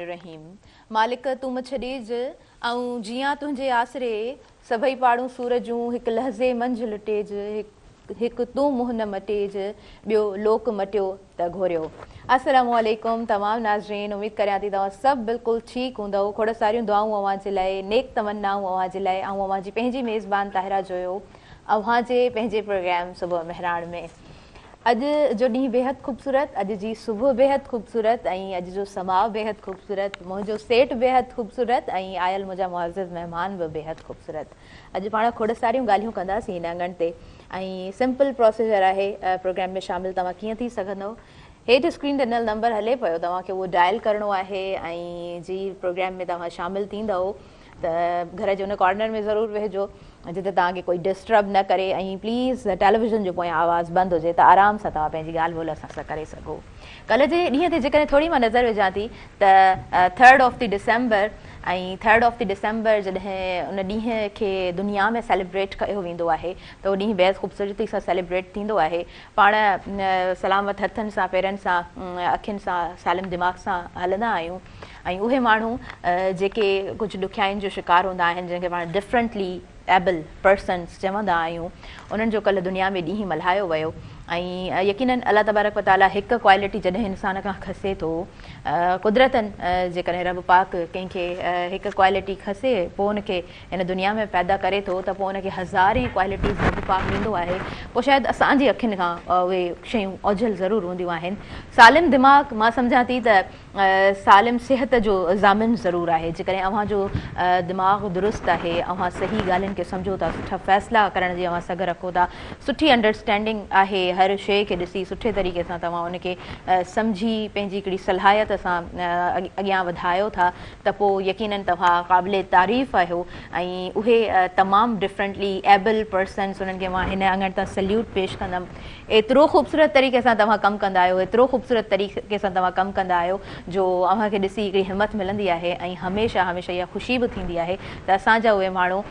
रहीम मालिक तू मुझ ॾिज ऐं जियां तुंहिंजे आसरे सभई पाड़ूं सूरजूं हिकु लहज़े मंझि लुटेज हिकु तूं मुंहुं न मटेज ॿियो लोक मटियो त घोरियो। अस्सलामु अलैकुम तमामु नाज़रीन, उमेद करियां थी तव्हां सभु बिल्कुलु ठीकु हूंदव। खोड़ सारियूं दुआऊं अव्हां जे लाइ, नेक तमन्नाऊं अव्हां जे लाइ। ऐं अव्हां जी पंहिंजी मेज़बान ताहिरा जोयो अव्हां जे पंहिंजे प्रोग्राम सुबुह मेहरान में। अॼु जो ॾींहुं बेहद ख़ूबसूरत, अॼु जी सुबुह बेहद ख़ूबसूरत ऐं अॼु जो समाउ बेहद ख़ूबसूरत, मुंहिंजो सेट बेहद ख़ूबसूरत ऐं आयल मुंहिंजा मुअज़्ज़िज़ महिमान बि बेहद ख़ूबसूरत। अॼु पाण खोड़ सारियूं ॻाल्हियूं कंदासीं हिन आंगण ते ऐं सिंपल प्रोसीजर आहे प्रोग्राम में शामिलु तव्हां कीअं थी सघंदव। हेठि स्क्रीन ते ॾिनल नंबर हले पियो, तव्हांखे उहो डायल करिणो आहे ऐं जी प्रोग्राम में तव्हां शामिलु थींदव त घर जे हुन कॉर्नर में ज़रूरु वेहिजो जिते तव्हांखे कोई डिस्टर्ब न करे ऐं प्लीज़ टेलीविज़न जो पोयां आवाज़ु बंदि हुजे त आराम सां तव्हां पंहिंजी ॻाल्हि ॿोल असां सां करे सघो। कल्ह जे ॾींहं ते जेकॾहिं थोरी मां नज़र विझां थी त 3rd ऑफ द डिसंबर ऐं 3rd ऑफ द डिसंबर जॾहिं उन ॾींहं खे दुनिया में सेलिब्रेट कयो वेंदो आहे त उहो ॾींहुं बेहद ख़ूबसूरती सां सेलिब्रेट थींदो आहे। पाण सलामत हथनि सां पेरनि सां अखियुनि सां सालिम दिमाग़ सां हलंदा आहियूं ऐं उहे माण्हू जेके कुझु ॾुखियाईनि जो शिकार हूंदा आहिनि, जंहिंखे पाण डिफरेंटली एबल पर्सन्स चवंदा आहियूं, उन्हनि जो कल्ह दुनिया में ॾींहुं मल्हायो वियो। ऐं यकीनन अल्लाह तबारक व ताला हिकु क्वालिटी जॾहिं इंसान खां खसे थो, कुदरतनि जेकॾहिं रब पाक कंहिंखे हिकु क्वालिटी खसे पोइ उनखे हिन दुनिया में पैदा करे थो त पोइ उनखे हज़ारे क्वालिटीज़ रब पाक ॾींदो आहे। पोइ शायदि असांजी अखियुनि खां उहे शयूं ओझल ज़रूरु हूंदियूं आहिनि। सालिम दिमाग़ मां सम्झां थी त सालिम सिहत जो ज़ामिन ज़रूरु आहे। जेकॾहिं अव्हांजो दिमाग़ दुरुस्त आहे, अव्हां सही ॻाल्हियुनि खे सम्झो था, सुठा फ़ैसिला करण जी अव्हां सघ रखो था, सुठी अंडरस्टैंडिंग आहे, हर शइ खे ॾिसी सुठे तरीक़े सां तव्हां उनखे सम्झी पंहिंजी हिकिड़ी सलाहियत सां अॻियां वधायो था त पोइ यकीनन तव्हां क़ाबिले तारीफ़ आहियो। ऐं उहे तमामु डिफरेंटली एबल पर्सन्स, उन्हनि खे मां हिन आंगण तां सल्यूट पेश कंदमि। एतिरो ख़ूबसूरत तरीक़े सां तव्हां कमु कंदा आहियो, एतिरो ख़ूबसूरत तरीक़े सां तव्हां कमु कंदा आहियो जो अव्हांखे ॾिसी हिकिड़ी हिमत मिलंदी आहे ऐं हमेशह इहा ख़ुशी बि थींदी आहे त असांजा उहे माण्हू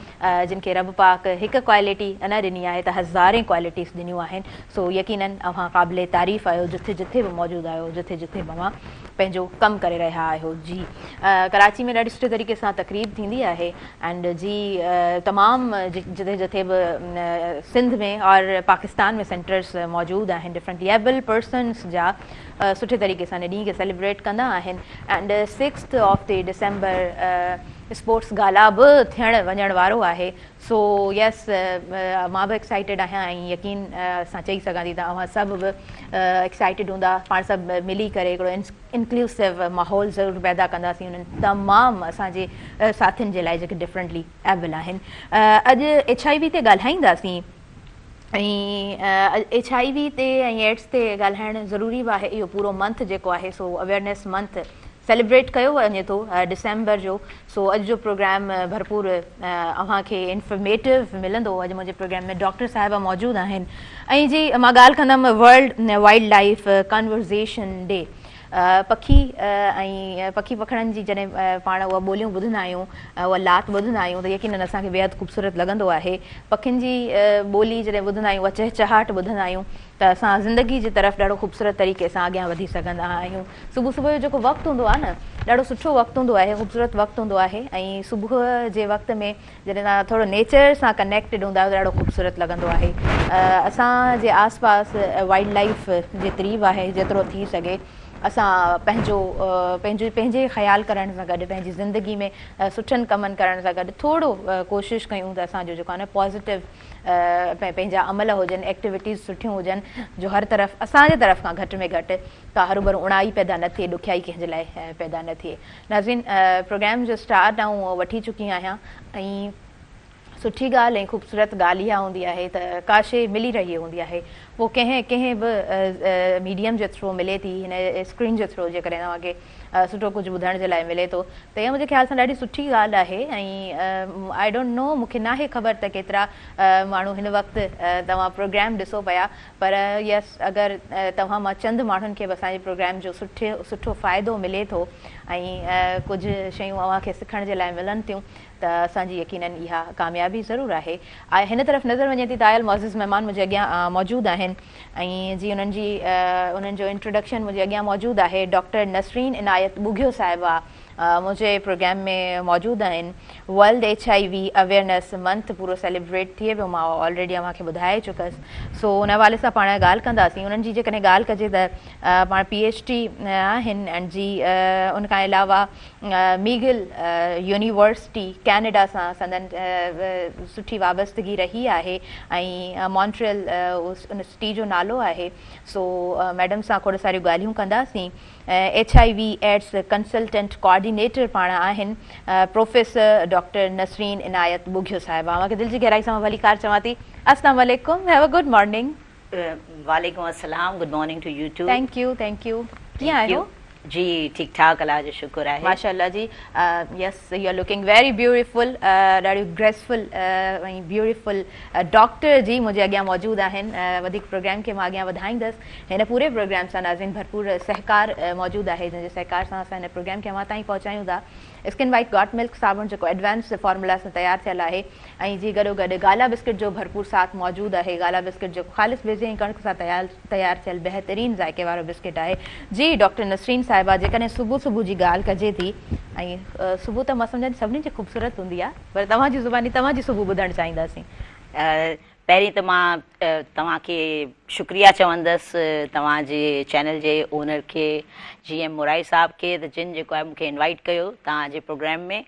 जिन खे रब पाक हिकु क्वालिटी न ॾिनी आहे त हज़ारे क्वालिटीज़ ॾिनियूं आहिनि। सो यकीनन अव्हां क़ाबिले तारीफ़ आहियो जिथे जिथे बि मौजूदु आहियो, जिथे जिथे बि अव्हां पंहिंजो कमु करे रहिया आहियो। जी कराची में ॾाढी सुठे तरीक़े सां तक़रीब थींदी आहे एंड जी तमामु जिथे जिथे बि सिंध में और पाकिस्तान में सेंटर्स मौजूदु आहिनि डिफरेंटली एबल पर्सन्स जा सुठे तरीक़े सां हिन ॾींहं खे सेलिब्रेट कंदा आहिनि। And 6th of the December sports gala बि थियण वञण वारो आहे। सो यस मां बि एक्साइटेड आहियां ऐं यकीन सां चई सघां थी त अव्हां सभु बि एक्साइटेड हूंदा। पाण सभु मिली करे हिकिड़ो इंक्लूसिव माहौल ज़रूरु पैदा कंदासीं उन्हनि तमामु असांजे साथियुनि जे लाइ जेके डिफरेंटली एबल आहिनि। अॼु HIV ते ॻाल्हाईंदासीं ऐं HIV ते ऐं एड्स ते ॻाल्हाइणु ज़रूरी बि आहे। इहो पूरो मंथ जेको आहे सो अवेयरनेस मंथ सेलिब्रेट कयो वञे थो डिसंबर जो। सो अॼु जो प्रोग्राम भरपूर अव्हांखे इंफॉर्मेटिव मिलंदो। अॼु मुंहिंजे प्रोग्राम में डॉक्टर साहिबा मौजूदु आहिनि ऐं जी मां ॻाल्हि कंदमि world wild life conversation day. पखी ऐं पखी पखड़नि जी जॾहिं पाण उहा ॿोलियूं ॿुधंदा आहियूं, उहा लात ॿुधंदा आहियूं त यकीनन असांखे बेहद ख़ूबसूरत लॻंदो आहे। पखियुनि जी ॿोली जॾहिं ॿुधंदा आहियूं, उहा चहचहाट ॿुधंदा आहियूं त असां ज़िंदगी जी तरफ़ ॾाढो ख़ूबसूरत तरीक़े सां अॻियां वधी सघंदा आहियूं। सुबुह सुबुह जो जेको वक़्तु हूंदो आहे न, ॾाढो सुठो वक़्तु हूंदो आहे, ख़ूबसूरत वक़्तु हूंदो आहे। ऐं सुबुह जे वक़्त में जॾहिं तव्हां थोरो नेचर सां कनेक्टेड हूंदा आहियो त ॾाढो ख़ूबसूरत लॻंदो आहे। असांजे आस पास वाइल्ड लाइफ जे क़रीब आहे जेतिरो थी सघे असां पंहिंजे ख़्यालु करण सां गॾु, पंहिंजी ज़िंदगी में सुठनि कमनि करण सां गॾु थोरो कोशिशि कयूं त असांजो जेको आहे न पॉज़िटिव पंहिंजा अमल हुजनि, एक्टिविटीज़ सुठियूं हुजनि जो हर तरफ़ असांजे तरफ़ खां घटि में घटि का हरूभरू उणाई पैदा न थिए, ॾुखियाई कंहिंजे लाइ पैदा न थिए। नाज़रीन, प्रोग्राम जो स्टार्ट आऊं वठी चुकी आहियां ऐं सुठी ॻाल्हि ऐं ख़ूबसूरत ॻाल्हि इहा हूंदी आहे त का शइ मिली रही हूंदी आहे, पोइ कंहिं बि मीडियम जे थ्रू मिले थी, हिन स्क्रीन जे थ्रू जेकॾहिं तव्हांखे सुठो कुझु ॿुधण जे लाइ मिले थो त इहा मुंहिंजे ख़्याल सां ॾाढी सुठी ॻाल्हि आहे। ऐं आई डोंट नो, मूंखे नाहे ख़बर त केतिरा माण्हू हिन वक़्तु तव्हां प्रोग्राम ॾिसो पिया, पर यस अगरि तव्हां मां चंद माण्हुनि खे बि असांजे प्रोग्राम जो सुठो फ़ाइदो मिले थो ऐं कुझु शयूं अव्हांखे सिखण जे लाइ मिलनि थियूं त असांजी यकीनन इहा कामयाबी ज़रूरु आहे। हिन तरफ़ नज़र वञे थी त आयल मुअज़्ज़िज़ महिमान मुंहिंजे अॻियां मौजूदु आहिनि ऐं जी उन्हनि जो इंट्रोडक्शन मुंहिंजे अॻियां मौजूदु आहे। डॉक्टर नसरीन इनायत बुघियो साहिबा मुझे प्रोग्राम में मौजूद आहिनि। वर्ल्ड HIV अवेयरनेस मंथ पूरो सेलिब्रेट थिए पियो, मां ऑलरेडी अव्हांखे ॿुधाए चुकसि। सो उन हवाले सां पाण ॻाल्हि कंदासीं। उन्हनि जी जेकॾहिं ॻाल्हि कजे त पाण PhD आहिनि एंड जी उन खां अलावा मीगिल यूनिवर्सिटी कैनेडा सां संदन सुठी वाबस्तगी रही आहे ऐं मॉन्ट्रियल उन सिटी जो नालो आहे। सो मैडम सां खोड़ सारियूं ॻाल्हियूं कंदासीं। HIV एड्स कंसल्टेंट कोऑर्डिनेटर पाण आहिनि प्रोफेसर डॉक्टर नसरीन इनायत बुघियो साहिबा। अव्हांखे दिलि जी गहराई सां वलीकार चवां थी। अस्सलाम वालेकुम, हैव अ गुड मॉर्निंग। वालेकुम अस्सलाम, good morning to you too. Thank you कीअं आहियो? जी ठीक ठाक, अल्लाह जो शुक्र आहे। माशाल्लाह जी। Yes, you are looking very beautiful, ॾाढी ग्रेसफुल ऐं ब्यूटीफुल। डॉक्टर जी मुंहिंजे अॻियां मौजूदु आहिनि। वधीक प्रोग्राम खे मां अॻियां वधाईंदसि। हिन पूरे प्रोग्राम सां नाज़रीन भरपूर सहकार मौजूदु आहे, जंहिंजे सहकार सां असां हिन प्रोग्राम खे अव्हां ताईं पहुचायूं था। स्किन वाइट गॉट मिल्क साबुण जेको एडवांस फॉर्मुला सां तयारु थियल आहे ऐं जी गॾोगॾु गाला बिस्किट जो भरपूर साथ मौजूदु आहे। गाला बिस्किट जेको ख़ालिस वेझे ऐं कणिक सां तयारु थियल बहितरीनु ज़ाइके वारो बिस्किट आहे। जी डॉक्टर नसरीन साहिबा, जेकॾहिं सुबुह जी ॻाल्हि कजे थी ऐं सुबुह त मां सम्झां थी सभिनी जी ख़ूबसूरत हूंदी आहे, पर तव्हांजी ज़ुबानी तव्हांजी सुबुह ॿुधणु चाहींदासीं। पहिरीं त मां तव्हांखे शुक्रिया चवंदसि तव्हांजे चैनल जे ओनर खे GM मुराई साहब खे, त जिन जेको आहे मूंखे इनवाइट कयो तव्हांजे प्रोग्राम में।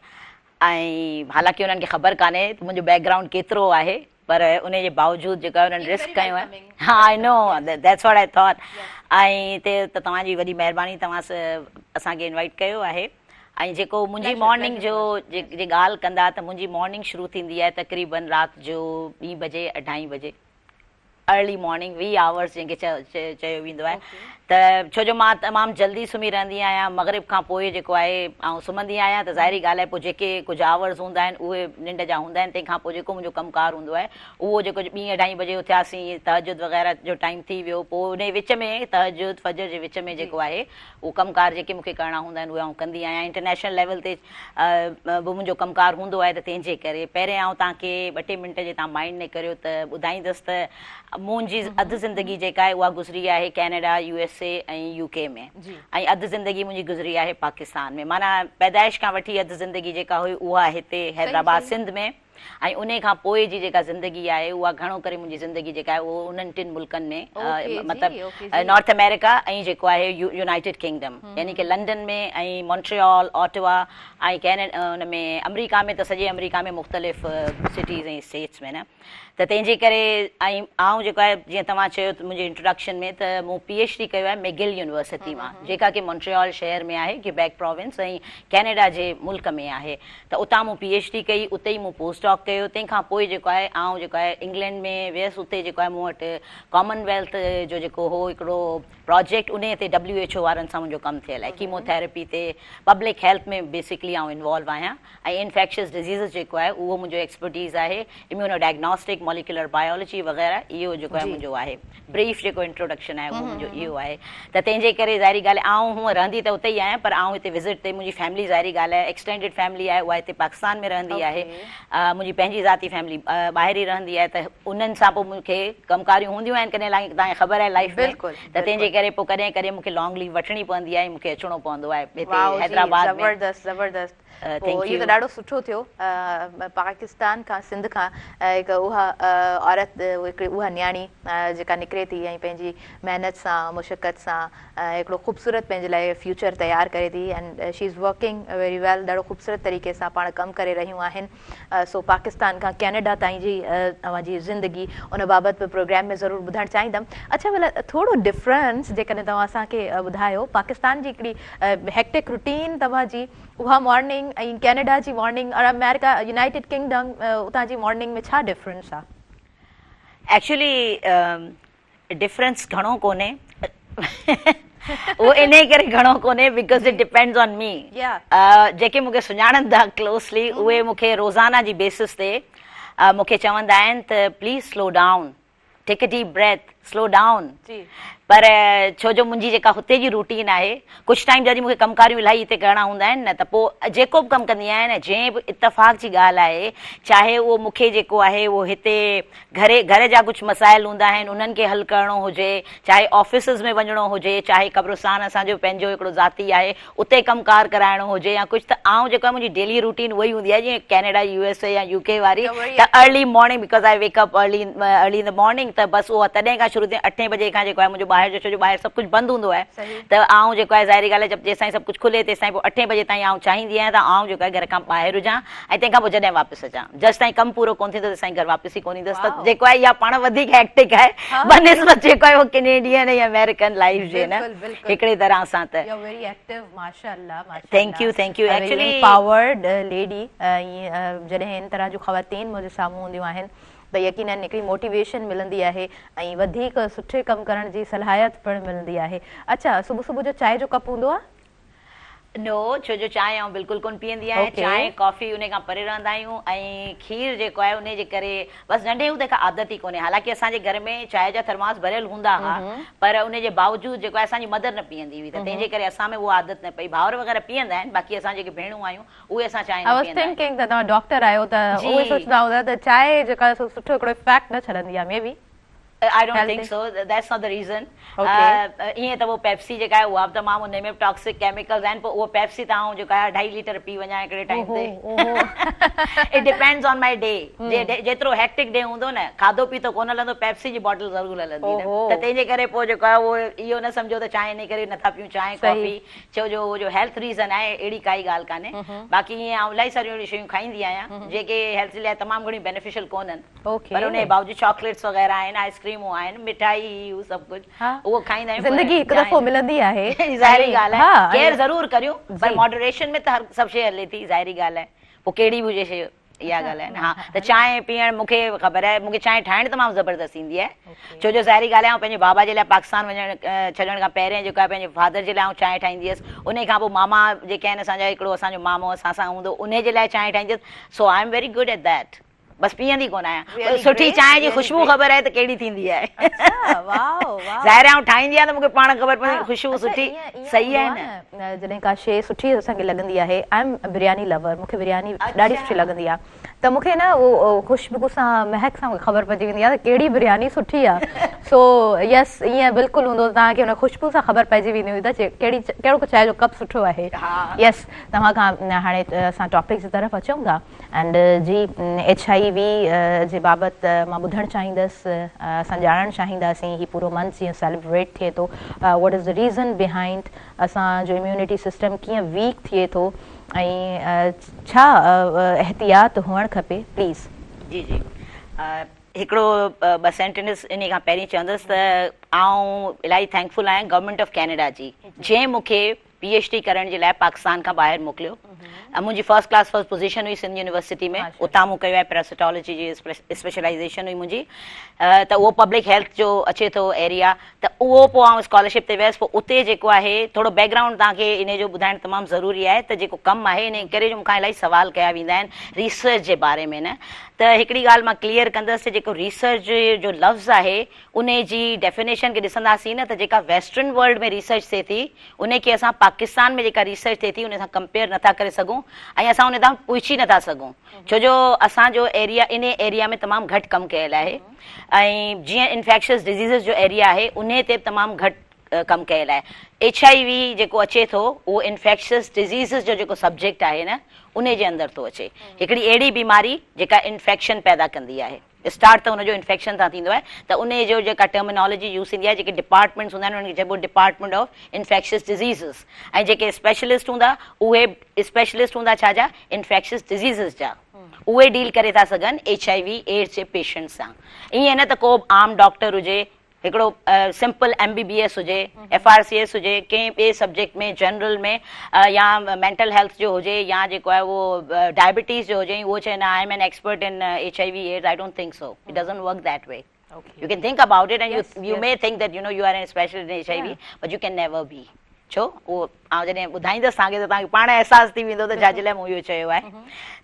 ऐं हालांकि उन्हनि खे ख़बर कान्हे त मुंहिंजो बैकग्राउंड केतिरो आहे, पर उन जे बावजूदि जेको आहे उन्हनि रिस्क कयो आहे। हा, I know, that's what I thought. ऐं हिते त तव्हांजी वॾी महिरबानी, तव्हां असांखे इनवाइट कयो आहे। ऐं जेको मुंहिंजी मॉर्निंग जो जे ॻाल्हि कंदा त मुंहिंजी मॉर्निंग शुरू थींदी आहे तक़रीबन राति जो 2 बजे 2:30 बजे, अर्ली मॉर्निंग 20 आवर्स जंहिंखे चयो वेंदो आहे। त छो जो मां तमामु जल्दी सुम्ही रहंदी आहियां, मग़रिब खां पोइ जेको आहे ऐं सुम्हंदी आहियां, त ज़ाहिरी ॻाल्हि आहे पोइ जेके कुझु आवर्स हूंदा आहिनि उहे निंड जा हूंदा आहिनि। तंहिंखां पोइ जेको मुंहिंजो कमकार हूंदो आहे उहो जेको 2-2:30 बजे उथियासीं, तहजुद वग़ैरह जो टाइम थी वियो, पोइ उन विच में तहजुद फजर जे विच में जेको आहे उहो कमकार जेके मूंखे करणा हूंदा आहिनि उहे आउं कंदी आहियां। इंटरनेशनल लेवल ते बि मुंहिंजो कमकार हूंदो आहे, त तंहिंजे करे पहिरियों आउं तव्हांखे 2-3 मिंट जे तव्हां माइंड न करियो त ॿुधाईंदसि त मुंहिंजी अधु ज़िंदगी जेका आहे उहा गुज़री आहे कैनेडा, USA ऐं UK में, ऐं अधु ज़िंदगी मुंहिंजी गुज़री आहे पाकिस्तान में। माना पैदाइश खां वठी अधु ज़िंदगी जेका हुई उहा हिते हैदराबाद सिंध में, ऐं उन खां पोइ जी जेका ज़िंदगी आहे उहा घणो करे मुंहिंजी ज़िंदगी जेका आहे उहो उन्हनि 3 मुल्कनि में, मतिलबु नॉर्थ अमेरिका ऐं जेको आहे यूनाइटेड किंगडम, यानी कि लंडन में ऐं मॉन्ट्रियल, ऑटवा ऐं कैनेडा, उन में अमरीका में त सॼे अमरीका में मुख़्तलिफ़ सिटीज़ ऐं स्टेट्स में न। त तंहिंजे करे ऐं आउं जेको आहे जीअं तव्हां चयो मुंहिंजे इंट्रोडक्शन में, त मूं PhD कयो आहे मैगिल यूनिवर्सिटी मां, जेका कि मॉन्ट्रियल शहर में आहे, क्यूबेक प्रोविंस ऐं कैनेडा जे मुल्क में आहे। त उतां मूं PhD कई, उते ई मूं पोस्ट डॉक कयो। तंहिंखां पोइ जेको आहे आउं जेको आहे इंग्लैंड में वियसि। उते जेको आहे मूं वटि कॉमनवेल्थ जो जेको हो हिकिड़ो प्रोजेक्ट, उन ते WHO वारनि सां मुंहिंजो कमु थियल आहे। कीमोथेरेपी ते, पब्लिक हेल्थ में बेसिकली आउं इन्वॉल्व आहियां। ऐं इन्फेक्शियस डिज़ीज़ जेको आहे उहो मुंहिंजो एक्सपर्टीज़ आहे, इम्यूनो डायग्नोस्टिक, मॉलिक्यूलर बायोलॉजी वग़ैरह, इहो जेको आहे मुंहिंजो आहे ब्रीफ जेको इंट्रोडक्शन आहे उहो मुंहिंजो इहो आहे। त तंहिंजे करे ज़ाहिरी ॻाल्हि आहे आउं हूअं रहंदी त उते ई आहियां, पर आउं हिते विज़िट ते, मुंहिंजी फैमिली ज़ाहिरी ॻाल्हि आहे एक्सटेंडेड फैमिली आहे, उहा हिते पाकिस्तान में रहंदी आहे। मुंहिंजी पंहिंजी ज़ाती फैमिली ॿाहिरि ई रहंदी आहे, त उन्हनि सां पोइ मूंखे कमकारियूं हूंदियूं आहिनि कॾहिं तव्हांखे ख़बर आहे लाइफ में, त तंहिंजे करे पोइ कॾहिं कॾहिं मूंखे लॉन्ग लीव वठणी पवंदी आहे, मूंखे अचणो पवंदो आहे हिते हैदराबाद में। ज़बरदस्त। इहो त ॾाढो सुठो थियो। पाकिस्तान खां, सिंध खां हिकु उहा औरत, हिकिड़ी उहा न्याणी जेका निकिरे थी ऐं पंहिंजी महिनत सां, मुशक़त सां हिकिड़ो ख़ूबसूरत पंहिंजे लाइ फ्यूचर तयारु करे थी, and she is working very well. ॾाढो ख़ूबसूरत तरीक़े सां पाण कमु करे रहियूं आहिनि। सो पाकिस्तान खां कैनेडा ताईं जी तव्हांजी ज़िंदगी उन बाबति बि प्रोग्राम में ज़रूरु ॿुधणु चाहींदमि। अच्छा, भला थोरो डिफरेंस जेकॾहिं तव्हां असांखे ॿुधायो, पाकिस्तान जी हिकिड़ी हेक्टिक रूटीन तव्हांजी, उहा मॉर्निंग ऐं कैनेडा जी मॉर्निंग और अमेरिका, यूनाइटेड किंगडम, उतां जी मॉर्निंग में छा डिफरेंस आहे? एक्चुअली डिफरेंस घणो कोन्हे, उहो इन करे घणो कोन्हे because it depends on me. जेके मूंखे सुञाणनि था क्लोज़ली, उहे मूंखे रोज़ाना जी बेसिस ते मूंखे चवंदा आहिनि त please slow down, take a deep breath, slow down. पर छो जो मुंहिंजी जेका हुते जी रूटीन आहे, कुझु टाइम जॾहिं मूंखे कमकारियूं इलाही हिते करणा हूंदा आहिनि न, त पोइ जेको बि कमु कंदी आहियां न, जंहिं बि इतफ़ाक़ जी ॻाल्हि आहे, चाहे उहो मूंखे जेको आहे उहो हिते घर जा कुझु मसाइल हूंदा आहिनि उन्हनि खे हल करिणो हुजे, चाहे ऑफिसिस में वञिणो हुजे, चाहे क़ब्रिस्तान असांजो पंहिंजो हिकिड़ो ज़ाती आहे उते कमकार कराइणो हुजे या कुझु, त आउं जेको आहे मुंहिंजी डेली रूटीन उहा ई हूंदी आहे जीअं कैनेडा USA या UK वारी, त early morning because I wake up early in the morning, त बसि उहा तॾहिं खां शुरू थिए 8 बजे खां जेको आहे मुंहिंजो ॿाहिरि जो, छो जो ॿाहिरि सभु कुझु बंदि हूंदो आहे, त आउं जेको आहे ज़ाहिरी ॻाल्हि आहे जब जेसिताईं सभु कुझु खुले तेसिताईं पोइ 8 बजे ताईं आउं चाहींदी आहियां त आउं जेको आहे घर खां ॿाहिरि हुजां, ऐं तंहिंखां पोइ जॾहिं वापसि अचां, जेसिताईं कमु पूरो कोन थींदो तेसिताईं घर वापसि ई कोन ईंदसि। त जेको आहे इहा पाण वधीक हेक्टिक आहे बनिस्बत जेको आहे उहो कैनेडियन ऐं अमेरिकन लाइफ जे न हिकिड़े तरह सां। त वेरी एक्टिव, माशाअल्लाह। Thank U actually powered lady. जॾहिं इन तरह जूं ख़वातीन मुंहिंजे साम्हूं हूंदियूं आहिनि त यकीनन हिकिड़ी मोटिवेशन मिलंदी आहे ऐं वधीक सुठे कमु करण जी सलाहियत पिणु मिलंदी आहे। अच्छा, सुबुह जो चांहि जो कप हूंदो आहे? नो, छो जो चांहि आउं बिल्कुलु कोन पीअंदी आहियां। चांहि कॉफ़ी उन खां परे रहंदा आहियूं, ऐं खीर जेको आहे उन जे करे बसि नंढे हूंदे खां आदत ई कोन्हे। हालांकि असांजे घर में चांहि जा थर्मास भरियल हूंदा हुआ, पर उन जे बावजूदि जेको आहे असांजी मदर न पीअंदी हुई, त तंहिंजे करे असां में उहा आदत न पई। भाउर वग़ैरह पीअंदा आहिनि, बाक़ी असां जेके भेणूं आहियूं उहे असां चांहि न पीअंदा आहियूं। तव्हां डॉक्टर आहियो त उहे सोचंदा हूंदा त चांहि जेका सुठो हिकिड़ो इफेक्ट न छॾंदी आहे, may be I don't think so. That's not the reason. ईअं त वो पेप्सी जेका आहे उहा बि तमामु उन में टॉक्सिक केमिकल्स आहिनि, पोइ उहो पेप्सी त आउं जेको आहे 2.5 लीटर पी वञा हिकिड़े टाइम ते। It depends on my day. जेतिरो हेक्टिक डे हूंदो न, खाधो पीतो कोन हलंदो, पेप्सी जी बॉटल ज़रूरु हलंदी, त तंहिंजे करे पोइ जेको आहे उहो इहो न सम्झो त चांहि इन करे नथा पियूं चांहि कॉफ़ी, छो जो उहो जो हेल्थ रीज़न आहे अहिड़ी काई ॻाल्हि कान्हे। बाक़ी ईअं आउं इलाही सारियूं अहिड़ियूं शयूं खाईंदी आहियां जेके हेल्थ जे लाइ तमामु घणी बेनिफिशियल कोन्हनि, पर उन जे बावजूद चॉकलेट्स वग़ैरह आहिनि, आइस्क्रीमूं आहिनि, मिठाई, उहो सभु कुझु उहो खाईंदा आहियूं। ज़िंदगी हिकु दफ़ो मिलंदी आहे, ज़ाहिरी ॻाल्हि आहे, केयर ज़रूरु करियूं, पर मॉडरेशन में त हर सभु शइ हले थी, ज़ाहिरी ॻाल्हि आहे, पोइ कहिड़ी बि हुजे शइ, इहा ॻाल्हि आहे न। हा, त चांहि पीअण मूंखे ख़बर आहे, मूंखे चांहि ठाहिण तमामु ज़बरदस्त ईंदी आहे, छो जो ज़ाहिरी ॻाल्हि आहे आउं पंहिंजे बाबा जे लाइ पाकिस्तान छॾण खां पहिरियों जेको आहे पंहिंजे फादर जे लाइ आउं चांहि ठाहींदी हुअसि, उन खां पोइ मामा जेके आहिनि असांजा, हिकिड़ो असांजो मामो असां सां हूंदो, उन जे लाइ चांहि ठाहींदी हुअसि। So I am very good at that. बस पीअंदी कोन आहियां, सुठी चांहि जी ख़ुशबू ख़बर आहे त कहिड़ी थींदी आहे। ज़ाहिर आहे ठाहींदी आहियां त मूंखे पाण ख़बर पवंदी ख़ुशबू सुठी सही आहे न। जॾहिं का शइ सुठी असांखे लॻंदी आहे, आई एम बिरयानी लवर, मूंखे बिरयानी ॾाढी सुठी लॻंदी आहे, त मूंखे न उहो ख़ुशबू सां, महक सां ख़बर पइजी वेंदी आहे त कहिड़ी बिरयानी सुठी आहे। सो यस, ईअं बिल्कुलु हूंदो, तव्हांखे हुन ख़ुशबू सां ख़बर पइजी वेंदी हुई त कहिड़ो चांहि जो कप सुठो आहे। यस, तव्हां खां हाणे असां टॉपिक जी तरफ़ अचूं था। एंड जी, HIV जे बाबति मां ॿुधणु चाहींदसि, असां ॼाणणु चाहींदासीं ही पूरो मंथ जीअं सेलिब्रेट थिए थो, what is the reason behind, असांजो इम्यूनिटी सिस्टम कीअं वीक थिए थो, ऐं छा एहतियात हुअणु खपे, प्लीज़। जी जी, हिकिड़ो ॿ सेंटेंस इन खां पहिरीं चवंदसि त आउं इलाही थैंकफुल आहियां गवर्नमेंट ऑफ कैनेडा जी, जंहिं मूंखे PhD करण जे लाइ पाकिस्तान खां ॿाहिरि मोकिलियो। मुंहिंजी फर्स्ट क्लास फर्स्ट पोजीशन हुई सिंध यूनिवर्सिटी में, उतां मूं कयो आहे पैरासिटोलॉजी जी स्पेशलाइज़ेशन हुई मुंहिंजी, त उहो पब्लिक हेल्थ जो अचे थो एरिया, त उहो पोइ आउं स्कॉलरशिप ते वियसि। पोइ उते जेको आहे थोरो बैकग्राउंड तव्हांखे इन जो ॿुधाइणु तमामु ज़रूरी आहे, त जेको कमु आहे इन करे जो मूंखां इलाही सवाल कया वेंदा आहिनि रिसर्च जे बारे में न, त हिकिड़ी ॻाल्हि मां क्लियर कंदसि, जेको रिसर्च जो लफ़्ज़ आहे उन जी डेफिनेशन खे ॾिसंदासीं न, त जेका वेस्टर्न वर्ल्ड में रिसर्च थिए थी उन खे असां पाकिस्तान में जेका रिसर्च थिए थी उन सां कंपेयर नथा करे सघूं, ऐं असां उन तां पुछी नथा सघूं, छो जो असांजो एरिया इन एरिया में तमामु घटि कमु कयल आहे, ऐं जीअं इन्फेक्शियस डिज़ीज़िस जो एरिया आहे उन ते तमामु घटि कमु कयल आहे। HIV जेको अचे थो उहो इन्फेक्शियस डिज़ीज़िस जो जेको सब्जेक्ट आहे न उन जे अंदरि थो अचे, हिकिड़ी अहिड़ी बीमारी जेका इन्फेक्शन पैदा कंदी आहे, स्टार्ट त हुनजो इन्फेक्शन सां थींदो आहे, त उन जो जेका टर्मिनोलॉजी यूज़ थींदी आहे, जेके डिपार्टमेंट्स हूंदा आहिनि उनखे चइबो डिपार्टमेंट ऑफ इन्फेक्शियस डिज़ीज़िस, ऐं जेके स्पेशलिस्ट हूंदा उहे स्पेशलिस्ट हूंदा छा जा, इन्फेक्शियस डिज़ीज़िस जा, उहे डील करे था सघनि HIV AIDS जे पेशेंट सां। ईअं न त को आम डॉक्टर हुजे, हिकिड़ो सिंपल MBBS हुजे, FRCS हुजे, कंहिं ॿिए सब्जेक्ट में जनरल में, या मेंटल हेल्थ जो हुजे, या जेको आहे उहो डायबिटीज़ जो हुजे, उहो चए न I am an expert in HIV AIDS, I don't think so, it doesn't work that way. You can think about it and you may think that you are an specialist in HIV, but you can never be. छो उहो आउं जॾहिं ॿुधाईंदसि तव्हांखे त तव्हांखे पाण अहसासु थी वेंदो त छाजे लाइ मूं इहो चयो आहे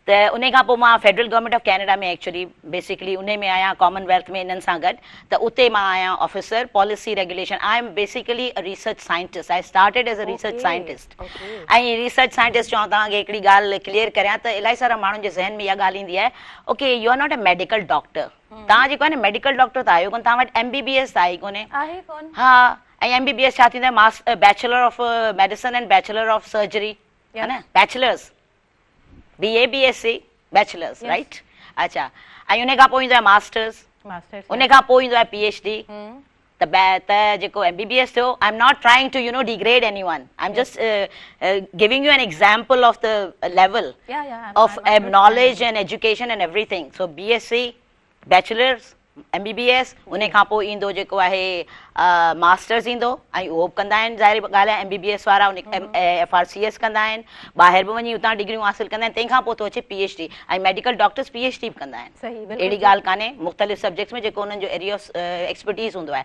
त उन खां पोइ मां फेडरल गवर्नमेंट ऑफ कैनेडा में एक्चुअली बेसिकली उन में आहियां कॉमनवेल्थ में इन्हनि सां गॾु त उते मां आहियां officer policy regulation I am basically a research scientist I started as a research scientist ऐं रिसर्च साइंटिस्ट चवां तव्हांखे हिकिड़ी ॻाल्हि क्लियर करियां त इलाही सारा माण्हुनि जे ज़हन में इहा ॻाल्हि ईंदी आहे okay you are not a medical doctor तव्हां जेको आहे न मेडिकल डॉक्टर त आहियो कोन तव्हां वटि MBBS त आई कोन्हे हा ऐं MBBS छा थींदो आहे bachelor of medicine and bachelor of surgery है न bachelors BA BSc bachelors right अच्छा ऐं उन खां पोइ ईंदो आहे मास्टर्स उन खां पोइ ईंदो आहे PhD त जेको MBBS थियो I am not trying to degrade anyone I am just giving you an example of the level of knowledge and education and everything so BSc bachelors MBBS उन खां पोइ ईंदो जेको आहे मास्टर्स ईंदो ऐं उहो बि कंदा आहिनि ज़ाहिर ॻाल्हि आहे MBBS वारा FRCS कंदा आहिनि ॿाहिरि बि वञी हुतां डिग्रियूं हासिल कंदा आहिनि तंहिंखां पोइ थो अचे PhD ऐं मेडिकल डॉक्टर्स PhD बि कंदा आहिनि अहिड़ी ॻाल्हि कान्हे मुख़्तलिफ़ सब्जेक्ट्स में जेको हुननि जो एरिया ऑफ एक्सपर्टीज़ हूंदो आहे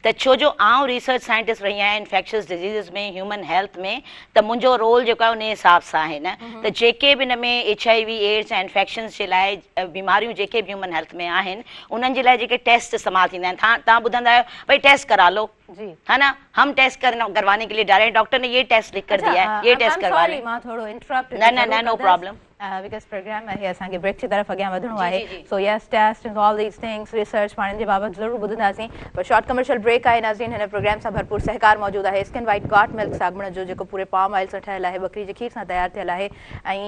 त छो जो आउं रिसर्च साइंटिस्ट रही आहियां इन्फेक्शियस डिजीज़िस में ह्यूमन हेल्थ में त मुंहिंजो रोल जेको आहे उन हिसाब सां आहे न त जेके बि हिन में HIV एड्स ऐं इन्फेक्शन्स जे लाइ बीमारियूं जेके बि ह्यूमन हेल्थ में आहिनि उन्हनि जे लाइ जेके टेस्ट इस्तेमालु थींदा आहिनि तव्हां ॿुधंदा आहियो भई टेस्ट करा लो है ना हम टेस्ट करवाने के लिए डायरेक्ट डॉक्टर ने ये टेस्ट लिख कर दिया है ये टेस्ट करवा ले ना नो प्रॉब्लम because program है असांखे ब्रेक की तरफ अॻियां वधणो आहे so yes test and all these things research पाण जे बाबति ज़रूरु ॿुधंदासीं पर शॉर्ट कमर्शियल ब्रेक आहे नाज़रीन हिन प्रोग्राम सां भरपूर सहकार मौजूदु आहे स्किन वाइट गॉट मिल्क साबुण जो जेको पूरे पाम ऑयल सां ठहियल आहे बकरी जे खीर सां तयारु थियल आहे ऐं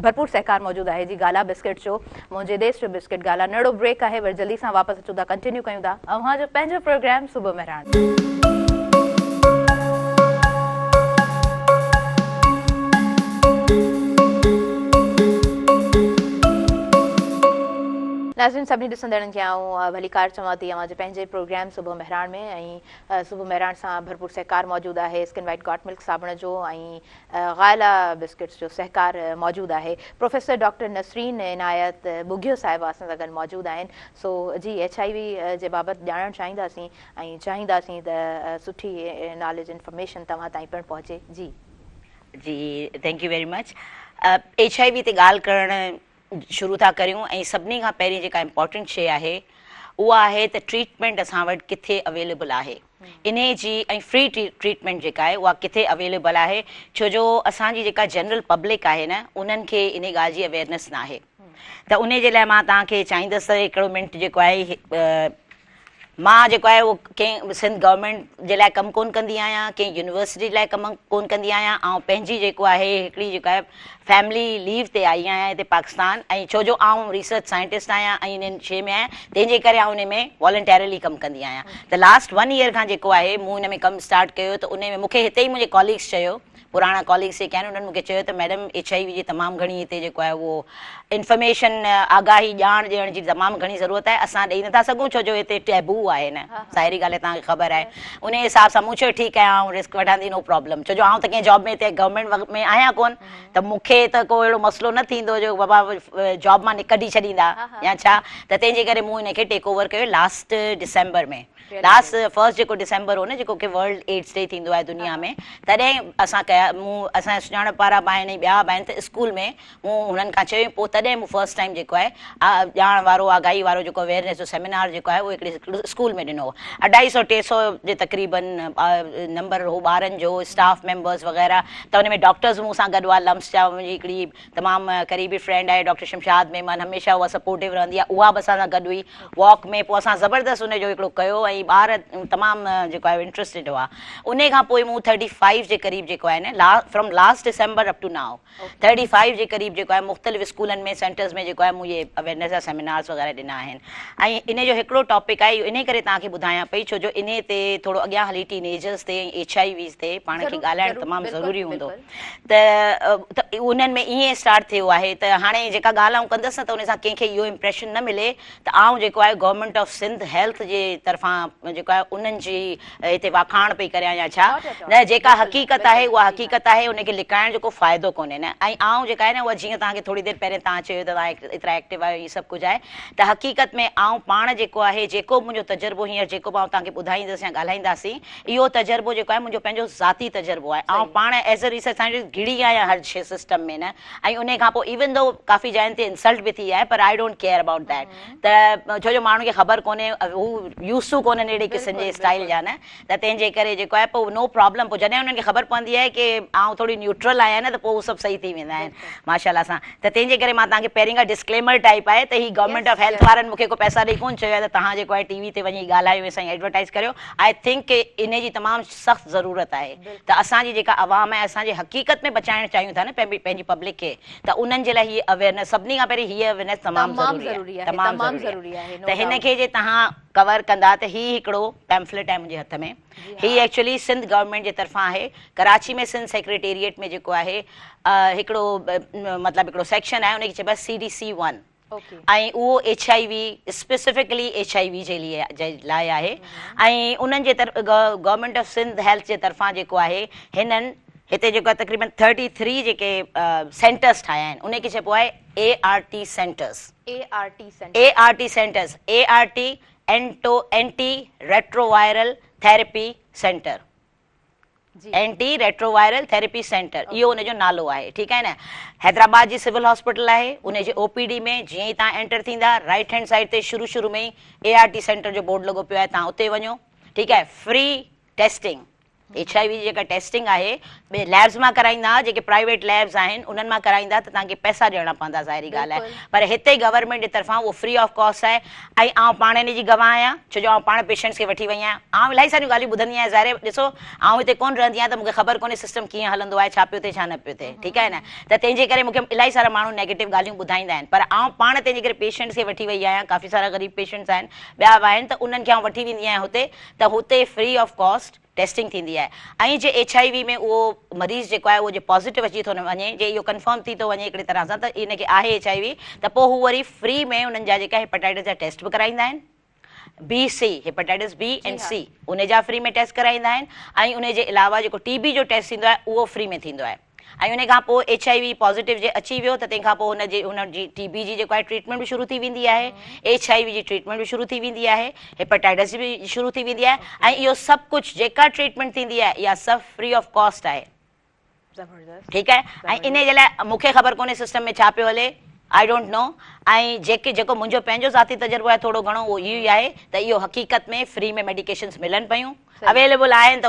भरपूर सहकार मौजूदु आहे जी गाला बिस्किट जो मुंहिंजे देश जो बिस्किट गाला नड़ो ब्रेक आहे वरी जल्दी सां वापसि अचूं था कंटिन्यू कयूं था अव्हां जो पंहिंजो प्रोग्राम सुबुह मेहरान नाज़रीन सभिनी ॾिसंदड़नि खे आउं भलीकार चवां थी अव्हां जे पंहिंजे प्रोग्राम सुबुह मेहरान में ऐं सुबुह मेहरान सां भरपूर सहकार मौजूदु आहे स्किन वाइट गॉट मिल्क साबुण जो ऐं गाला बिस्किट्स जो सहकार मौजूदु आहे प्रोफेसर डॉक्टर नसरीन इनायत बुघियो साहिब असां सां गॾु मौजूदु आहिनि सो जी HIV जे बाबति ॼाणणु चाहींदासीं ऐं चाहींदासीं त सुठी नॉलेज इंफॉर्मेशन तव्हां ताईं पिणु पहुचे जी जी thank you very much HIV ते ॻाल्हि करणु शुरू था करियूं ऐं सभिनी खां पहिरीं जेका इम्पॉर्टेंट शइ आहे उहा आहे त ट्रीटमेंट असां वटि किथे अवेलेबल आहे इन जी ऐं फ्री ट्रीटमेंट जेका आहे उहा किथे अवेलेबल आहे छो जो असांजी जेका जनरल पब्लिक आहे न उन्हनि खे इन ॻाल्हि जी अवेयरनेस न आहे त उन जे लाइ मां तव्हांखे चाहींदसि हिकिड़ो मिंट जेको आहे मां जेको आहे उहो कंहिं सिंध गवर्नमेंट जे लाइ कमु कोन कंदी आहियां कंहिं यूनिवर्सिटी लाइ कमु कोन कंदी आहियां ऐं पंहिंजी जेको आहे हिकिड़ी जेको आहे फैमिली लीव ते आई आहियां हिते पाकिस्तान ऐं छो जो आउं रिसर्च साइंटिस्ट आहियां ऐं इन्हनि शइ में आहियां तंहिंजे करे आउं उन में वॉलंटियरली कमु कंदी आहियां त लास्ट 1 ईयर खां जेको आहे मूं हिन में कमु स्टार्ट कयो त उन में मूंखे हिते ई मुंहिंजे कॉलीग्स चयो पुराणा कॉलीग्स जेके आहिनि उन्हनि मूंखे चयो त मैडम HIV जी तमामु घणी हिते जेको आहे उहो इंफॉर्मेशन आगाही ॼाण ॾियण जी तमामु घणी ज़रूरत आहे असां ॾेई नथा सघूं छो जो हिते टैबू आहे न साहिरी ॻाल्हि तव्हांखे ख़बर आहे उन हिसाब सां मूं चयो ठीकु आहे आउं रिस्क वठंदी नो प्रॉब्लम छो जो आउं त कंहिं जॉब में हिते गवर्नमेंट में आहियां कोन त मूंखे त को अहिड़ो मसइलो न थींदो जो बाबा जॉब मां कढी छॾींदा या छा त तंहिंजे करे मूं हिनखे टेक ओवर कयो लास्ट डिसेंबर में लास्ट 1 जेको डिसेंबर हो न जेको की वर्ल्ड एड्स डे थींदो आहे दुनिया में तॾहिं असां कया मूं असांजा सुञाणप वारा बि आहिनि ॿिया बि आहिनि त स्कूल में मूं हुननि खां चयो पोइ तॾहिं मूं फर्स्ट टाइम जेको आहे ॼाण वारो आगाही वारो जेको अवेयरनेस जो सेमिनार जेको आहे उहो हिकिड़ी स्कूल में ॾिनो 250-300 जे तक़रीबन नंबर हो ॿारनि जो स्टाफ मेंबर्स वग़ैरह त उन में डॉक्टर्स मूं सां गॾु आहे लम्स जा मुंहिंजी हिकिड़ी तमामु क़रीबी फ्रेंड आहे डॉक्टर शमशाद मेमन हमेशह उहा सपोर्टिव रहंदी आहे उहा बि असां सां गॾु हुई वॉक में पोइ असां ज़बरदस्त उनजो हिकिड़ो कयो ऐं ॿार तमामु जेको आहे इंट्रस्टेड हुआ उन खां पोइ मूं 35 जे क़रीब जेको आहे न from last December up to now 35 जे क़रीब जेको आहे मुख़्तलिफ़ स्कूलनि में सेंटर्स में जेको आहे मूं इहे अवेयरनेस जा सेमिनार्स वग़ैरह ॾिना आहिनि ऐं इन जो हिकिड़ो टॉपिक आहे इन करे तव्हांखे ॿुधायां पई छो जो इन ते थोरो अॻियां हली टीनेजर्स ते HIV ते पाण खे ॻाल्हाइणु तमामु ज़रूरी हूंदो त उन उन्हनि में ईअं स्टार्ट थियो आहे त हाणे जेका ॻाल्हि आउं कंदसि न त उन सां कंहिंखे इहो इम्प्रेशन न मिले त आउं जेको आहे गवर्नमेंट ऑफ सिंध हेल्थ जे तरफ़ां जेको आहे उन्हनि जी हिते वाखाण पई करियां या छा न, जेका हक़ीक़त आहे उहा हक़ीक़त आहे, उनखे लिकाइण जो को फ़ाइदो कोन्हे न। ऐं आउं जेका आहे न उहा जीअं तव्हांखे थोरी देरि पहिरियों तव्हां चयो त तव्हां एतिरा एक्टिव आहियो, इहे सभु कुझु आहे, त हक़ीक़त में आउं पाण जेको आहे जेको मुंहिंजो तजुर्बो हींअर जेको मां तव्हांखे ॿुधाईंदसि या ॻाल्हाईंदासीं, इहो तजुर्बो जेको आहे मुंहिंजो पंहिंजो ज़ाती तजुर्बो आहे। ऐं पाण एज़ अ रिसर्च साइंटिस्ट घिड़ी आहियां हर शइ सिस्टम में न, ऐं उन खां पोइ इवन दो काफ़ी जॻहियुनि ते इंसल्ट बि थी आहे, पर I don't care about that, त छो जो माण्हुनि खे ख़बर कोन्हे, हू यूज़ टू कोन्हनि अहिड़े क़िस्म जे स्टाइल जा न, त तंहिंजे करे जेको आहे पोइ नो प्रॉब्लम। पोइ जॾहिं उन्हनि खे ख़बर पवंदी आहे की आउं थोरी न्यूट्रल आहियां न, त पोइ उहो सभु सही थी वेंदा आहिनि माशाल्लाह सां। त तंहिंजे करे मां तव्हांखे पहिरीं खां डिस्क्लेमर टाइप आहे त ही गवर्नमेंट ऑफ हेल्थ वारनि मूंखे को पैसा ॾेई कोन चयो आहे त तव्हां जेको आहे टीवी ते वञी ॻाल्हायो साईं, एडवर्टाइज़ करियो। आई थिंक की इन जी तमामु सख़्तु ज़रूरत आहे त असांजी जेका आवाम आहे, असांजे हक़ीक़त में बचाइणु चाहियूं था न पंहिंजी पब्लिक खे, त उन्हनि जे लाइ हीअ अवेयरनेस सभिनी खां पहिरीं हीअ अवेयरनेस तमामु ज़रूरी आहे, तमामु ज़रूरी आहे। त हिन खे जे तव्हां कवर कंदा त ही हिकिड़ो पैम्फलेट आहे मुंहिंजे हथ में, ही एक्चुअली सिंध गवर्नमेंट जे तरफ़ां आहे। कराची में सिंध सेक्रेटेरिएट में जेको आहे हिकिड़ो मतिलबु हिकिड़ो सेक्शन आहे, उनखे चइबो आहे CDC-1, ऐं उहो HIV स्पेसिफिकली HIV जे लाइ आहे। ऐं उन्हनि जे तरफ़ गवर्नमेंट ऑफ सिंध हेल्थ जे तरफ़ां जेको आहे हिननि हिते जेको आहे तक़रीबन 33 जेके सेंटर्स ठाहिया आहिनि, उनखे चइबो आहे ART centres. ART centres, ART anti retroviral therapy centre, anti retroviral therapy centre, इहो उनजो नालो आहे, ठीकु आहे न। हैदराबाद जी सिविल हॉस्पिटल आहे, उनजे OPD में जीअं ई तव्हां एंटर थींदा राइट हैंड साइड ते शुरू में ई ART सेंटर जो बोर्ड लॻो पियो आहे, तव्हां उते वञो, ठीकु आहे। फ्री टेस्टिंग, HIV जी जेका टेस्टिंग आहे ॿिए लैब्स मां कराईंदा, जेके प्राइवेट लैब्स आहिनि उन्हनि मां कराईंदा त तव्हांखे पैसा ॾियणा पवंदा, ज़ाहिरी ॻाल्हि आहे, पर हिते गवर्नमेंट जे तरफ़ां उहो फ्री ऑफ कॉस्ट आहे। ऐं आउं पाण इन जी गवाह आहियां, छो जो आउं पाण पेशेंट्स खे वठी वई आहियां, आउं इलाही सारियूं ॻाल्हियूं ॿुधंदी आहियां। ज़ाहिर ॾिसो आउं हिते कोन रहंदी आहियां त मूंखे ख़बर कोन्हे सिस्टम कीअं हलंदो आहे, छा पियो थिए छा न पियो थिए, ठीकु आहे न। त तंहिंजे करे मूंखे इलाही सारा माण्हू नेगेटिव ॻाल्हियूं ॿुधाईंदा आहिनि, पर आउं पाण तंहिंजे करे पेशेंट्स खे वठी वई आहियां, काफ़ी सारा ग़रीब पेशेंट्स आहिनि, ॿिया आहिनि, त उन्हनि खे आउं वठी वेंदी आहियां हुते, त हुते फ्री ऑफ कॉस्ट टेस्टिंग थींदी आहे। ऐं जे HIV में उहो मरीज़ जेको आहे उहो जे पॉज़िटिव अची थो न वञे, जे इहो कंफर्म थी थो वञे हिकिड़ी तरह सां त इनखे आहे HIV, त पोइ हू वरी फ्री में उन्हनि जा जेका हेपेटाइटिस जा टेस्ट बि कराईंदा आहिनि, BC हेपेटाइटिस B ऐं C उन जा फ्री में टेस्ट कराईंदा आहिनि। ऐं उन जे अलावा जेको TB जो टेस्ट थींदो आहे उहो फ्री में थींदो आहे। ऐं उन खां पोइ HIV पॉज़िटिव जे अची वियो त तंहिंखां पोइ हुनजी TB जी जेको आहे ट्रीटमेंट बि शुरू थी वेंदी आहे, HIV जी ट्रीटमेंट बि शुरू थी वेंदी आहे, हेपेटाइटिस बि शुरू थी वेंदी आहे। ऐं इहो सभु कुझु जेका ट्रीटमेंट थींदी आहे इहा सभु फ्री ऑफ कॉस्ट आहे, ठीकु आहे। ऐं इन जे लाइ मूंखे ख़बर कोन्हे सिस्टम में छा पियो हले, आई डोंट नो। ऐं जेको मुंहिंजो पंहिंजो ज़ाती तजुर्बो आहे थोरो घणो उहो इहो ई आहे त इहो हक़ीक़त में फ्री में मेडिकेशन्स मिलनि पियूं, अवेलेबल आहिनि। त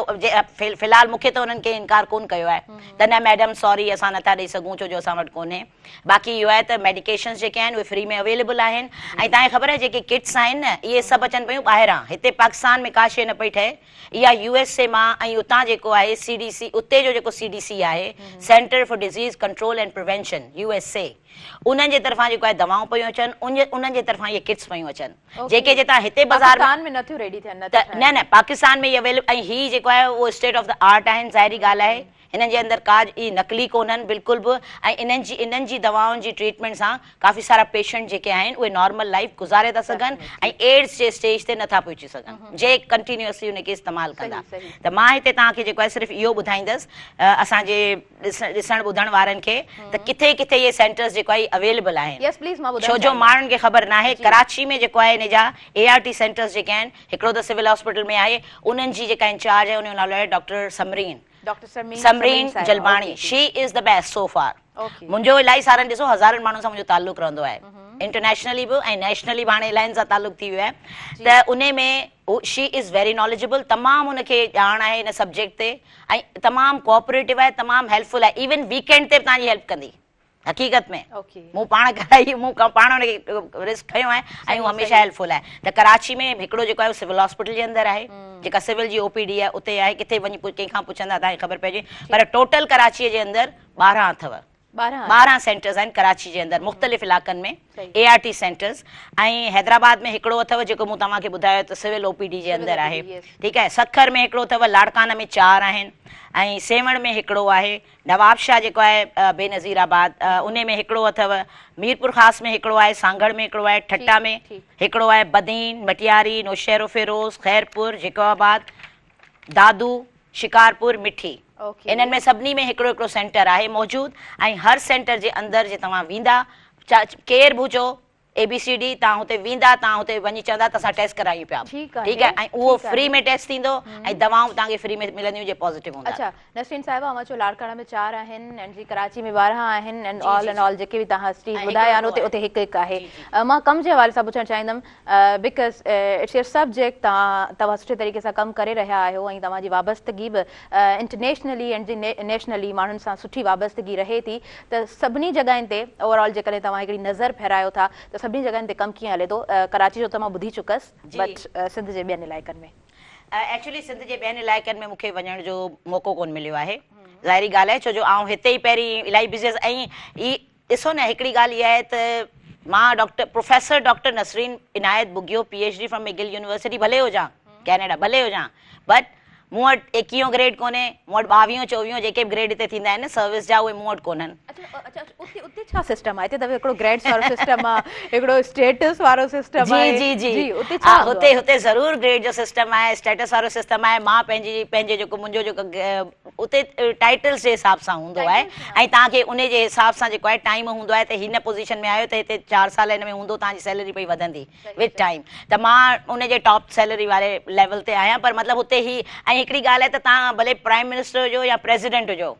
फ़िलहाल मूंखे त उन्हनि खे इनकार कोन कयो आहे त न मैडम सॉरी असां नथा ॾेई सघूं, छो जो असां वटि कोन्हे। बाक़ी इहो आहे त मेडिकेशन्स जेके आहिनि उहे फ्री में अवेलेबल आहिनि। ऐं तव्हांखे ख़बर आहे जेके किट्स आहिनि न इहे सभु अचनि पियूं ॿाहिरां, हिते पाकिस्तान में का शइ न पई ठहे, इहा USA मां। ऐं उतां जेको आहे CDC, उते जो जेको CDC आहे centre for disease control and prevention USA, उन्हनि जे तरफ़ां जेको आहे दवाऊं पियूं अचनि, उन्हनि जे तरफ़ां इहे किट्स पियूं अचनि, जेके जे तव्हां हिते बाज़ार में नथियूं रेडी थियनि न पाकिस्तान में इहे अवेलेबल। ऐं हीअ जेको आहे उहो स्टेट ऑफ द आर्ट आहिनि, ज़ाहिरी ॻाल्हि आहे, हिननि जे अंदरि का नकली कोन्हनि बिल्कुलु बि। ऐं इन्हनि जी दवाउनि जी ट्रीटमेंट सां काफ़ी सारा पेशेंट जेके आहिनि उहे नॉर्मल लाइफ गुज़ारे था सघनि ऐं एड्स जे स्टेज ते नथा पहुची सघनि जे कंटिन्यूअसली उनखे इस्तेमालु कंदा। त मां हिते तव्हांखे जेको आहे सिर्फ़ु इहो ॿुधाईंदसि असांजे ॾिसण ॿुधण वारनि खे त किथे किथे इहे सेंटर्स जेको आहे अवेलेबल आहिनि, छो जो माण्हुनि खे ख़बर न आहे। कराची में जेको आहे इन जा ART सेंटर्स जेके आहिनि, हिकिड़ो त सिविल हॉस्पिटल में आहे, उन्हनि जी जेका इंचार्ज आहे उनजो नालो आहे doctor Samreen Jalbani. She is the best so far. मुंहिंजो इलाही सारनि ॾिसो हज़ारनि माण्हुनि सां मुंहिंजो ताल्लुक़ रहंदो आहे, इंटरनेशनली बि ऐं नेशनली बि हाणे इलाहिनि सां ताल्लुक़ थी वियो आहे। त उन में शी इज़ वेरी नॉलेजेबल, तमामु उनखे ॼाण आहे हिन सब्जेक्ट ते ऐं तमामु कोऑपरेटिव आहे, तमामु हेल्पफुल आहे। इवन वीकेंड ते बि तव्हांजी हेल्प कंदी हक़ीक़त में। मूं पाण कराई, मूं पाण हुनखे रिस्क खयो आहे ऐं उहो हमेशह हेल्पफुल आहे। त कराची में हिकिड़ो जेको आहे सिविल हॉस्पिटल जे अंदरि आहे, जेका सिविल जी OPD आहे उते आहे, किथे वञी कंहिंखां पुछंदा तव्हांखे ख़बर पइजे। पर टोटल कराचीअ जे अंदरि 12 अथव, 12 सेंटर्स आहिनि कराची जे अंदरि मुख़्तलिफ़ इलाइक़नि में ART सेंटर्स ऐं हैदराबाद में हिकिड़ो अथव जेको मूं तव्हांखे ॿुधायो त सिविल OPD जे अंदरि आहे ठीकु आहे सखर में हिकिड़ो अथव लाड़काना में 4 आहिनि ऐं सेवण में हिकिड़ो आहे नवाबशाह जेको आहे बेनज़ीराबाद उन में हिकिड़ो अथव मीरपुर ख़ास में हिकिड़ो आहे सांगड़ में हिकिड़ो आहे ठट्टा में हिकिड़ो आहे बदीन मटियारी नौशहरो फिरोज़ खैरपुर जैकोबाद दादू शिकारपुर मिठी इन्हनि में सभिनी में हिकिड़ो हिकिड़ो सेंटर आहे मौजूदु ऐं हर सेंटर जे अंदरि जे तव्हां वेंदा केर बि हुजो ABCD तव्हां हुते वेंदा तव्हां हुते वञी चवंदा त असां टेस्ट करायूं पिया ठीकु आहे ऐं उहो फ्री में टेस्ट थींदो ऐं दवाऊं तव्हांखे फ्री में मिलंदियूं जे पॉज़िटिव हूंदा अच्छा नसरीन साहिबा मां चयो लाड़काना में 4 आहिनि ऐं जी कराची में 12 आहिनि एंड ऑल एंड ऑल जेके बि तव्हां स्ट्रीट ॿुधाया आहिनि उते उते हिकु हिकु आहे मां कम जे हवाले सां पुछणु चाहींदमि बिकॉज़ इट्स योर सब्जेक्ट तव्हां सुठे तरीक़े सां कमु करे रहिया आहियो ऐं तव्हांजी वाबस्तगी बि इंटरनेशनली एंड नेशनली माण्हुनि सां सुठी वाबस्तगी रहे थी त सभिनी जॻहियुनि ते ओवरऑल जेकॾहिं तव्हां हिकिड़ी नज़र फेरायो था त सभिनी जॻहियुनि ते कमु कीअं हले थो कराची जो त मां ॿुधी चुकसि बट सिंध जे ॿियनि इलाइक़नि में एक्चुअली सिंध जे ॿियनि इलाइक़नि में मूंखे वञण जो मौक़ो कोन मिलियो आहे ज़ाहिरी ॻाल्हि आहे छो जो आउं हिते ई पहिरीं इलाही बिज़नेस ऐं ई ॾिसो न हिकिड़ी ॻाल्हि इहा आहे त मां professor doctor Nasreen Inayat Bugio PhD from McGill university भले हुजां कैनेडा भले हुजां बट मूं वटि 21 ग्रेड कोन्हे मूं वटि 22 24 जेके बि ग्रेड हिते थींदा आहिनि सर्विस जा उहे मूं वटि कोन्हनि उते छा सिस्टम आहे हिते त हिकिड़ो ग्रेड्स वारो सिस्टम आहे हिकिड़ो स्टेटस वारो सिस्टम आहे जी हुते ज़रूर ग्रेड जो सिस्टम आहे स्टेटस वारो सिस्टम आहे मां पंहिंजे जेको मुंहिंजो जेको उते टाइटल्स जे हिसाब सां हूंदो आहे ऐं तव्हांखे उन जे हिसाब सां जेको आहे टाइम हूंदो आहे त हिन पोज़ीशन में आयो त हिते 4 साल हिन में हूंदो तव्हांजी सैलरी पई वधंदी विद टाइम त मां उन जे टॉप सैलरी वारे लेवल ते आहियां पर मतिलबु हुते ई ऐं हिकिड़ी ॻाल्हि आहे त तव्हां भले प्राइम मिनिस्टर हुजो या प्रेसिडेंट हुजो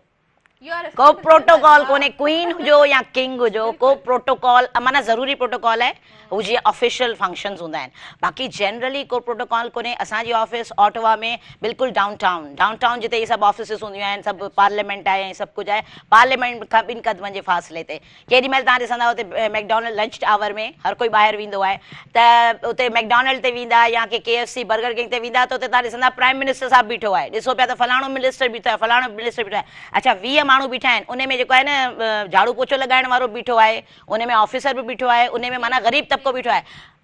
को प्रोटोकॉल कोन्हे क्वीन हुजो या किंग हुजो को प्रोटोकॉल माना ज़रूरी प्रोटोकॉल आहे हू जीअं ऑफिशियल फंक्शन्स हूंदा आहिनि बाक़ी जनरली को प्रोटोकॉल कोन्हे असांजी ऑफिस ऑटवा में बिल्कुलु डाउन टाउन जिते इहे सभु ऑफिसिस हूंदियूं आहिनि सभु पार्लियामेंट आहे ऐं सभु कुझु आहे पार्लियामेंट खां 2 क़दमनि जे फ़ासिले ते केॾी महिल तव्हां ॾिसंदा हुते मैकडॉनल्ड लंच आवर में हर कोई ॿाहिरि वेंदो आहे त उते मैकडॉनल्ड ते वेंदा या के KFC बर्गर किंग ते वेंदा त उते तव्हां ॾिसंदा प्राइम मिनिस्टर साहिबु बीठो आहे ॾिसो पिया त फलाणो मिनिस्टर बीठो आहे फलाणो मिनिस्टर बीठो आहे अच्छा 20 माण्हू बीठा आहिनि उन में जेको आहे न झाड़ू पोछो लॻाइण वारो बीठो आहे उन में ऑफिसर बि बीठो आहे उन में माना ग़रीब तबिको बीठो आहे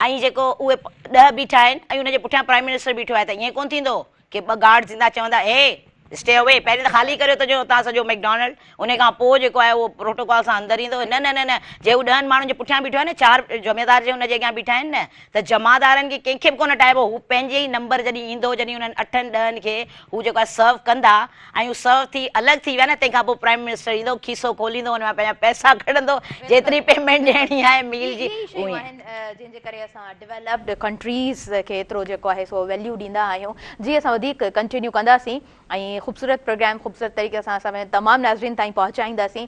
ऐं जेको उहे 10 बीठा आहिनि ऐं उनजे पुठियां प्राइम मिनिस्टर बीठो आहे त ईअं कोन थींदो की 2 गार्ड्स ईंदा चवंदा हे स्टे अवे पहिरीं त ख़ाली करियो त जो तव्हां सॼो मैकडॉनल्ड उन खां पोइ जेको आहे उहो प्रोटोकॉल सां अंदरि ईंदो न न न न जे हू 10 माण्हुनि जे पुठियां बीठो आहे न 4 ज़िमेदार जे हुनजे अॻियां बीठा आहिनि न त जमादारनि खे कंहिंखे बि कोन हटाइबो हू पंहिंजे ई नंबर जॾहिं ईंदो जॾहिं हुननि 8-10 खे हू जेको आहे सर्व कंदा ऐं हू सर्व थी अलॻि थी विया न तंहिंखां पोइ प्राइम मिनिस्टर ईंदो खीसो खोलींदो हुन मां पंहिंजा पैसा कढंदो जेतिरी पेमेंट ॾियणी आहे मील जी जंहिंजे करे असां डेवलप्ड कंट्रीज़ खे एतिरो जेको आहे सो वैल्यू ॾींदा आहियूं जी असां वधीक कंटिन्यू कंदासीं ऐं ख़ूबसूरत प्रोग्राम ख़ूबसूरत तरीक़े सां असां तमामु नाज़रीन ताईं पहुचाईंदासीं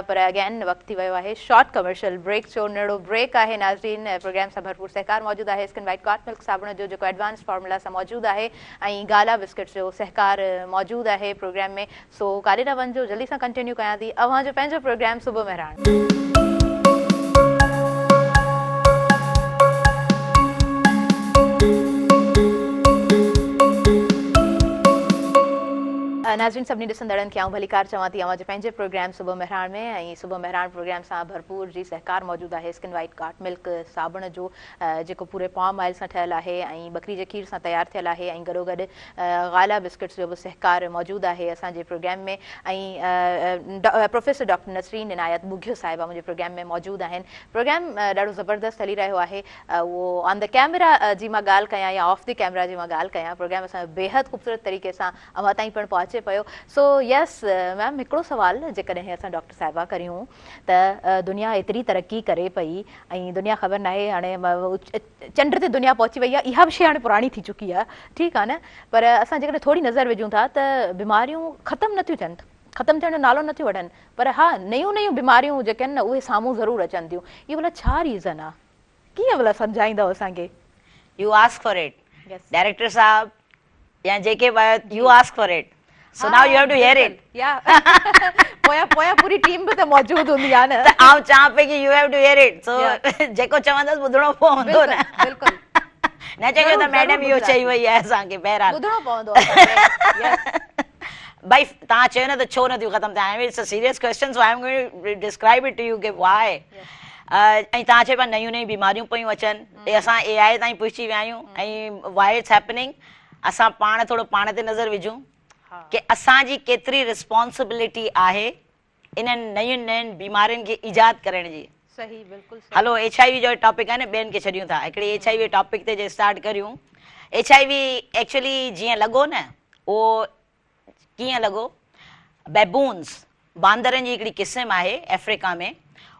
पर अगेन वक़्तु थी वियो आहे शॉर्ट कमर्शियल ब्रेक जो नंढो ब्रेक आहे नाज़रीन प्रोग्राम सां भरपूर सहकार मौजूदु आहे स्किन वाइट कॉट मिल्क साबुण जो जेको एडवांस फॉर्मूला सां मौजूदु आहे ऐं गाला बिस्किट जो सहकार मौजूदु आहे प्रोग्राम में सो काॾे न वञिजो जल्दी सां कंटिन्यू कयां थी अव्हांजो पंहिंजो प्रोग्राम सुबुह महिराण नाज़रीन सभिनी ॾिसंदड़नि खे आऊं भलीकार चवां थी अव्हांजे पंहिंजे प्रोग्राम सुबुह महिराण में ऐं सुबुह महिराण प्रोग्राम सां भरपूर जी सहकार मौजूदु आहे स्किन वाइट कॉट मिल्क साबुण जो जेको पूरे पाम ऑयल सां ठहियलु आहे ऐं बकरी जे खीर सां तयारु थियलु आहे ऐं गॾोगॾु गाला बिस्किट्स जो बि सहकार मौजूदु आहे असांजे प्रोग्राम में ऐं प्रोफेसर डॉक्टर नसरीन इनायत बुगियो साहिबा मुंहिंजे प्रोग्राम में मौजूदु आहिनि प्रोग्राम ॾाढो ज़बरदस्त हली रहियो आहे उहो ऑन द कैमरा जी मां ॻाल्हि कयां या ऑफ द कैमरा जी मां ॻाल्हि कयां प्रोग्राम असांजो बेहद ख़ूबसूरत तरीक़े सां अव्हां ताईं पिणु पहुचे पियो सो यस मैम हिकिड़ो सुवालु जेकॾहिं असां डॉक्टर साहिबा करियूं त दुनिया एतिरी तरक़ी करे पई ऐं दुनिया ख़बर न आहे हाणे चंड ते दुनिया पहुची वई आहे इहा बि शइ हाणे पुराणी थी चुकी आहे ठीकु आहे न पर असां जेकॾहिं थोरी नज़र विझूं था त बीमारियूं ख़तमु नथियूं थियनि ख़तमु थियण जो नालो नथियूं वठनि पर हा नयूं नयूं बीमारियूं जेके आहिनि न उहे साम्हूं ज़रूरु अचनि थियूं इहो भला छा रीज़न आहे कीअं भला सम्झाईंदव असांखे you ask for it director साहब या जेके you ask for it So now you have to hear it. Yeah. पोया पूरी टीम भी तो मौजूद होंगी यार ना. तो आप चाह पे कि you have to hear it. So जेको चवंदस बुधणो पवंदो ना. बिल्कुल. न चाहिए तो मैडम यो चाहिए वही है सांगे बहरहाल. बुधणो पवंदो. भाई तव्हां चयो न त छो नथियूं ख़तमु थियनि, it's a serious question, so I am going to describe it to you कि वाई। ऐं तव्हां चयो पिया नयूं नयूं बीमारियूं पियूं अचनि, असां AI ताईं पहुची विया आहियूं, ऐं वाई इट्स हैपनिंग, असां पाण थोरो पाण ते नज़र विझूं कि असांजी केतिरी रिस्पॉन्सिबिलिटी आहे इन्हनि नयुनि नयुनि बीमारियुनि खे ईजाद करण जी। सही, बिल्कुलु। हलो HIV जो टॉपिक आहे न, ॿियनि खे छॾियूं था, हिकिड़ी HIV टॉपिक ते जे स्टार्ट करियूं। HIV एक्चुअली जीअं लॻो न, उहो कीअं लॻो, बेबून्स बांदरनि जी हिकिड़ी क़िस्म आहे अफ्रीका में,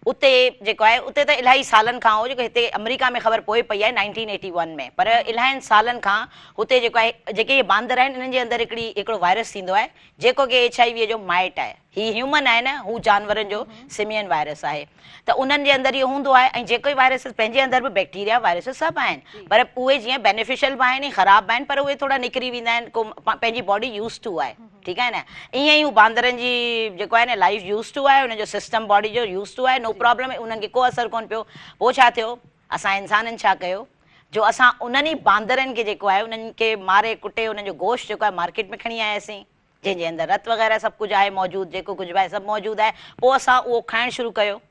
उते जेको आहे उते त इलाही सालनि खां हो, जेको हिते अमेरिका में ख़बर पोइ पई आहे 1981 में, पर इलाही सालनि खां हुते जेको आहे जेके इहे बांदर आहिनि इन्हनि जे अंदरि हिकिड़ो वायरस थींदो आहे जेको कि HIV जो माइट आहे। ही ह्यूमन आहे न, हू जानवरनि जो सिमियन वायरस आहे, त उन्हनि जे अंदरि इहो हूंदो आहे। ऐं जेको वायरस पंहिंजे अंदरि बि बैक्टीरिया वायरस सभु आहिनि, पर उहे जीअं बेनिफिशियल बि आहिनि ख़राब बि आहिनि, पर उहे थोरा निकिरी वेंदा आहिनि, को पंहिंजी बॉडी यूज़ टू आहे, ठीकु आहे न। ईअं ई हू बांदरनि जी जेको आहे न लाइफ यूज़ टू आहे, उनजो सिस्टम बॉडी जो यूज़ टू आहे, नो प्रॉब्लम, उन्हनि खे को असरु कोन पियो। पोइ छा थियो, असां इंसाननि छा कयो, जो असां उन्हनि ई बांदरनि खे जेको आहे उन्हनि खे मारे कुटे उन्हनि जो गोश्त जेको आहे मार्केट में खणी आयासीं, जंहिंजे अंदरि रत वग़ैरह सभु कुझु आहे मौजूदु, जेको कुझु बि आहे सभु मौजूदु आहे। पोइ असां उहो खाइणु शुरू कयो,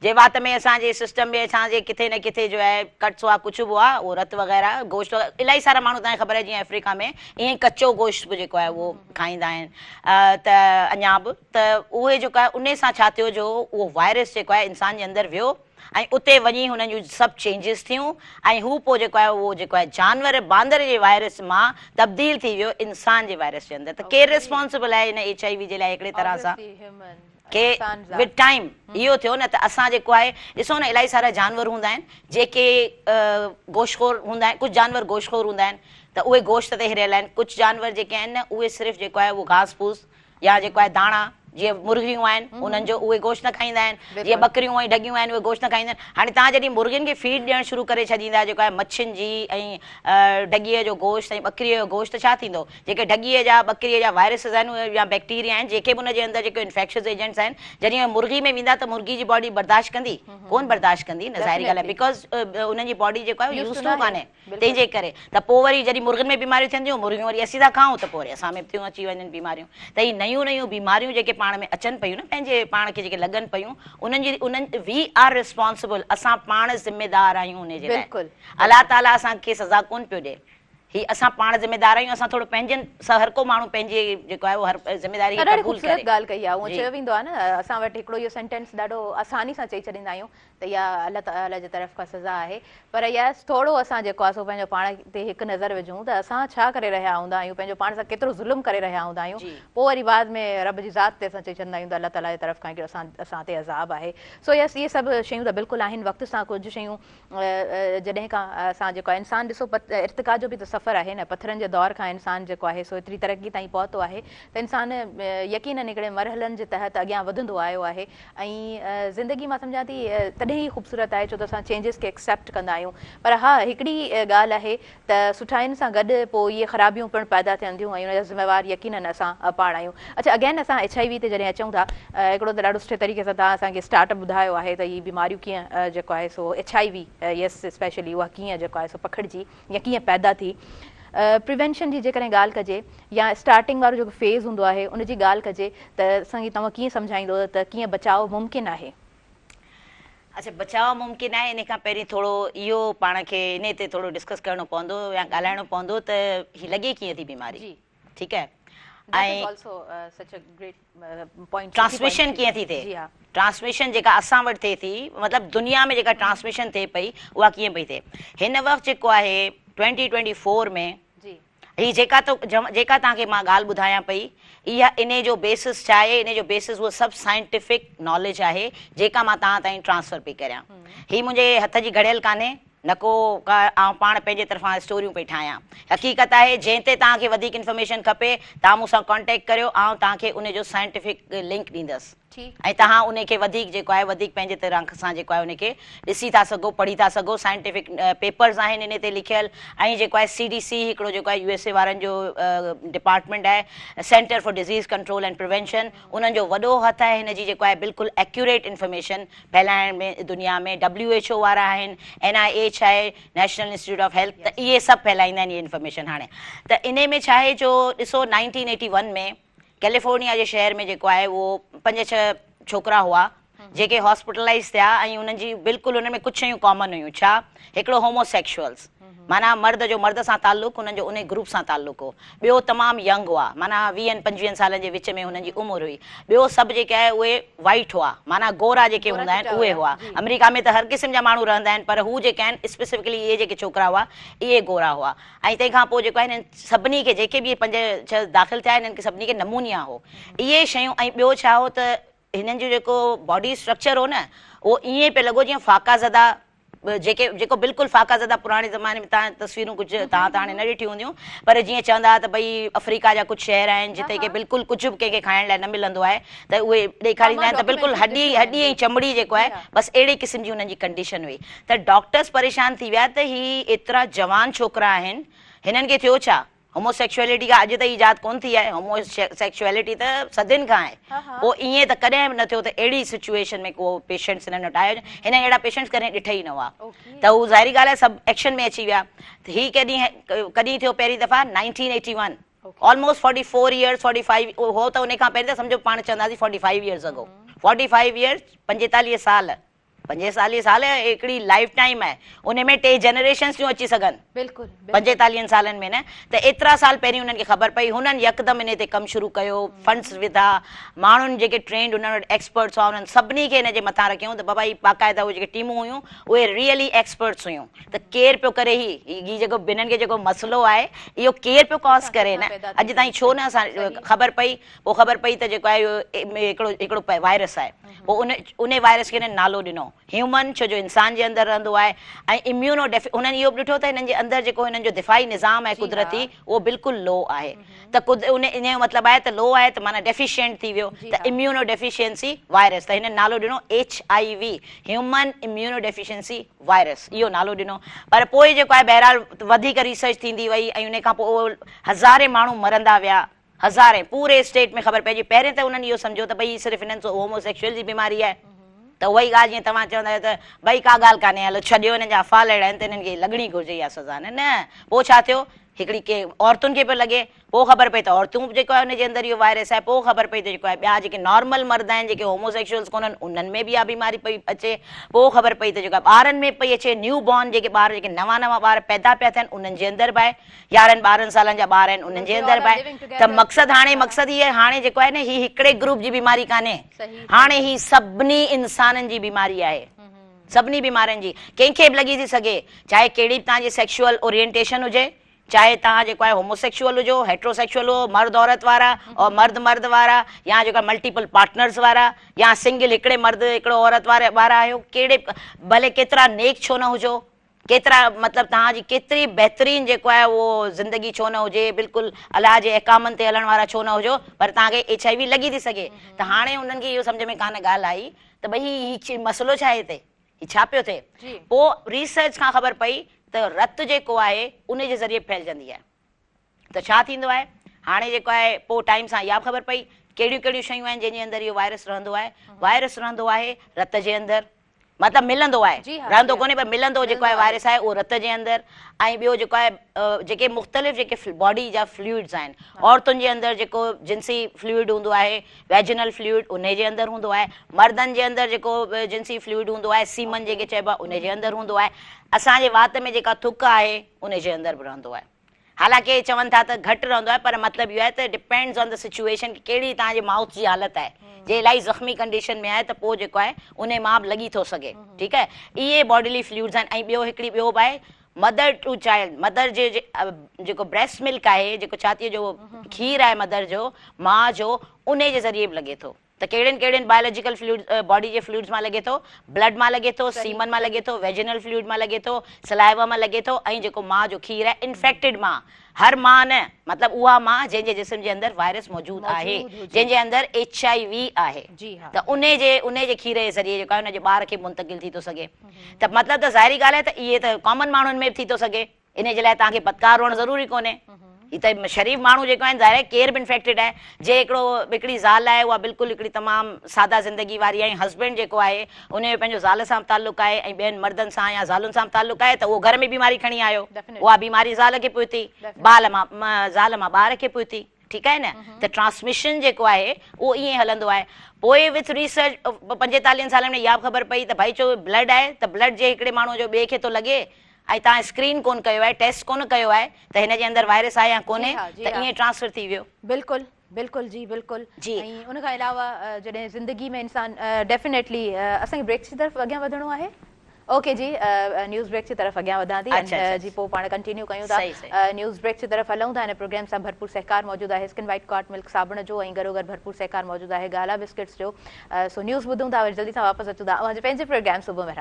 जे वात में असांजे सिस्टम में असांजे किथे न किथे जो आहे कट्स हुआ, कुझु बि आहे, उहो रत वग़ैरह गोश्त वग़ैरह इलाही सारा माण्हू तव्हांखे ख़बर आहे, जीअं अफ्रीका में ईअं कचो गोश्त बि जेको आहे उहो खाईंदा आहिनि, त अञा बि त उहे जेको आहे उन सां छा थियो, जो उहो वायरस जेको आहे इंसान जे अंदरि वियो ऐं उते वञी हुननि जूं सभु चेंजिस थियूं, ऐं हू पोइ जेको आहे उहो जेको आहे जानवर बांदर जे वायरस मां तब्दील थी वियो इंसान जे वायरस जे अंदरि। त केरु रिस्पॉन्सिबल आहे इन HIV जे लाइ हिकिड़े तरह सां, के विद टाइम इहो थियो न, त असां जेको आहे ॾिसो न, इलाही सारा जानवर हूंदा आहिनि जेके गोश्तखोर हूंदा आहिनि, कुझु जानवर गोश्तखोर हूंदा आहिनि, त उहे गोश्त ते हिरियल आहिनि, कुझु जानवर जेके आहिनि न उहे सिर्फ़ु जेको आहे उहो घास फूस या जेको आहे दाणा, जीअं मुर्गियूं आहिनि उन्हनि जो उहे गोश्त न खाईंदा आहिनि, जीअं बकरियूं ऐं ढगियूं आहिनि उहे गोश्त न खाईंदा आहिनि। हाणे तव्हां जॾहिं मुर्गियुनि खे फीड ॾियणु शुरू करे छॾींदा, जेको आहे मच्छियुनि जी ऐं ढगीअ जो गोश्त ऐं बकरीअ जो गोश्त, छा थींदो, जेके ढगीअ जा बकरीअ जा वायरसिस आहिनि उहे या बैक्टीरिया आहिनि, जेके बि उनजे अंदरि जेके इन्फेक्शियस एजेंट्स आहिनि, जॾहिं मुर्गी में वेंदा त मुर्गी जी बॉडी बर्दाश्त कंदी कोन, बर्दाश्त कंदी न, ज़ाहिरी ॻाल्हि आहे, बिकॉज़ उन्हनि जी बॉडी जेको आहे यूज़ टू कान्हे, तंहिंजे करे। त पोइ वरी जॾहिं मुर्गनि में बीमारियूं थियनि थियूं, मुर्गियूं वरी असीं था खाऊं, त पोइ वरी असां में थियूं अची वञनि बीमारियूं। त ही नयूं नयूं बीमारियूं जेके पाण में अचनि पियूं न, पंहिंजे पाण खे जेके लॻनि पियूं, उन्हनि वी आर रिस्पॉन्सिबल, असां पाण ज़िम्मेदार आहियूं उनजे लाइ। अलाह ताला असांखे सज़ा कोन पियो ॾे, ही असां पाण ज़िम्मेदार आहियूं, असां थोरो पंहिंजनि हर को माण्हू पंहिंजे जेको आहे हर ज़िम्मेदारी खे क़बूल करे। ॻाल्हि कई आहे, उहो चयो वेंदो आहे न, असां वटि हिकिड़ो इहो सेंटेंस ॾाढो आसानी सां चई छॾींदा आहियूं त इहा अलाह ताला जे तरफ़ खां सज़ा आहे, पर यस थोरो असां जेको आहे सो पंहिंजो पाण ते हिकु नज़र विझूं त असां छा करे रहिया हूंदा आहियूं, पंहिंजो पाण सां केतिरो ज़ुल्म करे रहिया हूंदा आहियूं, पोइ वरी बाद में रब जी ज़ात ते असां चई छॾींदा आहियूं त अलाह ताला जे तरफ़ खां हिकिड़ो असां ते अज़ाब आहे। सो यस इहे सभु शयूं त बिल्कुलु आहिनि, वक़्त सां कुझु शयूं जॾहिं खां असां जेको आहे इंसान ॾिसो इर्तिका जो बि त सफ़र आहे न, पत्थरनि जे दौर खां इंसान जेको आहे सो एतिरी तरक़ी ताईं पहुतो आहे त इंसान यकीनन हिकिड़े मरहलनि जे तहत अॻियां वधंदो आयो आहे, ऐं ज़िंदगी मां सम्झां थी तॾहिं ई ख़ूबसूरत आहे छो त असां चेंजिस खे एक्सेप्ट कंदा आहियूं। पर हा हिकिड़ी ॻाल्हि आहे त सुठाइनि सां गॾु पोइ इहे ख़राबियूं पिणु पैदा थियनि थियूं, ऐं हुनजा ज़िम्मेवार यकीनन असां पाण आहियूं। अच्छा, अगेन असां HIV ते जॾहिं अचूं था, हिकिड़ो त ॾाढो सुठे तरीक़े सां तव्हां असांखे स्टार्टअप ॿुधायो आहे त हीअ बीमारियूं कीअं जेको आहे सो HIV यस स्पेशली उहा कीअं जेको आहे सो पखिड़िजी या कीअं पैदा थी। प्रिवेंशन जी जेकॾहिं ॻाल्हि कजे या स्टार्टिंग वारो जेको फेज़ हूंदो आहे उनजी ॻाल्हि कजे त असांखे तव्हां कीअं सम्झाईंदो त कीअं बचाव मुमकिन आहे? अच्छा, बचाव मुमकिन आहे, इन खां पहिरीं थोरो इहो पाण खे इन ते थोरो डिस्कस करिणो पवंदो या ॻाल्हाइणो पवंदो त हीअ लॻे कीअं थी बीमारी, ठीकु आहे, ऐं ट्रांसमिशन कीअं थी थिए, ट्रांसमिशन जेका असां वटि थिए थी, मतिलबु दुनिया में जेका ट्रांसमिशन थिए पई उहा कीअं पई थिए। हिन वक़्तु जेको आहे 2024 में ही जेका तव्हांखे मां ॻाल्हि ॿुधायां पई, इहा इन जो बेसिस छा आहे, इन जो बेसिस उहो सभु साइंटिफिक नॉलेज आहे जेका मां तव्हां ताईं ट्रांसफर पई करियां। ही मुंहिंजे हथ जी घड़ियल कान्हे, न को आउं पाण पंहिंजे तरफ़ां स्टोरियूं पई ठाहियां, हक़ीक़त आहे जंहिं ते तव्हांखे वधीक इंफॉर्मेशन खपे तव्हां मूंसां कॉन्टेक्ट करियो, आउं तव्हांखे उनजो साइंटिफिक लिंक ॾींदसि, ऐं तव्हां उनखे वधीक जेको आहे वधीक पंहिंजे तरह सां जेको आहे उनखे ॾिसी था सघो, पढ़ी था सघो, साइंटिफिक पेपर्स आहिनि इन ते लिखियल, ऐं जेको आहे CDC हिकिड़ो जेको आहे USA वारनि जो डिपार्टमेंट आहे, centre for disease control and prevention, उन्हनि जो वॾो हथु आहे हिन जी जेको आहे बिल्कुलु एक्यूरेट इंफॉर्मेशन फैलाइण में दुनिया में। WHO वारा आहिनि, NIH आहे, नेशनल इंस्टीट्यूट ऑफ हेल्थ, त इहे सभु फैलाईंदा आहिनि इहे इंफॉर्मेशन। हाणे त इन में छा आहे जो ॾिसो 1981 में कैलिफोर्निया जे शहर में जेको आहे उहो 5-6 छोकिरा हुआ जेके हॉस्पिटलाइज़ थिया ऐं उन्हनि जी बिल्कुलु उन्हनि में कुझु शयूं कॉमन हुयूं। छा? हिकिड़ो होमोसेक्सुअल्स, माना मर्द जो मर्द सां ताल्लुक़ु, उन्हनि जो उन ग्रुप सां ताल्लुक़ु हो। ॿियो तमामु यंग हुआ, माना 20-25 सालनि जे विच में हुननि जी उमिरि हुई। ॿियो सभु जेके आहे उहे वाइट हुआ, माना गोरा जेके हूंदा आहिनि उहे हुआ। अमेरिका में त हर क़िस्म जा माण्हू रहंदा आहिनि, पर हू जेके आहिनि स्पेसिफिकली इहे जेके छोकिरा हुआ इहे गोरा हुआ। ऐं तंहिंखां पोइ जेको आहे हिननि सभिनी खे, जेके बि 5-6 दाख़िल थिया हिननि खे सभिनी खे नमूनिया हो इहे शयूं। ऐं ॿियो छा हो त हिननि जो जेको बॉडी स्ट्रक्चर हो न, उहो ईअं पियो लॻो जीअं फ़ाक़ाज़दा, जेको बिल्कुलु फ़ाक़ाज़दा पुराणे ज़माने में तव्हां तस्वीरूं कुझु तव्हां त हाणे न ॾिठियूं हूंदियूं, पर जीअं चवंदा त भई अफ्रीका जा कुझु शहर आहिनि जिते के बिल्कुलु कुझु बि कंहिंखे खाइण लाइ न मिलंदो आहे, त उहे ॾेखारींदा आहिनि त बिल्कुलु हॾी ऐं चमड़ी जेको आहे बसि अहिड़े क़िस्म जी हुननि जी कंडीशन हुई। त डॉक्टर्स परेशान थी विया त ही एतिरा जवान छोकिरा आहिनि, हिननि खे थियो छा? होमोसेक्सुअलिटी का अॼु त ईजाद कोन थी आहे, होमोसेक्सुअलिटी त सदियुनि खां आहे। पोइ ईअं त कॾहिं बि न थियो त अहिड़ी सिचुएशन में को पेशेंट्स हिननि वटि आयो, हिन अहिड़ा पेशेंट्स कॾहिं ॾिठा ई न हुआ। त हू ज़ाहिरी ॻाल्हि आहे सभु एक्शन में अची विया। त हीअ कॾहिं थियो? पहिरीं दफ़ा 1981, ऑलमोस्ट 44 इयर्स 45 हो, त उन खां पहिरीं त सम्झो पाण चवंदासीं 45 इयर्स अगो। 45 इयर्स 45 साल, 45 साल हिकिड़ी लाइफ टाइम आहे, उन में 3 जनरेशन्स थियूं अची सघनि। बिल्कुलु 45 सालनि में न, त एतिरा साल पहिरीं हुननि खे ख़बर पई, हुननि यकदमि इन ते कमु शुरू कयो, फंड्स विधा, माण्हुनि जेके ट्रेंड हुननि वटि एक्सपर्ट्स हुआ उन्हनि सभिनी खे हिन जे मथां रखियऊं। त बाबा ही बाक़ाइदा उहे जेके टीमूं हुयूं उहे रियली एक्सपर्ट्स हुयूं। त केरु पियो करे ही जेको हिननि खे जेको मसइलो आहे इहो केरु पियो कॉज़ करे न, अॼु ताईं छो न असां ख़बर पई? पोइ ख़बर पई त जेको आहे हिकिड़ो वायरस आहे। पोइ उन वायरस खे हिननि नालो ॾिनो ह्यूमन, छो जो इंसान जे अंदरि रहंदो आहे। ऐं इम्यूनो हुननि इहो बि ॾिठो त हिननि जे अंदरि जेको हिननि जो दिफ़ाई निज़ाम आहे कुदरती, उहो बिल्कुलु लो आहे। त इन जो मतिलबु आहे त लो आहे त माना डेफिशिएंट थी वियो, त इम्यूनो डेफिशिएंसी वायरस, त हिन नालो ॾिनो HIV, human immuno deficiency virus, इहो नालो ॾिनो। पर पोइ जेको आहे बहरहाल वधीक रिसर्च थींदी वई ऐं उन खां पोइ हज़ारे माण्हू मरंदा विया, हज़ारे पूरे स्टेट में ख़बर पइजी। पहिरें त उन्हनि इहो सम्झो त भई सिर्फ़ु हिननि सां होमोसेक्सुअल जी बीमारी आहे, त उहा ई ॻाल्हि जीअं तव्हां चवंदा आहियो त भई का ॻाल्हि कान्हे, हलो छॾियो, हिननि जा अफ़ाल अहिड़ा आहिनि त हिननि खे लॻणी घुरिजे इहा सज़ा। न, पोइ छा थियो? हिकिड़ी के औरतुनि खे पियो लॻे, पोइ ख़बर पई त औरतूं जेको आहे हुनजे अंदरि इहो वायरस आहे। पोइ ख़बर पई त जेको आहे ॿिया जेके नॉर्मल मर्द आहिनि, जेके होमोसेक्सुअल्स कोन्हनि, उन्हनि में बि इहा बीमारी पई अचे। पोइ ख़बर पई त जेको आहे ॿारनि में पई अचे, न्यू बॉर्न जेके ॿार, जेके नवां ॿार पैदा पिया थियनि उन्हनि जे अंदरि बि आहे, 11-12 सालनि जा ॿार आहिनि उन्हनि जे अंदरि बि आहे। त मक़सदु इहे हाणे जेको आहे न, ही हिकिड़े ग्रुप जी बीमारी कान्हे, हाणे ही सभिनी इंसाननि जी बीमारी आहे, सभिनी बीमारियुनि जी। कंहिंखे बि लॻी थी सघे, चाहे कहिड़ी बि तव्हांजी सेक्शुअल ओरिएंटेशन हुजे, चाहे तव्हां जेको आहे होमोसेक्सुअल हुजो, हेट्रोसेक्सुअल हो, मर्द औरत वारा और मर्द वारा, या जेका मल्टीपल पार्टनर्स वारा, या सिंगल हिकिड़े मर्द हिकिड़ो औरत वारा आहियो, कहिड़े भले केतिरा नेक छो न हुजो, केतिरा मतिलबु तव्हांजी केतिरी बहितरीनु जेको आहे उहो ज़िंदगी छो न हुजे, बिल्कुलु अलाह जे अहकामनि ते हलण वारा छो न हुजो, पर तव्हांखे HIV लॻी थी सघे। त हाणे उन्हनि खे इहो सम्झ में कान ॻाल्हि आई त भई ही मसइलो छा आहे हिते, ही छा पियो थिए। पोइ रिसर्च खां ख़बर पई त रत जेको आहे उन जे ज़रिए फैलजंदी आहे। त छा थींदो आहे हाणे जेको आहे, पोइ टाइम सां इहा ख़बर पई कहिड़ियूं कहिड़ियूं शयूं आहिनि जंहिंजे अंदरि इहो वायरस रहंदो आहे। वायरस रहंदो आहे रत जे अंदरि, मतिलबु मिलंदो आहे, रहंदो कोन्हे पर मिलंदो जेको आहे वायरस आहे उहो रत जे अंदरि। ऐं ॿियो जेको आहे जेके मुख़्तलिफ़ जेके बॉडी जा फ्लूइड्स आहिनि, औरतुनि जे अंदरि जेको जिन्सी फ्लूइड हूंदो आहे, वेजिनल फ्लूइड उन जे अंदरि हूंदो आहे। मर्दनि जे अंदरि जेको जिन्सी फ्लूइड हूंदो आहे, सीमन जेके चइबो आहे, उन जे अंदरि हूंदो आहे। असांजे वात में जेका थुक आहे उन जे अंदरि बि रहंदो आहे। हालांकि चवनि था त घटि रहंदो आहे, पर मतिलबु इहो आहे त डिपेंड्स ऑन द सिचुएशन, कहिड़ी तव्हांजे माउथ जी हालति आहे। जे इलाही ज़ख़्मी कंडीशन में आहे त पोइ जेको आहे उन मां बि लॻी थो सघे, ठीकु आहे। इहे बॉडीली फ्लूइड्स आहिनि। ऐं ॿियो बि आहे मदर टू चाइल्ड, मदर जे जेको ब्रेस्ट मिल्क आहे, जेको छातीअ जो खीर आहे मदर जो, माउ जो, उन जे ज़रिए बि लॻे थो। त कहिड़ियुनि बायोलॉजिकल फ्लूइड बॉडी जे फ्लूइड्स मां लॻे थो, ब्लड मां लॻे थो, सीमन मां लॻे थो, वेजिनल फ्लूइड मां लॻे थो, सलाइवा मां लॻे थो, ऐं जेको माउ जो खीर आहे इन्फेक्टेड मां, हर मां न, मतिलबु उहा मां जंहिंजे जिस्म जे अंदरि वायरस मौजूदु आहे, जंहिंजे अंदरि HIV आहे, त उन जे खीर जे ज़रिए जेको आहे उनजे ॿार खे मुंतकिल थी थो सघे। त मतिलबु त ज़ाहिरी ॻाल्हि आहे त इहे त कॉमन माण्हुनि में बि थी थो सघे, इन जे लाइ तव्हांखे पतकार हुअणु ज़रूरी कोन्हे। हीअ त शरीफ़ माण्हू जेको आहिनि ज़ाहिर केर बि इन्फेक्टेड आहे। जे हिकिड़ी ज़ाल आहे उहा बिल्कुलु हिकिड़ी तमामु सादा ज़िंदगी वारी आहे, हस्बैंड जेको आहे उन जो पंहिंजो ज़ाल सां ताल्लुक़ु आहे ऐं ॿियनि मर्दनि सां या ज़ालुनि सां ताल्लुक़ु आहे, त उहो घर में बीमारी खणी आयो, उहा बीमारी ज़ाल खे पियो थी, ज़ाल मां ॿार खे पियो थी, ठीकु आहे न, त ट्रांसमिशन जेको आहे उहो ईअं हलंदो आहे। पोइ विथ रिसर्च 45 सालनि में इहा ख़बर पई त भाई चओ ब्लड आहे त ब्लड जे हिकिड़े माण्हू जो ॿिए खे थो लॻे ऐं तव्हां स्क्रीन कोन कयो आहे, टेस्ट कोन कयो आहे त हिन जे अंदरि वायरस आहे या कोन्हे, त ईअं ट्रांसफर थी वियो। बिल्कुल बिल्कुल जी बिल्कुल जी। ऐं उन खां अलावा जॾहिं ज़िंदगी में इंसान डेफिनेटली असांखे ब्रेक जी तरफ़ अॻियां वधणो आहे। ओके जी, न्यूज़ ब्रेक की तरफ अॻियां वधां थी जी, पोइ पाण कंटिन्यू कयूं था। न्यूज़ ब्रेक की तरफ हलूं था। हिन प्रोग्राम सां भरपूर सहकार मौजूदु आहे स्किन वाइट कॉट मिल्क साबुण जो, ऐं गॾोगॾु भरपूर सहकार मौजूदु आहे गाला बिस्किट्स जो। सो न्यूज़ ॿुधूं था, वरी जल्दी सां वापसि अचूं था पंहिंजे प्रोग्राम सुबुह में।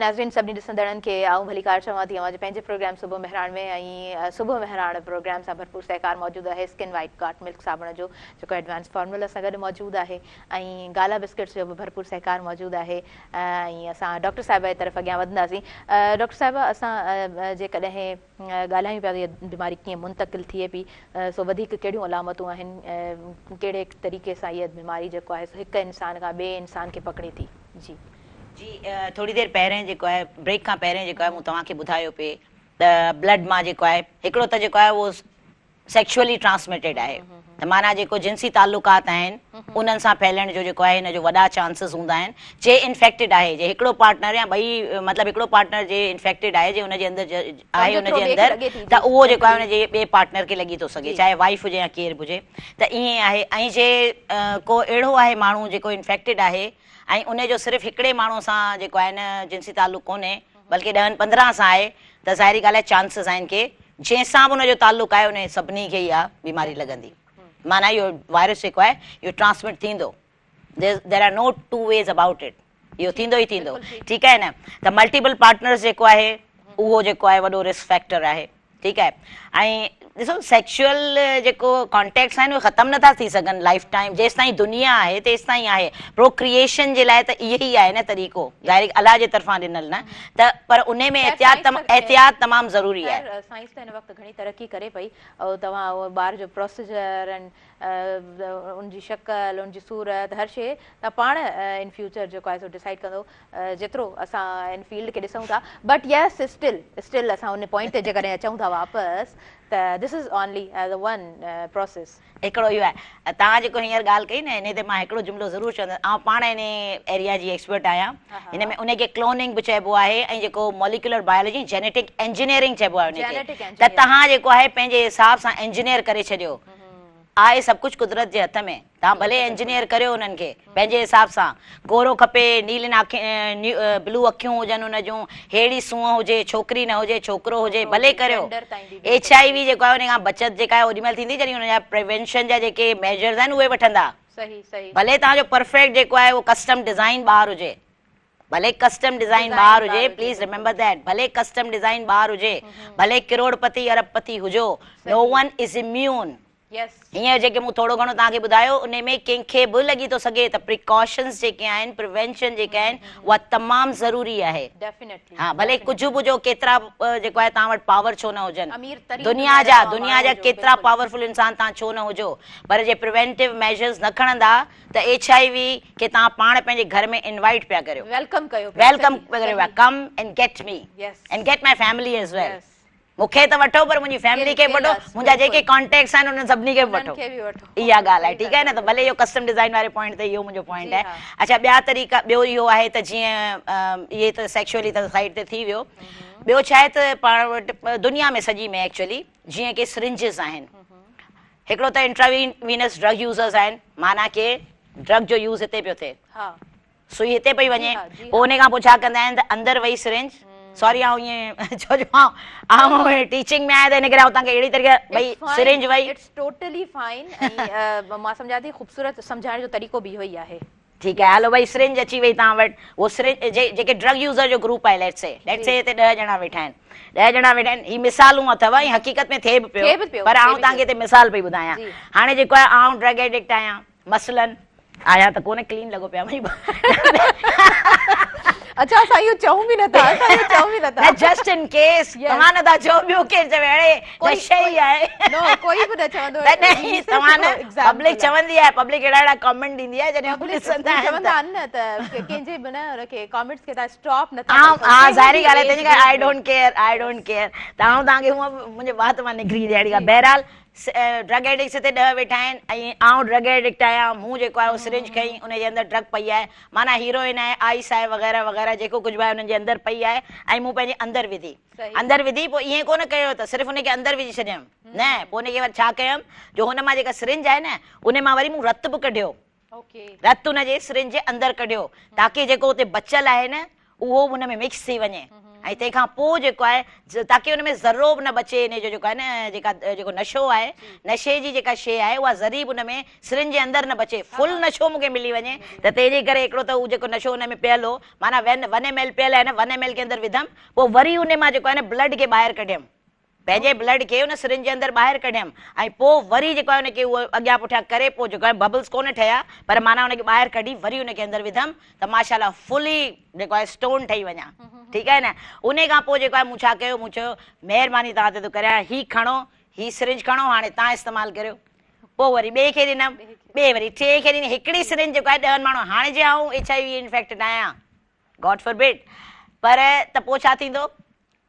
नाज़रीन सभिनी ॾिसंदड़नि खे आऊं भलीकार चवां थी पंहिंजे प्रोग्राम सुबुह मेहरान में। ऐं सुबुह मेहरान प्रोग्राम सां भरपूर सहकार मौजूदु आहे स्किन वाइट कॉट मिल्क साबुण जो, जेको एडवांस फॉर्मूला सां गॾु मौजूदु आहे, ऐं गाला बिस्किट्स जो बि भरपूर सहकार मौजूदु आहे। ऐं असां डॉक्टर साहिबा जी तरफ़ अॻियां वधंदासीं। डॉक्टर साहिबा, असां जेकॾहिं ॻाल्हायूं पिया त इहा बीमारी कीअं मुंतक़िल थिए पई, सो वधीक कहिड़ियूं अलामतूं आहिनि, कहिड़े तरीक़े सां इहा बीमारी जेको आहे हिकु इंसान खां ॿिए इंसान खे पकड़े थी? जी जी, थोड़ी देरि पहिरें जेको आहे ब्रेक खां पहिरें जेको आहे मूं तव्हांखे ॿुधायो पिए त ब्लड मां जेको आहे हिकिड़ो त जेको आहे उहो सेक्शुअली ट्रांसमिटेड आहे, त माना जेको जिन्सी ताल्लुकात आहिनि उन्हनि सां फैलण जो जेको आहे हिन जो वॾा चांसिस हूंदा आहिनि। जे इन्फेक्टेड आहे, जे हिकिड़ो पार्टनर या ॿई मतिलबु हिकिड़ो पार्टनर जे इन्फेक्टेड आहे, जे हुनजे अंदरि आहे हुनजे अंदरि, त उहो जेको आहे हुनजे ॿिए पार्टनर खे लॻी थो सघे, चाहे वाइफ हुजे या केरु बि हुजे, त ईअं आहे। ऐं जे को अहिड़ो आहे माण्हू जेको इन्फेक्टेड आहे ऐं उनजो सिर्फ़ु हिकिड़े माण्हू सां जेको आहे न जिन्सी ताल्लुक़ कोन्हे बल्कि 10-15 सां आहे, त ज़ाहिरी ॻाल्हि आहे चांसिस आहिनि की जंहिंसां बि हुनजो ताल्लुक़ आहे उन सभिनी खे इहा बीमारी लॻंदी। माना इहो वायरस जेको आहे इहो ट्रांसमिट थींदो, there are no two ways about it, इहो थींदो ई थींदो, ठीकु आहे न। त मल्टीपल पार्टनर्स जेको आहे उहो जेको आहे वॾो रिस्क फैक्टर आहे, ठीकु आहे। ऐं ॾिसो सेक्शुअल जेको कॉन्टेक्ट्स आहिनि उहे ख़तमु नथा थी सघनि लाइफ टाइम, जेसि ताईं दुनिया आहे तेसि ताईं आहे। प्रोक्रिएशन जे लाइ त इहो ई आहे न तरीक़ो, ज़ाहिर अलाह जे तरफ़ां ॾिनल न, त पर उन में एहतियात तमामु ज़रूरी आहे। साइंस त हिन वक़्तु घणी तरक़ी करे पई, ऐं तव्हां ॿार जो प्रोसीजर उनजी शक्ल उनजी सूरत हर शइ त पाण इन फ्यूचर जेको आहे सो डिसाइड कंदो, जेतिरो असां इन फील्ड खे ॾिसूं था। बट यस स्टिल असां उन पॉइंट ते जेकॾहिं अचूं था वापसि, त this is only the one process. हिकिड़ो इहो आहे, तव्हां जेको हींअर ॻाल्हि कई न, हिन ते मां हिकिड़ो जुमिलो ज़रूरु चवंदसि। आउं पाण इन एरिया जी एक्सपर्ट आहियां, हिन में उनखे क्लोनिंग बि चइबो आहे ऐं जेको मॉलिक्यूलर बायोलॉजी जेनेटिक इंजीनियरिंग चइबो आहे उनखे, त तव्हां जेको आहे पंहिंजे हिसाब सां इंजीनियर करे छॾियो, आहे सभु कुझु कुदरत जे हथ में, तव्हां भले इंजीनियर करियो उन्हनि खे पंहिंजे हिसाब सां। गोरो खपे, नीलनि अखियूं ब्लू अखियूं हुजनि हुन जूं, हेड़ी सूंहं हुजे, छोकिरी न हुजे छोकिरो हुजे, भले करियो। HIV जेको आहे उन खां बचत जेका आहे ओॾी महिल थींदी जॾहिं हुनजा प्रिवेंशन जा जेके मेजर्स आहिनि उहे वठंदा। भले तव्हांजो परफेक्ट जेको आहे उहो कस्टम डिज़ाइन ॿार हुजे, भले कस्टम डिज़ाइन ॿार हुजे, प्लीज़ रिमेंबर दैट, भले कस्टम डिज़ाइन ॿार हुजे, भले करोड़पति अरबपति हुजो, नो वन इज़ इम्यून। हींअर जेके मूं थोरो घणो तव्हांखे ॿुधायो उन में कंहिंखे बि लॻी थो सघे, त प्रिकॉशन्स जेके आहिनि, प्रिवेंशन जेके आहिनि उहा तमामु ज़रूरी आहे। हा, भले कुझु बि जो केतिरा जेको आहे तव्हां वटि पावर छो न हुजनि, दुनिया जा केतिरा पावरफुल इंसान तव्हां छो न हुजो, पर जे प्रिवेंटिव मेजर्स न खणंदा त HIV खे तव्हां पाण पंहिंजे घर में इनवाइट पिया करियो, वेलकम कयो, come and get me and get my family as well. मूंखे त वठो पर मुंहिंजी फैमिली खे वठो, मुंहिंजा जेके कॉन्टेक्ट्स आहिनि उन्हनि सभिनी खे वठो, इहा ॻाल्हि आहे, ठीकु आहे न। त भले इहो कस्टम डिज़ाइन वारे पॉइंट ते इहो मुंहिंजो पॉइंट आहे। अच्छा, ॿिया तरीक़ा ॿियो इहो आहे त जीअं इहे त सेक्शुअली त साइड ते थी वियो, ॿियो छा आहे त पाण वटि दुनिया में सॼी में एक्चुअली जीअं की सिरिंजिस आहिनि, हिकिड़ो त इंट्रावीनस ड्रग यूज़र्स आहिनि, माना के ड्रग जो यूज़ हिते पियो थिए, सुई हिते पई वञे, पोइ उन खां पोइ छा कंदा आहिनि त अंदरि वई सिरिंज, सॉरी आउं ईअं छो जो आउं टीचिंग में आहियां त हिन करे आउं तव्हांखे अहिड़ी तरीक़े भई सिरिंज वई, इट्स टोटली फाइन, ऐं मां सम्झां थी ख़ूबसूरत सम्झाइण जो तरीक़ो बि इहो ई आहे। ठीकु आहे, हलो भई सिरिंज अची वई तव्हां वटि, उहो सिरिंज जेके ड्रग यूज़र जो ग्रुप आहे, लेट्स से हिते 10 ॼणा वेठा आहिनि, ही मिसालूं अथव, ऐं हक़ीक़त में थिए बि पियो, पर आउं तव्हांखे हिते मिसाल पई ॿुधायां। हाणे जेको आहे आउं ड्रग एडिक्ट आहियां, मसलन आया त कोन्हे, क्लीन लॻो पिया अच्छा असां इहो चऊं बि नथा जस्ट इन केस तव्हां नथा चओ ॿियो केरु चवे अड़े नशे ई आहे कोई बि न चवंदो तव्हां न पब्लिक चवंदी आहे पब्लिक अहिड़ा कमेंट ॾींदी आहे जॾहिं चवंदा आहिनि न त कंहिंजे बि न हुनखे कमेंट्स खे तव्हां स्टॉप नथा हा ज़ाहिरी ॻाल्हि आहे तंहिंजे करे आई डोंट केयर तव्हांखे हूअं मुंहिंजे बात मां निकिरी जहिड़ी ॻाल्हि बहरहाल ड्रग एडिक्ट्स हिते 10 वेठा आहिनि ऐं आउं ड्रग एडिक्ट आहियां मूं जेको आहे सिरिंज खई उनजे अंदरि ड्रग पई आहे माना हीरोइन आहे आइस आहे वग़ैरह वग़ैरह जेको कुझु बि आहे उन्हनि जे अंदरि पई आहे ऐं मूं पंहिंजे अंदरि विधी पोइ ईअं कोन कयो त सिर्फ़ु उनखे अंदरि विझी छॾियमि न पोइ उनखे वरी छा कयमि जो हुन मां जेका सिरिंज आहे न उन मां वरी मूं रत बि कढियो रत उनजे सिरिंज जे अंदरि कढियो ताकी जेको हुते बचियल आहे न उहो हुन में मिक्स थी वञे ऐं तंहिंखां पोइ जेको आहे ताकी हुन में ज़रो बि न बचे इन जो जेको आहे न जेको नशो आहे नशे जी जेका शइ आहे उहा ज़री बि हुन में सिरिंज जे अंदरि न बचे फुल नशो मूंखे मिली वञे त तंहिंजे करे हिकिड़ो त उहो जेको नशो हुन में पियल हो माना 1 ml पियल आहे न 1 ml के अंदरि विधमि पोइ वरी उन मां जेको आहे न ब्लड खे ॿाहिरि कढियमि पंहिंजे ब्लड खे उन सिरिंज जे अंदरि ॿाहिरि कढियमि ऐं पोइ वरी जेको आहे हुनखे उहो अॻियां पुठियां करे पोइ जेको आहे बबल्स कोन ठहिया पर माना हुनखे ॿाहिरि कढी वरी हुनखे अंदरि विधमि त माशाल्लाह फुली जेको आहे स्टोन ठही वञा ठीकु आहे न उन खां पोइ जेको आहे मूं छा कयो मूं चयो महिरबानी तव्हां ते थो करियां हीउ खणो हीउ सिरिंज खणो हाणे तव्हां इस्तेमालु करियो पोइ वरी ॿिए खे ॾिनमि ॿिए वरी टे खे ॾिनी हिकिड़ी सिरिंज जेको आहे 10 माण्हू हाणे जे आऊं HIV इन्फेक्टेड आहियां गॉड फॉरबिड पर त पोइ छा थींदो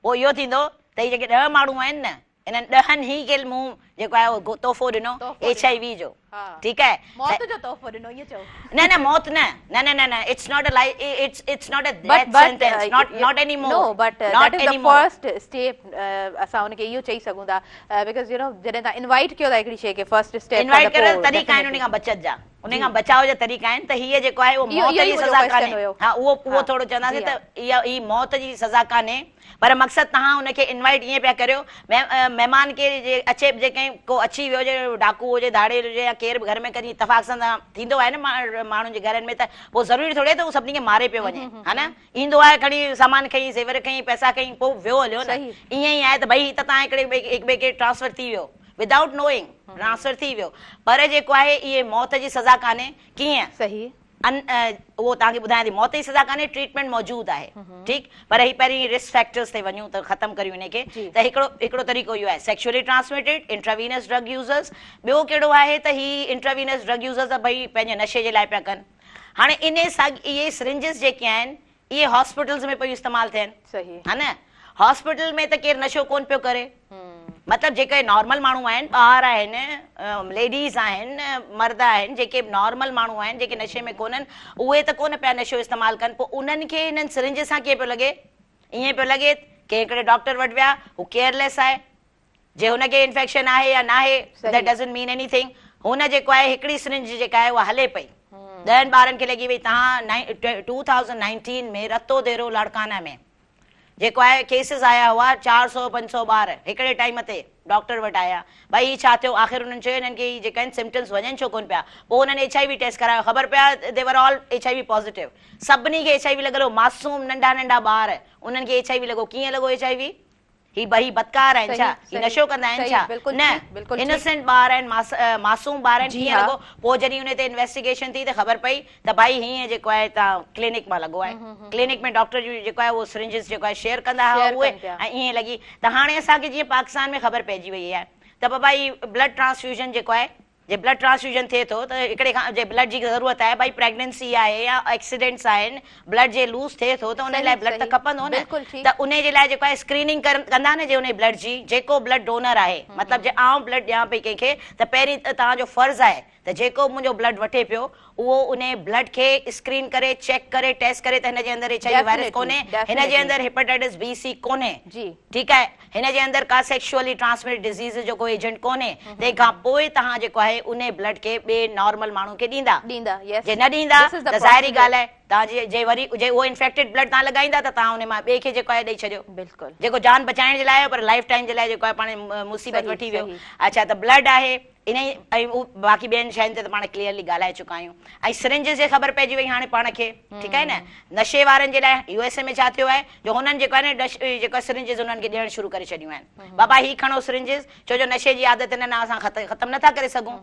पोइ इहो थींदो त हीअ जेके 10 माण्हू आहिनि न इन्हनि 10 ई खे मूं जेको आहे उहो तोहफ़ो ॾिनो HIV जो ठीकु आहे मौत जो तोहफ़ो ॾिनो इहो चओ न मौत न it's not a life it's not a death sentence not any more no but that is the first step असां उनखे इहो चई सघूं था बिकॉज़ यू नो जॾहिं तव्हां इनवाइट कयो था हिकिड़ी शइ खे फर्स्ट स्टेप इनवाइट करे तरीक़ा आहिनि उन खां बचत जा उन खां बचाव जा तरीक़ा आहिनि त हीअ जेको आहे उहो मौत जी सज़ा कान्हे हा उहो थोरो चवंदासीं त ही मौत जी सज़ा कान्हे पर मक़सदु तव्हां हुनखे इनवाइट ईअं पिया करियो महिमान खे अचे जेकॾहिं को अची वियो हुजे डाकू हुजे धाड़े हुजे या केरु बि घर में कॾहिं इतफ़ाक़ सां थींदो आहे न माण्हुनि जे घरनि में त पोइ ज़रूरी थोरे त उहो सभिनी खे मारे पियो वञे हा न ईंदो आहे खणी सामान खई ज़ेवर खई पैसा खई पोइ वियो हलियो न ईअं ई आहे त भई त तव्हां हिकिड़े हिक ॿिए खे ट्रांसफर थी वियो विदाउट नोइंग ट्रांसफर थी वियो पर जेको आहे इहे मौत जी सज़ा कान्हे कीअं सही उहो तव्हांखे ॿुधायां थी मौत जी सज़ा कान्हे ट्रीटमेंट मौजूदु आहे ठीकु पर ही पहिरीं रिस्क फैक्टर्स ते वञूं त ख़तमु करियूं हिनखे त हिकिड़ो तरीक़ो इहो आहे sexually transmitted intravenous drug users ॿियो कहिड़ो आहे त ही इंट्रावीनस ड्रग यूज़र्स भई पंहिंजे नशे जे लाइ पिया कनि हाणे इहे सिरिंजिस जेके आहिनि इहे हॉस्पिटल्स में पियूं इस्तेमालु थियनि हा न हॉस्पिटल में त केरु नशो कोन पियो करे मतिलबु जेके नॉर्मल माण्हू आहिनि ॿार आहिनि लेडीज़ आहिनि मर्द आहिनि जेके नॉर्मल माण्हू आहिनि जेके नशे में कोन्हनि उहे त कोन पिया नशो इस्तेमालु कनि पोइ उन्हनि खे हिननि सिरिंज सां कीअं पियो लॻे ईअं पियो लॻे के हिकिड़े डॉक्टर वटि विया हू केयरलेस आहे जे हुनखे इन्फेक्शन आहे या न आहे दैट डज़ंट मीन एनीथिंग हुन जेको आहे हिकिड़ी सिरिंज जेका आहे उहा हले पई 10 ॿारनि खे लॻी वई तव्हां 2019 में रतो देरो लाड़काना में जेको आहे केसिस आया हुआ 400-500 ॿार हिकिड़े टाइम ते डॉक्टर वटि आया भई हीउ छा थियो आख़िर हुननि चयो हिननि खे जेका आहिनि सिम्टम्स वञनि छो कोन पिया पोइ हुननि HIV टेस्ट करायो ख़बर पिया दे वर ऑल HIV पॉज़िटिव सभिनी खे HIV लॻल हो मासूम नंढा ॿार उन्हनि खे HIV लॻो कीअं लॻो HIV ही बदकार आहिनि छा ही नशो कंदा आहिनि छा न इनोसेंट ॿार आहिनि मासूम ॿार आहिनि कीअं लॻो पोइ जॾहिं हुन ते इन्वेस्टिगेशन थी त ख़बर पई त भाई हीअं जेको आहे तव्हां क्लिनिक मां लॻो आहे क्लिनिक में डॉक्टर जो जेको आहे उहो सिरिंजिस जेको आहे शेयर कंदा हुआ उहे ऐं ईअं लॻी त हाणे असांखे जीअं पाकिस्तान में ख़बर पइजी वई आहे त बाबा ही ब्लड ट्रांसफ्यूजन जेको आहे जे ब्लड ट्रांसफ्यूजन थिए थो त हिकिड़े खां जे ब्लड जी ज़रूरत आहे भई प्रेगनेंसी आहे या एक्सीडेंट्स आहिनि ब्लड जे लूज़ थिए थो त उन लाइ ब्लड त खपंदो न त उन जे लाइ जेको आहे स्क्रीनिंग कंदा न जे उन ब्लड जी जेको ब्लड डोनर आहे मतिलबु जे आउं ब्लड ॾियां पई कंहिंखे त पहिरीं त तव्हांजो फर्ज़ु आहे त जेको मुंहिंजो ब्लड वठे पियो उहो उन ब्लड खे स्क्रीन करे चेक करे टेस्ट करे त हिन जे अंदरि HIV वायरस कोन्हे हिन जे अंदरि हेपेटाइटिस B C कोन्हे ठीकु आहे हिन जे अंदरि का सेक्शुअली ट्रांसमिटेड डिज़ीज़ जो कोई एजेंट कोन्हे तंहिंखां पोइ तव्हां जेको आहे उन ब्लड खे ॿिए नॉर्मल माण्हू खे ॾींदा जे न ॾींदा त ज़ाहिरी ॻाल्हि आहे तव्हां जे वरी जे उहो इन्फेक्टेड ब्लड तव्हां लॻाईंदा त तव्हां उन मां ॿिए खे जेको आहे ॾेई छॾियो बिल्कुलु जेको जान बचाइण जे लाइ पर लाइफ टाइम जे लाइ जेको आहे पाण मुसीबत वठी वियो अच्छा त ब्लड आहे इन ऐं बाक़ी ॿियनि शयुनि ते त पाण क्लियरली ॻाल्हाए चुका आहियूं ऐं सिरिंजिस जे ख़बर पइजी वई हाणे पाण खे ठीकु आहे न नशे वारनि जे लाइ USA में छा थियो आहे जो हुननि जेको आहे न जेको सिरिंजिस उन्हनि खे ॾियणु शुरू करे छॾियूं आहिनि बाबा ही खणो सिरिंजिस छो जो नशे जी आदत न असां ख़तमु नथा करे सघूं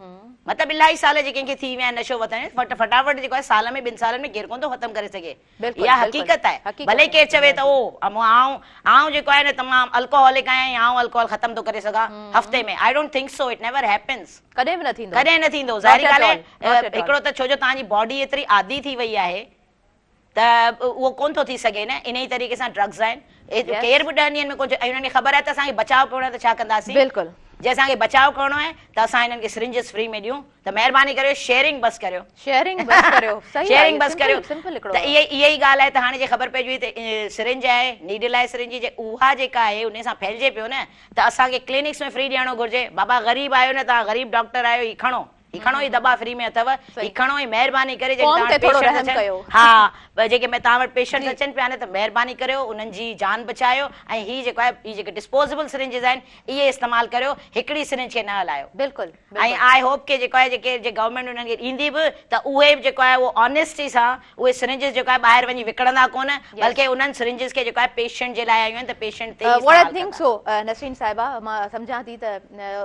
मतलब इलाही साल जे कंहिंखे थी विया आहिनि नशो वठण फटाफट जेको आहे साल में 2 सालनि में केरु कोन थो ख़तम करे सघे इहा हक़ीक़त आहे भले केरु चवे त आउं जेको आहे न तमामु अल्कोहलिक आहियां या आउं अल्कोहल ख़तम थो करे सघां हफ़्ते में आई don't think so it never happens कॾहिं न थींदो ज़ाहिरी ॻाल्हि आहे हिकिड़ो त छो जो तव्हांजी बॉडी एतिरी आदी थी वई आहे त उहो कोन थो थी सघे न इन ई तरीक़े सां ड्रग्स आहिनि केर बि 10 ॾींहंनि में कुझु ऐं उन्हनि खे ख़बर आहे त असांखे बचाव करणो आहे त छा कंदासीं बिल्कुलु जे असांखे बचाव करणो आहे त असां हिननि खे सिरिंजिस फ्री में ॾियूं त महिरबानी करे शेयरिंग बस करियो त इहा ई ॻाल्हि आहे त हाणे जे ख़बर पइजी वई त सिरिंज आहे नीडल आहे सिरिंज जे उहा जेका आहे उन सां फैलिजे पियो न त असांखे क्लिनिक्स में फ्री ॾियणो घुरिजे बाबा ग़रीब आहियो न तव्हां ग़रीब डॉक्टर आहियो ही खणो ही दॿा फ्री में अथव ही खणो ही महिरबानी करे जेके तव्हां वटि पेशेंट्स अचनि पिया न त महिरबानी करियो उन्हनि जी जान बचायो ऐं ही जेको आहे ही जेके डिस्पोजेबल सिरिंजिस आहिनि इहे इस्तेमालु करियो हिकिड़ी सिरिंज खे न हलायो बिल्कुलु ऐं आई होप के जेको आहे जे गवर्नमेंट उन्हनि खे ॾींदी बि त उहे जेको आहे उहो ऑनेस्टी सां उहे सिरिंजिस जेको आहे ॿाहिरि वञी विकिणंदा कोन बल्कि उन्हनि सिरिंजिस खे जेको आहे पेशेंट जे लाइ आयूं आहिनि त पेशेंट ते नसरीन साहिबा मां सम्झां थी त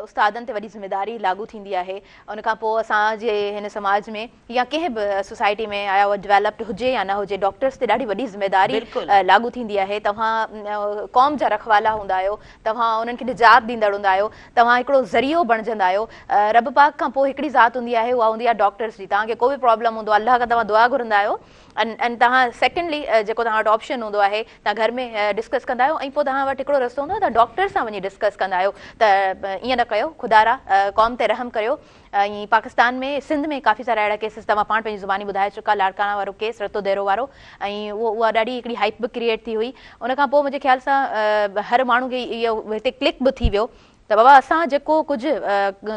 उस्तादनि ते वॾी ज़िमेदारी लागू थींदी आहे उन खां पोइ असांजे हिन समाज में या कंहिं बि सोसाइटी में आया उहा डेवलप्ड हुजे या न हुजे डॉक्टर्स ते ॾाढी वॾी ज़िमेदारी लागू थींदी आहे तव्हां क़ौम जा रखवाला हूंदा आहियो तव्हां उन्हनि खे निजात ॾींदड़ हूंदा आहियो तव्हां हिकिड़ो ज़रियो बणिजंदा आहियो रब पाक खां पोइ हिकिड़ी ज़ात हूंदी आहे उहा हूंदी आहे डॉक्टर्स जी तव्हांखे कोई बि प्रॉब्लम हूंदो आहे अलाह खां तव्हां दुआ घुरंदा आहियो ऐं तव्हां सेकेंडली जेको तव्हां वटि ऑप्शन हूंदो आहे तव्हां घर में डिस्कस कंदा आहियो ऐं पोइ तव्हां वटि हिकिड़ो रस्तो हूंदो आहे तव्हां डॉक्टर सां वञी डिस्कस कंदा आहियो त ईअं न कयो खुदारा क़ौम ते रहम करियो ऐं पाकिस्तान में सिंध में काफ़ी सारा अहिड़ा केसिस तव्हां पाण पंहिंजी ज़ुबानी ॿुधाए चुका लाड़काना वारो केस रतो देरो वारो ऐं उहा ॾाढी हिकिड़ी हाइप बि क्रिएट थी हुई उन खां पोइ मुंहिंजे ख़्याल सां हर माण्हू खे इहो हिते क्लिक बि थी वियो त बाबा असां जेको कुझु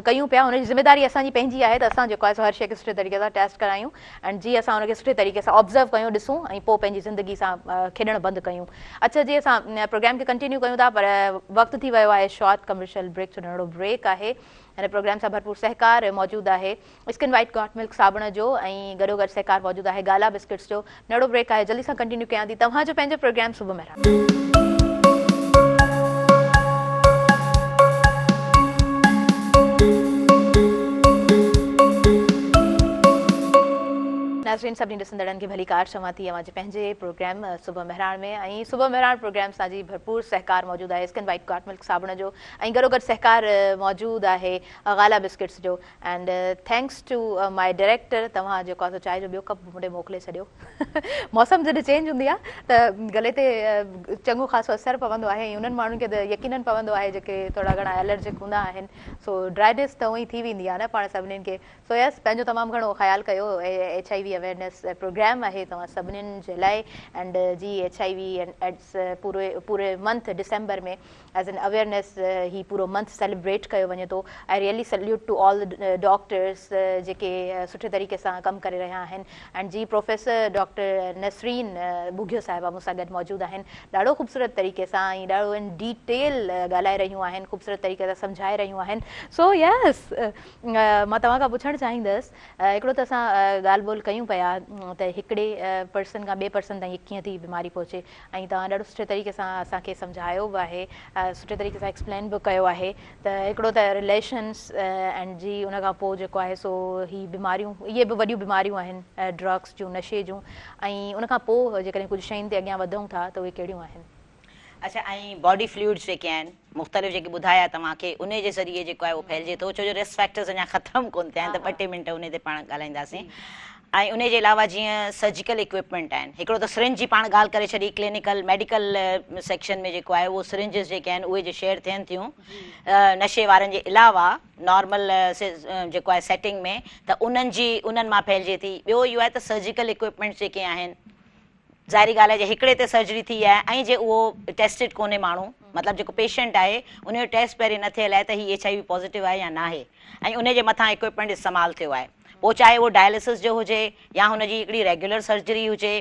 कयूं पिया हुनजी ज़िमेदारी असांजी पंहिंजी आहे त असां जेको आहे सो हर शइ खे सुठे तरीक़े सां टेस्ट करायूं ऐं जीअं असां हुनखे सुठे तरीक़े सां ऑब्ज़र्व कयूं ॾिसूं ऐं पोइ पंहिंजी ज़िंदगी सां खेॾणु बंदि कयूं अच्छा जीअं असां प्रोग्राम खे कंटिन्यू कयूं था पर वक़्तु थी वियो आहे शॉर्ट कमर्शियल ब्रेक जो नंढिड़ो ब्रेक आहे हिन प्रोग्राम सां भरपूर सहकार मौजूदु आहे स्किन वाइट गॉट मिल्क साबुण जो ऐं गॾोगॾु सहकार मौजूदु आहे गाला बिस्किट्स जो नंढिड़ो ब्रेक आहे जल्दी सां कंटिन्यू कयां थी तव्हांजो पंहिंजो प्रोग्राम सुबुह में नाज़रीन सभिनी ॾिसंदड़नि खे भली कार चवां थी अवांजे पंहिंजे प्रोग्राम सुबुह मेहरान में ऐं सुबुह मेहरान प्रोग्राम सां जी भरपूर सहकार मौजूदु आहे स्किन वाइट गॉट मिल्क साबुण जो ऐं गॾोगॾु सहकार मौजूदु आहे गाला बिस्किट्स जो and thanks to my director तव्हां जेको आहे चांहि जो ॿियो कप मूंखे मोकिले छॾियो मौसम जॾहिं चेंज हूंदी आहे त गले ते चङो ख़ासि असरु पवंदो आहे ऐं उन्हनि माण्हुनि खे त यकीननि पवंदो आहे जेके थोरा घणा एलर्जिक हूंदा आहिनि सो ड्राइनेस त उअं ई थी वेंदी आहे न पाण सभिनीनि खे सो यस पंहिंजो तमामु घणो ख़्यालु कयो HIV अवेयरनेस प्रोग्राम आहे तव्हां सभिनीनि जे लाइ एंड जी HIV एड्स पूरे मंथ डिसंबर में एज़ एन अवेयरनेस ही पूरो मंथ सेलिब्रेट कयो वञे थो I really salute to all doctors जेके सुठे तरीक़े सां कमु करे रहिया आहिनि एंड जी प्रोफेसर डॉक्टर नसरीन बुघियो साहिबा मूंसां गॾु मौजूदु आहिनि ॾाढो ख़ूबसूरत तरीक़े सां ऐं ॾाढो इन डिटेल ॻाल्हाए रहियूं आहिनि ख़ूबसूरत तरीक़े सां सम्झाए रहियूं आहिनि सो यस मां तव्हां खां पुछणु चाहींदसि हिकिड़ो त असां ॻाल्हि ॿोल कयूं पिया त हिकिड़े पर्सन खां ॿिए पर्सन ताईं कीअं थी बीमारी पहुचे ऐं तव्हां ॾाढो सुठे तरीक़े सां असांखे सम्झायो बि आहे सुठे तरीक़े सां एक्सप्लेन बि कयो आहे त हिकिड़ो त रिलेशन्स एंड जी उन खां पोइ जेको आहे सो ही बीमारियूं इहे बि वॾियूं बीमारियूं आहिनि ड्रग्स जूं नशे जूं ऐं उन खां पोइ जेकॾहिं कुझु शयुनि ते अॻियां वधूं था त उहे कहिड़ियूं आहिनि अच्छा ऐं बॉडी फ्लूइड्स जेके आहिनि मुख़्तलिफ़ जेके ॿुधाया तव्हांखे उन जे ज़रिए जेको आहे उहो फैलिजे थो छो जो रिस्क फैक्टर्स अञा ख़तमु कोन थिया आहिनि त 2 टे मिंट उन ते पाण ॻाल्हाईंदासीं ऐं उन जे अलावा जीअं सर्जिकल इक्विपमेंट आहिनि हिकिड़ो त सिरिंज जी पाण ॻाल्हि करे छॾी क्लिनिकल मेडिकल सेक्शन में जेको आहे उहो सिरिंजिस जेके आहिनि उहे जे शेयर थियनि थियूं नशे वारनि जे अलावा नॉर्मल जेको आहे सेटिंग में त उन्हनि मां फैलिजे थी ॿियो इहो आहे त सर्जिकल इक्विपमेंट्स जेके आहिनि ज़ाहिरी ॻाल्हि आहे जे हिकिड़े ते सर्जरी थी आहे ऐं जे उहो टेस्टिड कोन्हे माण्हू मतिलबु जेको पेशेंट आहे उनजो टेस्ट पहिरीं न थियल आहे त हीउ HIV पॉज़िटिव आहे या न आहे ऐं उन जे मथां इक्विपमेंट इस्तेमालु थियो आहे पोइ चाहे उहो डायलिसिस जो हुजे या हुनजी हिकिड़ी रेगुलर सर्जरी हुजे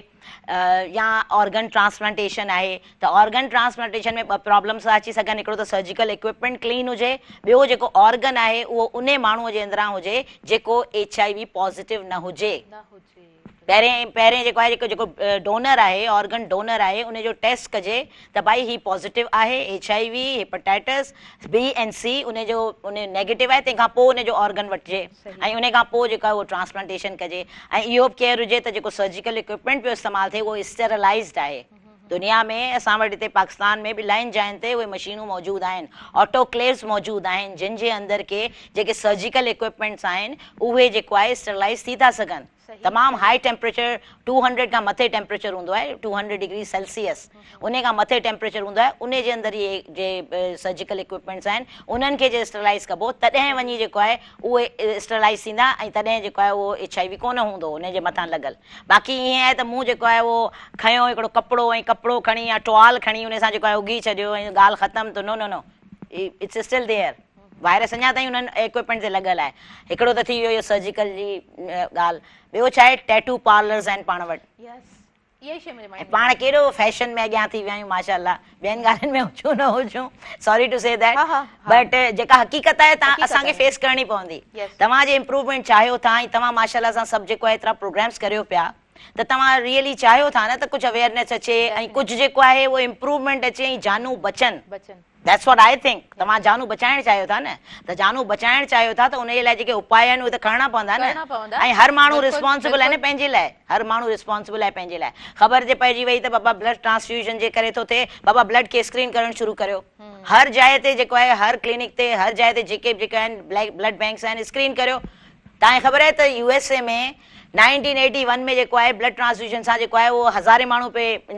या ऑर्गन ट्रांसप्लांटेशन आहे त ऑर्गन ट्रांसप्लांटेशन में 2 प्रॉब्लम्स अची सघनि हिकिड़ो त सर्जिकल इक्विपमेंट क्लीन हुजे ॿियो जेको ऑर्गन आहे उहो उन माण्हूअ जे अंदरां हुजे जेको HIV पॉज़िटिव न हुजे पहिरें जेको आहे जेको डोनर आहे ऑर्गन डोनर आहे उन जो टेस्ट कजे त भाई ही पॉज़िटिव आहे HIV हेपेटाइटिस B ऐं C उन नेगेटिव आहे तंहिंखां पोइ उन जो ऑर्गन वठिजे ऐं उन खां पोइ जेको आहे उहो ट्रांसप्लांटेशन कजे ऐं इहो बि केयर हुजे त जेको सर्जिकल इक्विपमेंट पियो इस्तेमालु थिए उहो स्टेरलाइज़्ड आहे दुनिया में असां वटि हिते पाकिस्तान में बि इलाही जायुनि ते उहे मशीनूं मौजूदु आहिनि ऑटोक्लेव्स मौजूदु आहिनि जिन जे अंदरि के जेके सर्जिकल इक्विपमेंट्स आहिनि उहे जेको आहे स्टेरलाइज़ थी था सघनि तमामु हाई टेम्परेचर 200 खां मथे टेम्परेचर हूंदो आहे 200 डिग्री सेल्सियस उन खां मथे टेम्परेचर हूंदो आहे उन जे अंदरि इहे जे सर्जिकल इक्विपमेंट्स आहिनि उन्हनि खे जे स्टेरलाइज़ कबो तॾहिं वञी जेको आहे उहे स्टेरलाइज़ थींदा ऐं तॾहिं जेको आहे उहो HIV कोन हूंदो उन जे मथां लॻल बाक़ी ईअं आहे त मूं जेको आहे उहो खयो हिकिड़ो कपिड़ो ऐं कपिड़ो खणी या टुवाल खणी उन सां जेको आहे उगी छॾियो ऐं ॻाल्हि ख़तमु त नो इट्स स्टिल देयर वायरस अञा ताईं उन्हनि इक्विपमेंट ते लॻल आहे हिकिड़ो त थी वियो इहो सर्जिकल जी ॻाल्हि ॿियो छा आहे टैटू पार्लर्स आहिनि पाण वटि पाण केॾो फैशन में अॻियां थी विया आहियूं माशाअल्लाह ॿियनि ॻाल्हियुनि में हुजूं न हुजूं sorry to say that but जेका हक़ीक़त आहे तव्हां असांखे फेस करणी पवंदी तव्हां जे इम्प्रूवमेंट चाहियो था ऐं तव्हां माशाअल्लाह सां सभु जेको आहे एतिरा प्रोग्राम्स करियो पिया त तव्हां रियली चाहियो था न त कुझु अवेयरनेस अचे ऐं कुझु जेको आहे उहो इम्प्रूवमेंट अचे ऐं जानू बचनि दैट्स व्हाट आई थिंक तव्हां जानू बचाइण चाहियो था न त जानू बचाइण चाहियो था त उन जे लाइ जेके उपाय आहिनि उहे त खणणा पवंदा न ऐं हर माण्हू रिस्पॉन्सिबल आहे न पंहिंजे लाइ हर माण्हू रिस्पॉन्सिबल आहे पंहिंजे लाइ ख़बर जे पइजी वई त बाबा ब्लड ट्रांसफ्यूजन जे करे थो थिए बाबा ब्लड खे स्क्रीन करणु शुरू करियो हर जाइ ते जेको आहे हर क्लिनिक ते हर जाइ ते जेके आहिनि ब्लड बैंक्स आहिनि स्क्रीन करियो तव्हांखे ख़बर आहे त USA में 1981 में जेको आहे ब्लड ट्रांसफ्यूजन सां जेको आहे उहो 1000 माण्हू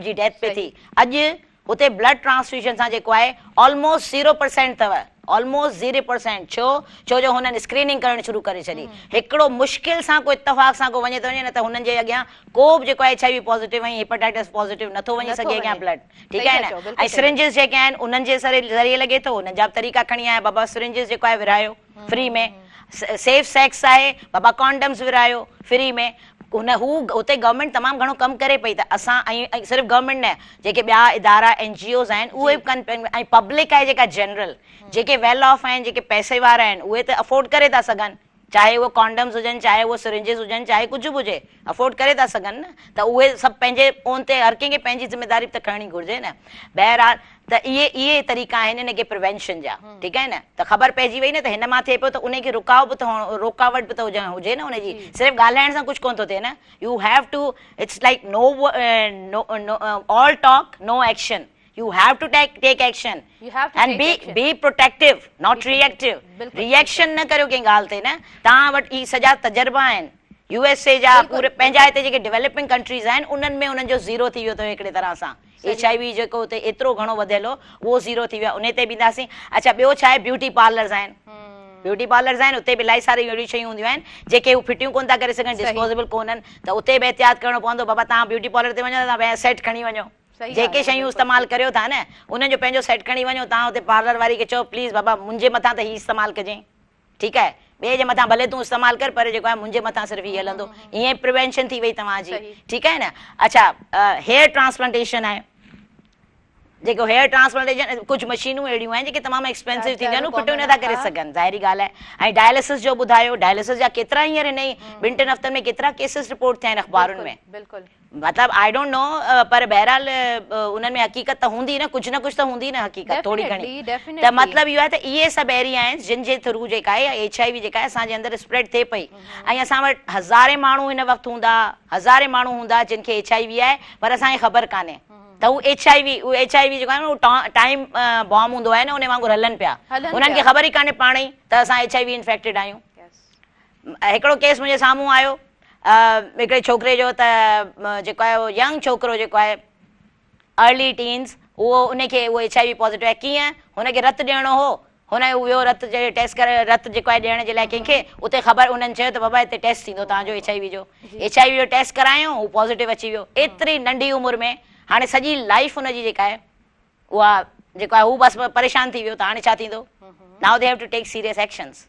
जी डेथ पे थी अॼु उते ब्लड ट्रांसफ्यूजन सां जेको आहे ऑलमोस्ट 0% अथव ऑलमोस्ट 0% छो जो हुननि स्क्रीनिंग करणु शुरू करे छॾी हिकिड़ो मुश्किल सां को इतफ़ाक़ सां को वञे थो वञे न त हुननि जे अॻियां को बि जेको आहे HIV पॉज़िटिव ऐं हेपेटाइटिस पॉज़िटिव नथो वञी सघे अॻियां ब्लड ठीकु आहे न ऐं सिरिंजिस जेके आहिनि उन्हनि जे ज़रिए लॻे थो हुननि जा तरीक़ा खणी आया बाबा सिरिंजिस जेको आहे विरहायो फ्री में सेफ सेक्स आहे बाबा कॉन्डम्स विरहायो फ्री में उते गवर्नमेंट तमामु घणो कमु करे पई त असां ऐं सिर्फ़ु गवर्नमेंट न जेके ॿिया इदारा NGOs आहिनि उहे बि कनि पिया ऐं पब्लिक आहे जेका जनरल जेके वेल ऑफ आहिनि जेके पैसे वारा आहिनि उहे त अफोर्ड करे था सघनि चाहे उहे कॉन्डम्स हुजनि चाहे उहे सिरिंजिस हुजनि चाहे कुझु बि हुजे अफोर्ड करे था सघनि न त उहे सभु पंहिंजे ओन ते हर कंहिंखे पंहिंजी ज़िमेदारी त खणणी घुरिजे न बहरहाल त इहे तरीक़ा आहिनि हिन खे प्रिवेंशन जा ठीकु आहे न त ख़बर पइजी वई न त हिन मां थिए पियो त उनखे रुकावट बि त हुजे न हुनजी सिर्फ़ु ॻाल्हाइण सां कुझु कोन थो थिए न you have to it's like all talk no action You have to take action. You have to and be protective, not reactive. Reaction न करियो कंहिं ॻाल्हि ते न तव्हां वटि ई सॼा तजर्बा आहिनि USA जा पूरे पंहिंजा हिते जेके डेवलपिंग कंट्रीज़ आहिनि उन्हनि में उन्हनि जो ज़ीरो थी वियो अथव हिकिड़े तरह सां HIV जेको हुते एतिरो घणो वधियल हो उहो ज़ीरो थी वियो उन ते बि ईंदासीं अच्छा ॿियो छा आहे ब्यूटी पार्लर्स आहिनि ब्यूटी पार्लर्स आहिनि उते बि इलाही सारी अहिड़ियूं शयूं हूंदियूं आहिनि जेके हू फिटियूं कोन था करे सघनि डिस्पोजेबल कोन्हनि त उते बि एहतियात करणो पवंदो बाबा तव्हां ब्यूटी पार्लर ते वञो तव्हां सेट खणी वञो जेके शयूं इस्तेमालु करियो था न उन्हनि जो पंहिंजो सेट खणी वञो तव्हां हुते पार्लर वारी खे चओ प्लीज़ बाबा मुंहिंजे मथां त हीउ इस्तेमालु कजांइ ठीकु आहे ॿिए जे मथां भले तूं इस्तेमालु कर पर जेको आहे मुंहिंजे मथां सिर्फ़ु हीउ हलंदो ईअं प्रिवेंशन थी वई तव्हांजी ठीकु आहे न अच्छा हेयर ट्रांसप्लांटेशन आहे जेको हेयर ट्रांसप्लांटेशन कुझु मशीनूं अहिड़ियूं आहिनि जेके तमामु एक्सपेंसिव थींदियूं आहिनि फिटियूं नथा करे सघनि ज़ाहिरी ॻाल्हि आहे ऐं डायलिसिस जो ॿुधायो डायलिसिस जा केतिरा हींअर हिन 2-3 हफ़्तनि में केतिरा केसिस रिपोर्ट थिया आहिनि अख़बारुनि में मतिलबु आई डोंट नो पर बहरहाल उन्हनि में हक़ीक़त त हूंदी न कुझु त हूंदी न हक़ीक़त थोरी घणी त मतिलबु इहो आहे त इहे सभु एरिया आहिनि जिन जे थ्रू जेका आहे HIV जेका आहे असांजे अंदरि स्प्रेड थिए पई ऐं असां वटि हज़ारे माण्हू हिन वक़्तु हूंदा जिन खे HIV आहे पर असांखे ख़बर कान्हे त हू HIV जेको आहे न उहो टाइम बॉम्ब हूंदो आहे न उन वांगुरु हलनि पिया उन्हनि खे ख़बर ई कान्हे पाण ई त असां HIV इन्फेक्टेड आहियूं हिकिड़ो केस मुंहिंजे साम्हूं आयो हिकिड़े छोकिरे जो त जेको आहे यंग छोकिरो जेको आहे अर्ली टीन्स उहो उनखे उहो HIV पॉज़िटिव आहे कीअं हुनखे रतु ॾियणो हो हुन वियो रतु टेस्ट करे रतु जेको आहे ॾियण जे लाइ कंहिंखे उते ख़बर उन्हनि चयो त बाबा हिते टेस्ट थींदो तव्हांजो HIV जो टेस्ट करायूं हू पॉज़िटिव अची वियो एतिरी नंढी उमिरि में हाणे सॼी लाइफ हुनजी जेका आहे उहा जेको आहे हू बसि परेशान थी वियो त हाणे छा थींदो now they have to take serious actions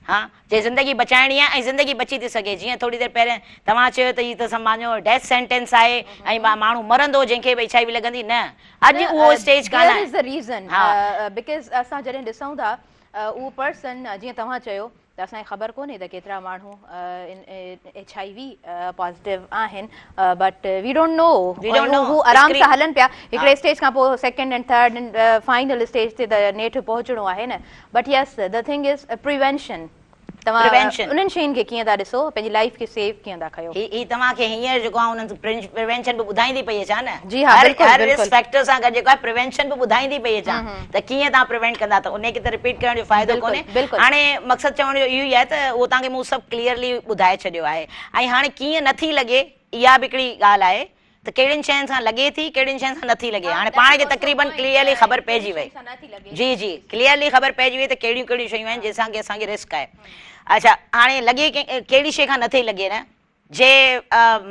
हा जे ज़िंदगी बचाइणी आहे ऐं ज़िंदगी बची थी सघे जीअं थोरी देरि पहिरियों तव्हां चयो त हीअ त सम्झो डेथ सेंटेंस आहे ऐं माण्हू मरंदो जंहिंखे बि HIV लॻंदी न अॼु उहो स्टेज कान आहे बिकॉज़ असां जॾहिं ॾिसूं था उहो पर्सन जीअं तव्हां चयो त असांखे ख़बर कोन्हे त केतिरा माण्हू HIV पॉज़िटिव आहिनि but we don't know who आराम सां हलनि पिया हिकिड़े स्टेज खां पोइ second and third and final stage ते त नेठि पहुचणो आहे न but yes the thing is prevention तव्हां उन्हनि शयुनि खे कीअं था ॾिसो पंहिंजी लाइफ खे सेव कीअं था कयो ही तव्हांखे हींअर जेको आहे उन्हनि प्रिवेंशन बि ॿुधाईंदी पई अचां न जी हा हर रिस्क फैक्टर सां गॾु जेको आहे प्रिवेंशन बि ॿुधाईंदी पई अचां त कीअं तव्हां प्रिवेंट कंदा त उनखे त रिपीट करण जो फ़ाइदो कोन्हे हाणे मक़सदु चवण जो इहो ई आहे त उहो तव्हांखे मूं सभु क्लियरली ॿुधाए छॾियो आहे ऐं हाणे कीअं नथी लॻे इहा बि हिकिड़ी ॻाल्हि आहे त कहिड़ियुनि शयुनि सां लॻे थी कहिड़ियुनि शयुनि सां नथी लॻे हाणे पाण खे तक़रीबन क्लियरली ख़बर पइजी वई जी जी क्लियरली ख़बर पइजी वई त कहिड़ियूं कहिड़ियूं शयूं आहिनि जंहिंसां की असांखे रिस्क आहे अच्छा हाणे लॻे कहिड़ी शइ खां नथी लॻे न जे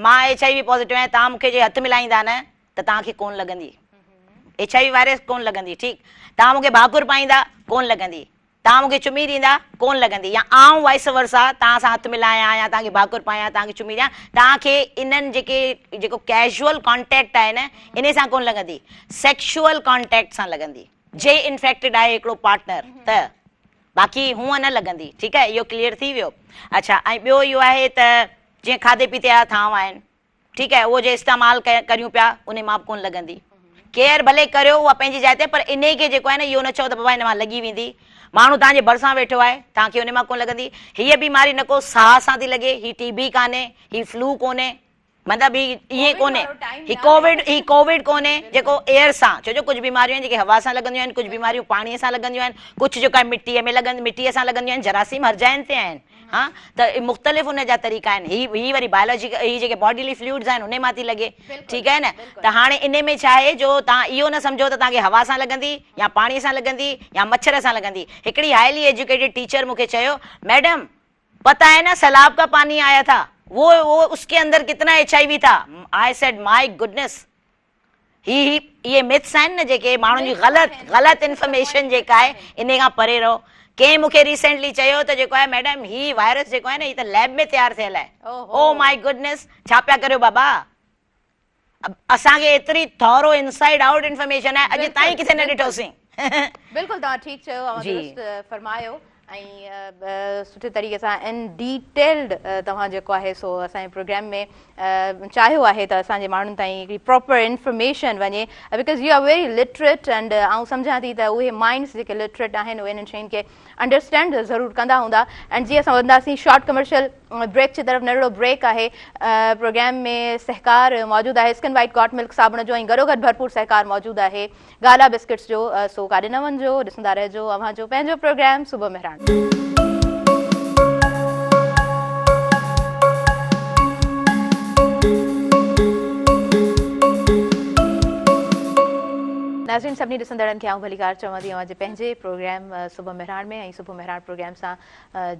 मां HIV पॉज़िटिव आहियां तव्हां मूंखे जे हथु मिलाईंदा न त तव्हांखे कोन लॻंदी HIV वायरस कोन लॻंदी ठीकु तव्हां मूंखे भाकुर पाईंदा कोन लॻंदी तव्हां मूंखे चुमी ॾींदा कोन लॻंदी या आउं वाइस वर्सा तव्हां सां हथु मिलायां या तव्हांखे भाकुर पायां तव्हांखे चुमी ॾियां तव्हांखे इन्हनि जेको कैजुअल कॉन्टेक्ट आहे न इन सां कोन लॻंदी सेक्शुअल कॉन्टेक्ट सां लॻंदी जे इन्फेक्टेड आहे हिकिड़ो पार्टनर त बाक़ी हूअं न लॻंदी ठीकु आहे इहो क्लियर थी वियो अच्छा ऐं ॿियो इहो आहे त जीअं खाधे पीते जा थांव आहिनि ठीकु आहे उहो जे इस्तेमालु करियूं पिया उन मां बि कोन लॻंदी केयर भले करियो उहा पंहिंजी जाइ ते पर इन खे जेको आहे न इहो न चओ त बाबा हिन मां लॻी वेंदी माण्हू तव्हांजे भरिसां वेठो आहे तव्हांखे उन मां कोन लॻंदी हीअ बीमारी न को साह सां थी लॻे ही TB कान्हे ही फ्लू कोन्हे मतिलबु ईअं कोन्हे ही कोविड कोन्हे जेको एयर सां छो जो कुझु बीमारियूं आहिनि जेके हवा सां लॻंदियूं आहिनि कुझु बीमारियूं पाणीअ सां लॻंदियूं आहिनि कुझु जेको आहे मिटीअ सां लॻंदियूं आहिनि जरासीम हरजाइनि ते आहिनि हा त मुख़्तलिफ़ उन जा तरीक़ा आहिनि ही वरी बायोलॉजिकल ही जेके बॉडीली फ्लूइड्स आहिनि उन मां थी लॻे ठीकु आहे न त हाणे इन में छा आहे जो तव्हां इहो न सम्झो त तव्हांखे हवा सां लॻंदी या पाणीअ सां लॻंदी या मच्छर सां लॻंदी हिकिड़ी हाईली एजुकेटेड टीचर मूंखे चयो मैडम पता है ना सैलाब का पानी आया था वो उसके अंदर कितना HIV था आई सेड माय गुडनेस ये मिथ्स आहिनि न जेके माण्हुनि जी ग़लति इंफॉर्मेशन जेका आहे इन खां परे रहो कंहिं मूंखे रिसेंटली चयो त जेको आहे मैडम ही वायरस जेको आहे न ही त लैब में तयारु थियल आहे ओ माय गुडनेस छा पिया करियो बाबा असांखे एतिरी थॉरो इनसाइड आउट इंफॉर्मेशन आहे अॼु ताईं किथे न ॾिठोसीं बिल्कुलु तव्हां ठीकु चयो फरमायो ऐं सुठे तरीक़े सां इन डिटेल्ड तव्हां जेको आहे सो असांजे प्रोग्राम में चाहियो आहे त असांजे माण्हुनि ताईं हिकिड़ी प्रॉपर इंफॉर्मेशन वञे because you are very literate and आउं सम्झां थी त उहे माइंड्स जेके लिटरेट आहिनि उहे इन्हनि शयुनि खे अंडरस्टैंड ज़रूरु कंदा हूंदा एंड जीअं असां वधंदासीं शॉर्ट कमर्शियल ब्रेक जी तरफ़ नंढिड़ो ब्रेक आहे प्रोग्राम में सहकार मौजूदु आहे स्किन वाइट गॉट मिल्क साबुण जो ऐं गॾोगॾु भरपूर सहकार मौजूदु आहे गाला बिस्किट्स जो सो काॾे न वञिजो ॾिसंदा रहिजो अव्हांजो पंहिंजो प्रोग्राम सुबुह मेहरान नाज़रीन सभिनी ॾिसंदड़नि खे आउं भलीकार चवंदी आहियां जे पंहिंजे प्रोग्राम सुबुह मेहरान में ऐं सुबुह मेहरान प्रोग्राम सां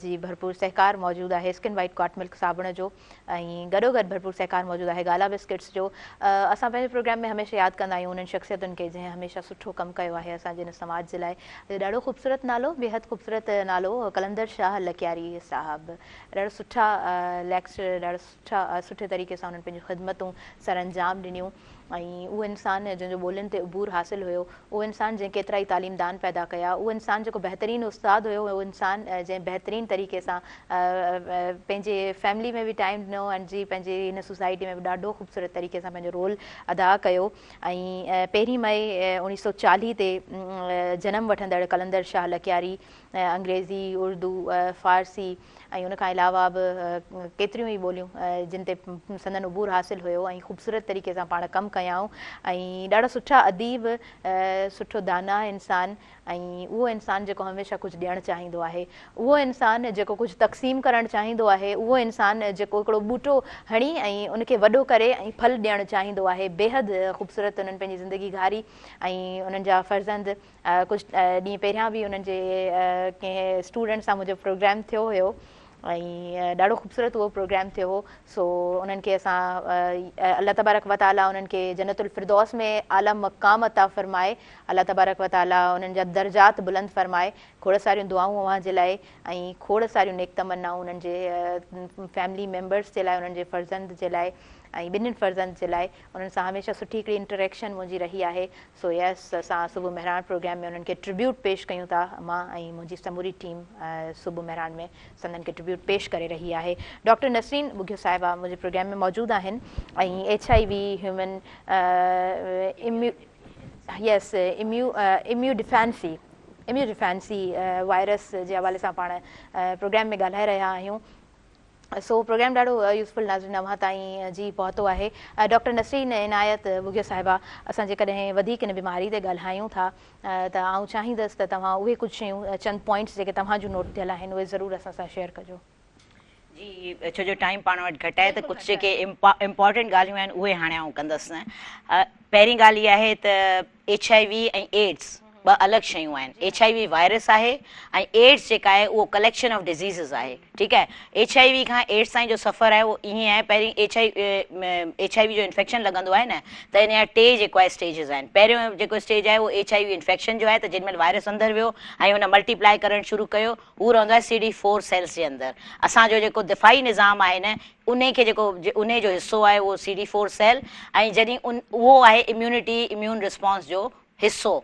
जी भरपूर सहकार मौजूदु आहे स्किन वाइट गॉट मिल्क साबुण जो ऐं गॾोगॾु भरपूर सहकार मौजूदु आहे गाला बिस्किट्स जो असां पंहिंजे प्रोग्राम में हमेशह यादि कंदा आहियूं उन्हनि शख़्सियतुनि खे जंहिं हमेशह सुठो कमु कयो आहे असांजे हिन समाज जे लाइ ॾाढो ख़ूबसूरत नालो बेहद ख़ूबसूरत नालो कलंदर शाह लकियारी साहब ॾाढा सुठा लेक्चर ॾाढा सुठे तरीक़े सां उन्हनि पंहिंजूं ख़िदमतूं सर अंजाम ॾिनियूं ऐं उहो इंसानु जंहिंजो ॿोलियुनि ते उबूर हासिलु हुयो उहो इंसानु जंहिं केतिरा ई तालीमदान पैदा कया उहो इंसानु जेको बहितरीनु उस्तादु हुयो उहो इंसानु जंहिं बहितरीनु तरीक़े सां पंहिंजे फैमिली में बि टाइम ॾिनो ऐं जी पंहिंजे हिन सोसाइटी में बि ॾाढो ख़ूबसूरत तरीक़े सां पंहिंजो रोल अदा कयो ऐं 1 मई 1940 ते जनमु वठंदड़ कलंदर शाह लकियारी अंग्रेज़ी उर्दू फ़ारसी ऐं उनखां अलावा बि केतिरियूं ई ॿोलियूं जिन ते संदन उबूर हासिलु हुयो ऐं ख़ूबसूरत तरीक़े सां पाण कमु कयाऊं ऐं ॾाढा सुठा अदीब सुठो दाना इंसानु ऐं उहो इंसानु जेको हमेशह कुझु ॾियणु चाहींदो आहे उहो इंसानु जेको कुझु तक़सीम करणु चाहींदो आहे उहो इंसानु जेको हिकिड़ो ॿूटो हणी ऐं उनखे वॾो करे ऐं फल ॾियणु चाहींदो आहे बेहद ख़ूबसूरत उन्हनि पंहिंजी ज़िंदगी घारी ऐं उन्हनि जा फ़र्ज़ंद कुझु ॾींहं पहिरियां बि उन्हनि जे कंहिं स्टूडेंट सां मुंहिंजो प्रोग्राम थियो हुयो ऐं ॾाढो ख़ूबसूरत उहो प्रोग्राम थियो हो सो उन्हनि खे असां अल्लाह तबारक व ताला उन्हनि खे जन्नतुल फिरदौस में आला मक़ाम अता फ़रमाए अल्लाह तबारक व ताला उन्हनि जा दर्जात बुलंद फ़रमाए खोड़ सारियूं दुआऊं अव्हां जे लाइ ऐं खोड़ सारियूं नेक तमन्नाऊं उन्हनि जे फैमिली मेंबर्स जे लाइ उन्हनि जे फ़र्ज़ंद जे लाइ ऐं ॿिन्हिनि फ़र्ज़नि जे लाइ उन्हनि सां हमेशह सुठी हिकिड़ी इंटरेक्शन मुंहिंजी रही आहे। सो यस, असां सुबुह मेहरान प्रोग्राम में उन्हनि खे ट्रिब्यूट पेश कयूं था। मां ऐं मुंहिंजी समूरी टीम सुबुह मेहरान में संदनि खे ट्रिब्यूट पेश करे रही आहे। डॉक्टर नसरीन बुघियो साहिबा मुंहिंजे प्रोग्राम में मौजूदु आहिनि ऐं HIV ह्यूमन इम्यू डिफेंसी वायरस जे हवाले सां पाण प्रोग्राम में ॻाल्हाए रहिया आहियूं। सो प्रोग्राम ॾाढो यूज़फुल नाज़रीन अव्हां ताईं जी पहुतो आहे। डॉक्टर नसरीन इनायत बुघियो साहिबा, असां जेकॾहिं वधीक इन बीमारी ते ॻाल्हायूं था त आउं चाहींदसि त तव्हां उहे कुझु शयूं चंद पॉइंट्स जेके तव्हां जूं नोट थियल आहिनि उहे ज़रूरु असां सां शेयर कजो। जी, छो जो टाइम पाण वटि घटि आहे त कुझु जेके इम्पॉर्टेंट ॻाल्हियूं आहिनि उहे हाणे आउं कंदसि न। पहिरीं ॻाल्हि इहा आहे त HIV ऐं एड्स ॿ अलॻि शयूं आहिनि। HIV वायरस आहे ऐं एड्स जेका आहे उहो कलेक्शन ऑफ डिज़ीज़िस आहे। ठीकु आहे, HIV खां एड्स ताईं जो सफ़र आहे उहो ईअं आहे। पहिरीं HIV जो इन्फेक्शन लॻंदो आहे न, त इन जा टे जेको आहे स्टेजिस आहिनि। पहिरियों जेको स्टेज आहे उहो HIV इन्फेक्शन जो आहे, त जेॾी महिल वायरस अंदरि वियो ऐं हुन मल्टीप्लाई करणु शुरू कयो, उहो रहंदो आहे CD4 सेल्स जे अंदरि। असांजो जेको दिफ़ाई निज़ाम आहे न, उन खे जेको उन जो हिसो आहे उहो CD4 सेल, ऐं जॾहिं उहो आहे इम्यून रिस्पॉन्स जो हिसो।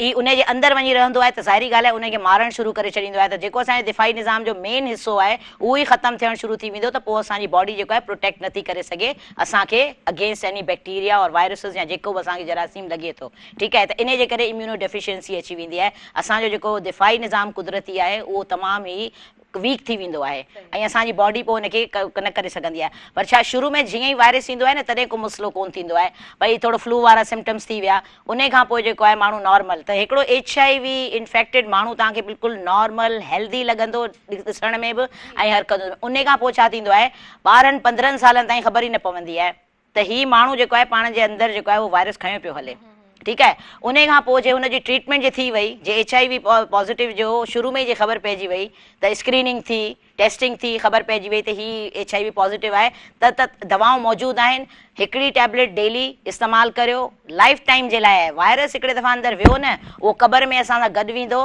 ई उन जे अंदरि वञी रहंदो आहे त ज़ाहिरी ॻाल्हि आहे उनखे मारणु शुरू करे छॾींदो आहे। त जेको असांजे दिफ़ाई निज़ाम जो मेन हिसो आहे उहो ई ख़तमु थियणु शुरू थी वेंदो, त पोइ असांजी बॉडी जेको आहे प्रोटेक्ट नथी करे सघे असांखे अगेंस्ट एनी बैक्टीरिया और वायरसिस या जेको बि असांखे जरासीम लॻे थो। ठीकु आहे, त इन जे करे इम्यूनो डेफिशिएंसी अची वेंदी आहे। असांजो जेको दिफ़ाई निज़ाम कुदरती आहे उहो तमामु ई वीक थी वेंदो आहे ऐं असांजी बॉडी पोइ हुनखे न करे सघंदी आहे। पर छा शुरू में जीअं ई वायरस ईंदो आहे न, तॾहिं को मसइलो कोन थींदो आहे। भई थोरो फ्लू वारा सिम्टम्स थी विया, उन खां पोइ जेको आहे माण्हू नॉर्मल। त हिकिड़ो HIV इन्फेक्टेड माण्हू तव्हांखे बिल्कुलु नॉर्मल हेल्दी लॻंदो ॾिसण में बि ऐं हरकत में। उन खां पोइ छा थींदो आहे, 12-15 सालनि ताईं ख़बर ई न पवंदी आहे त हीउ माण्हू जेको आहे पाण जे अंदरि जेको आहे उहो वायरस खयो पियो हले। ठीकु आहे, उन खां पोइ जे हुनजी ट्रीटमेंट जे थी वई, जे HIV पॉज़िटिव जो शुरू में जे ख़बर पइजी वई, त स्क्रीनिंग थी, टेस्टिंग थी, ख़बर पइजी वई त हीउ HIV पॉज़िटिव आहे, त दवाऊं मौजूदु आहिनि। हिकिड़ी टैबलेट डेली इस्तेमालु करियो, लाइफ टाइम जे लाइ आहे। वायरस हिकिड़े दफ़ा अंदरि वियो न, उहो क़बर में असां सां गॾु वेंदो,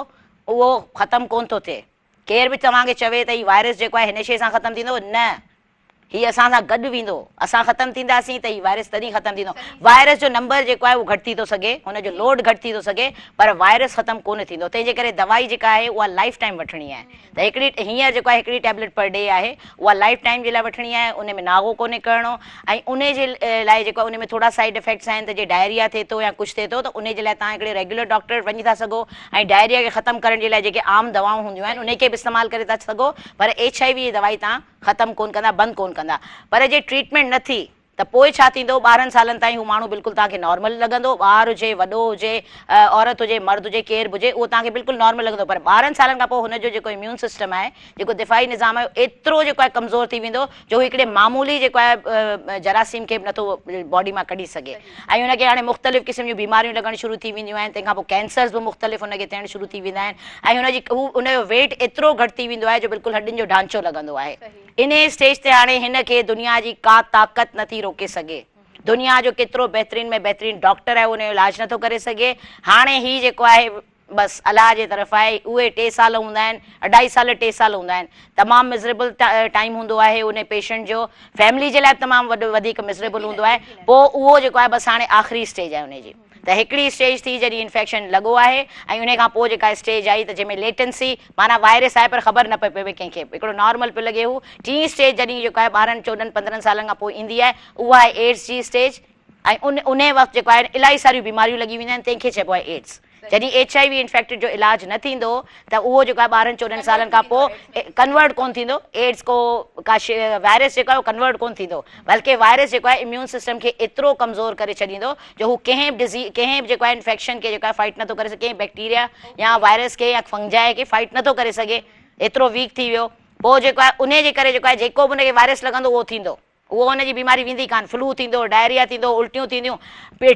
उहो ख़तमु कोन थो थिए। केर बि तव्हांखे चवे त हीउ वायरस जेको आहे हिन शइ सां ख़तमु थींदो, न, हीअ असां सां गॾु वेंदो। असां ख़तमु थींदासीं त हीउ वायरस तॾहिं ख़तमु थींदो। वायरस जो नंबर जेको आहे उहो घटि थी थो सघे, हुनजो लोड घटि थी थो सघे, पर वायरस ख़तमु कोन थींदो। तंहिंजे करे दवाई जेका आहे उहा लाइफ टाइम वठणी आहे। त हिकिड़ी हींअर जेको आहे हिकिड़ी टैबलेट पर डे आहे, उहा लाइफ टाइम जे लाइ वठणी आहे। उन में नागो कोन्हे करिणो, ऐं उन जे लाइ जेको उन में थोरा साइड इफेक्ट्स आहिनि। त जे डायरिया थिए थो या कुझु थिए थो, त उन जे लाइ तव्हां हिकिड़े रेगुलर डॉक्टर वञी था सघो ऐं डायरिया खे ख़तमु करण जे लाइ जेके आम दवाऊं हूंदियूं आहिनि उन खे बि इस्तेमालु करे था सघो। पर HIV जी दवाई तव्हां ख़तमु कोन कंदा, बंदि कोन कंदा। पर जे ट्रीटमेंट न थी त पोइ छा थींदो, 12 सालनि ताईं हू माण्हू बिल्कुलु तव्हांखे नॉर्मल लॻंदो। ॿार हुजे, वॾो हुजे, औरत हुजे, मर्द हुजे, केरु बि हुजे, उहो तव्हांखे बिल्कुलु नॉर्मल लॻंदो। पर 12 सालनि खां पोइ हुनजो जेको इम्यून सिस्टम आहे, जेको दिफ़ाई निज़ाम आहे, एतिरो जेको आहे कमज़ोर थी वेंदो जो हिकिड़े मामूली जेको आहे जरासीम खे बि नथो बॉडी मां कढी सघे। ऐं हुनखे हाणे मुख़्तलिफ़ क़िस्म जूं बीमारियूं लॻणु शुरू थी वेंदियूं आहिनि। तंहिंखां पोइ कैंसर्स बि मुख़्तलिफ़ हुनखे थियणु शुरू थी वेंदा आहिनि ऐं हुनजो वेट एतिरो घटि थी वेंदो आहे जो बिल्कुलु हॾियुनि जो ढांचो लॻंदो आहे। इन स्टेज ते हाणे हिन खे दुनिया जी का ताक़त नथी रोके सघे। दुनिया जो केतिरो बहितरीन में बहितरीन डॉक्टर आहे, उनजो इलाजु नथो करे सघे। हाणे ही जेको आहे बसि अलाह जे तरफ़ आहे। उहे 2 साल हूंदा आहिनि, 2.5 साल 2 साल हूंदा आहिनि। तमामु मिज़रेबल टाइम हूंदो आहे उन पेशेंट जो, फैमिली जे लाइ तमामु वधीक मिज़रेबल हूंदो आहे। पोइ उहो जेको आहे बसि हाणे आख़िरी स्टेज आहे उनजी। त हिकिड़ी स्टेज थी जॾहिं इन्फेक्शन लॻो आहे ऐं उन खां पोइ जेका स्टेज आई त जंहिंमें लेटेंसी, माना वायरस आहे पर ख़बर न पई पवे कंहिंखे, हिकिड़ो नॉर्मल पियो लॻे। हू टी स्टेज जॾहिं जेको आहे 12-14-15 सालनि खां पोइ ईंदी आहे, उहा आहे एड्स जी स्टेज। ऐं उन वक़्तु जेको आहे इलाही सारियूं बीमारियूं लॻी वेंदियूं आहिनि, तंहिंखे चइबो आहे एड्स। जॾहिं HIV इन्फेक्टेड जो इलाजु न थींदो त उहो जेको आहे 12-14 सालनि खां पोइ कन्वर्ट कोन थींदो। एड्स को का वायरस जेको आहे उहो कन्वर्ट कोन थींदो, बल्कि वायरस जेको आहे इम्यून सिस्टम खे एतिरो कमज़ोर करे छॾींदो जो हू कंहिं बि जेको आहे इन्फेक्शन खे जेको आहे फाइट नथो करे सघे, कंहिं बैक्टीरिया या वायरस खे या फंजाई खे फाइट नथो करे सघे, एतिरो वीक थी वियो। पोइ जेको आहे उन जे करे जेको आहे जेको बि हुनखे वायरस लॻंदो उहो थींदो, उहो हुनजी बीमारी वेंदी कान। फ्लू थींदो, डायरिया थींदो, उल्टियूं थींदियूं,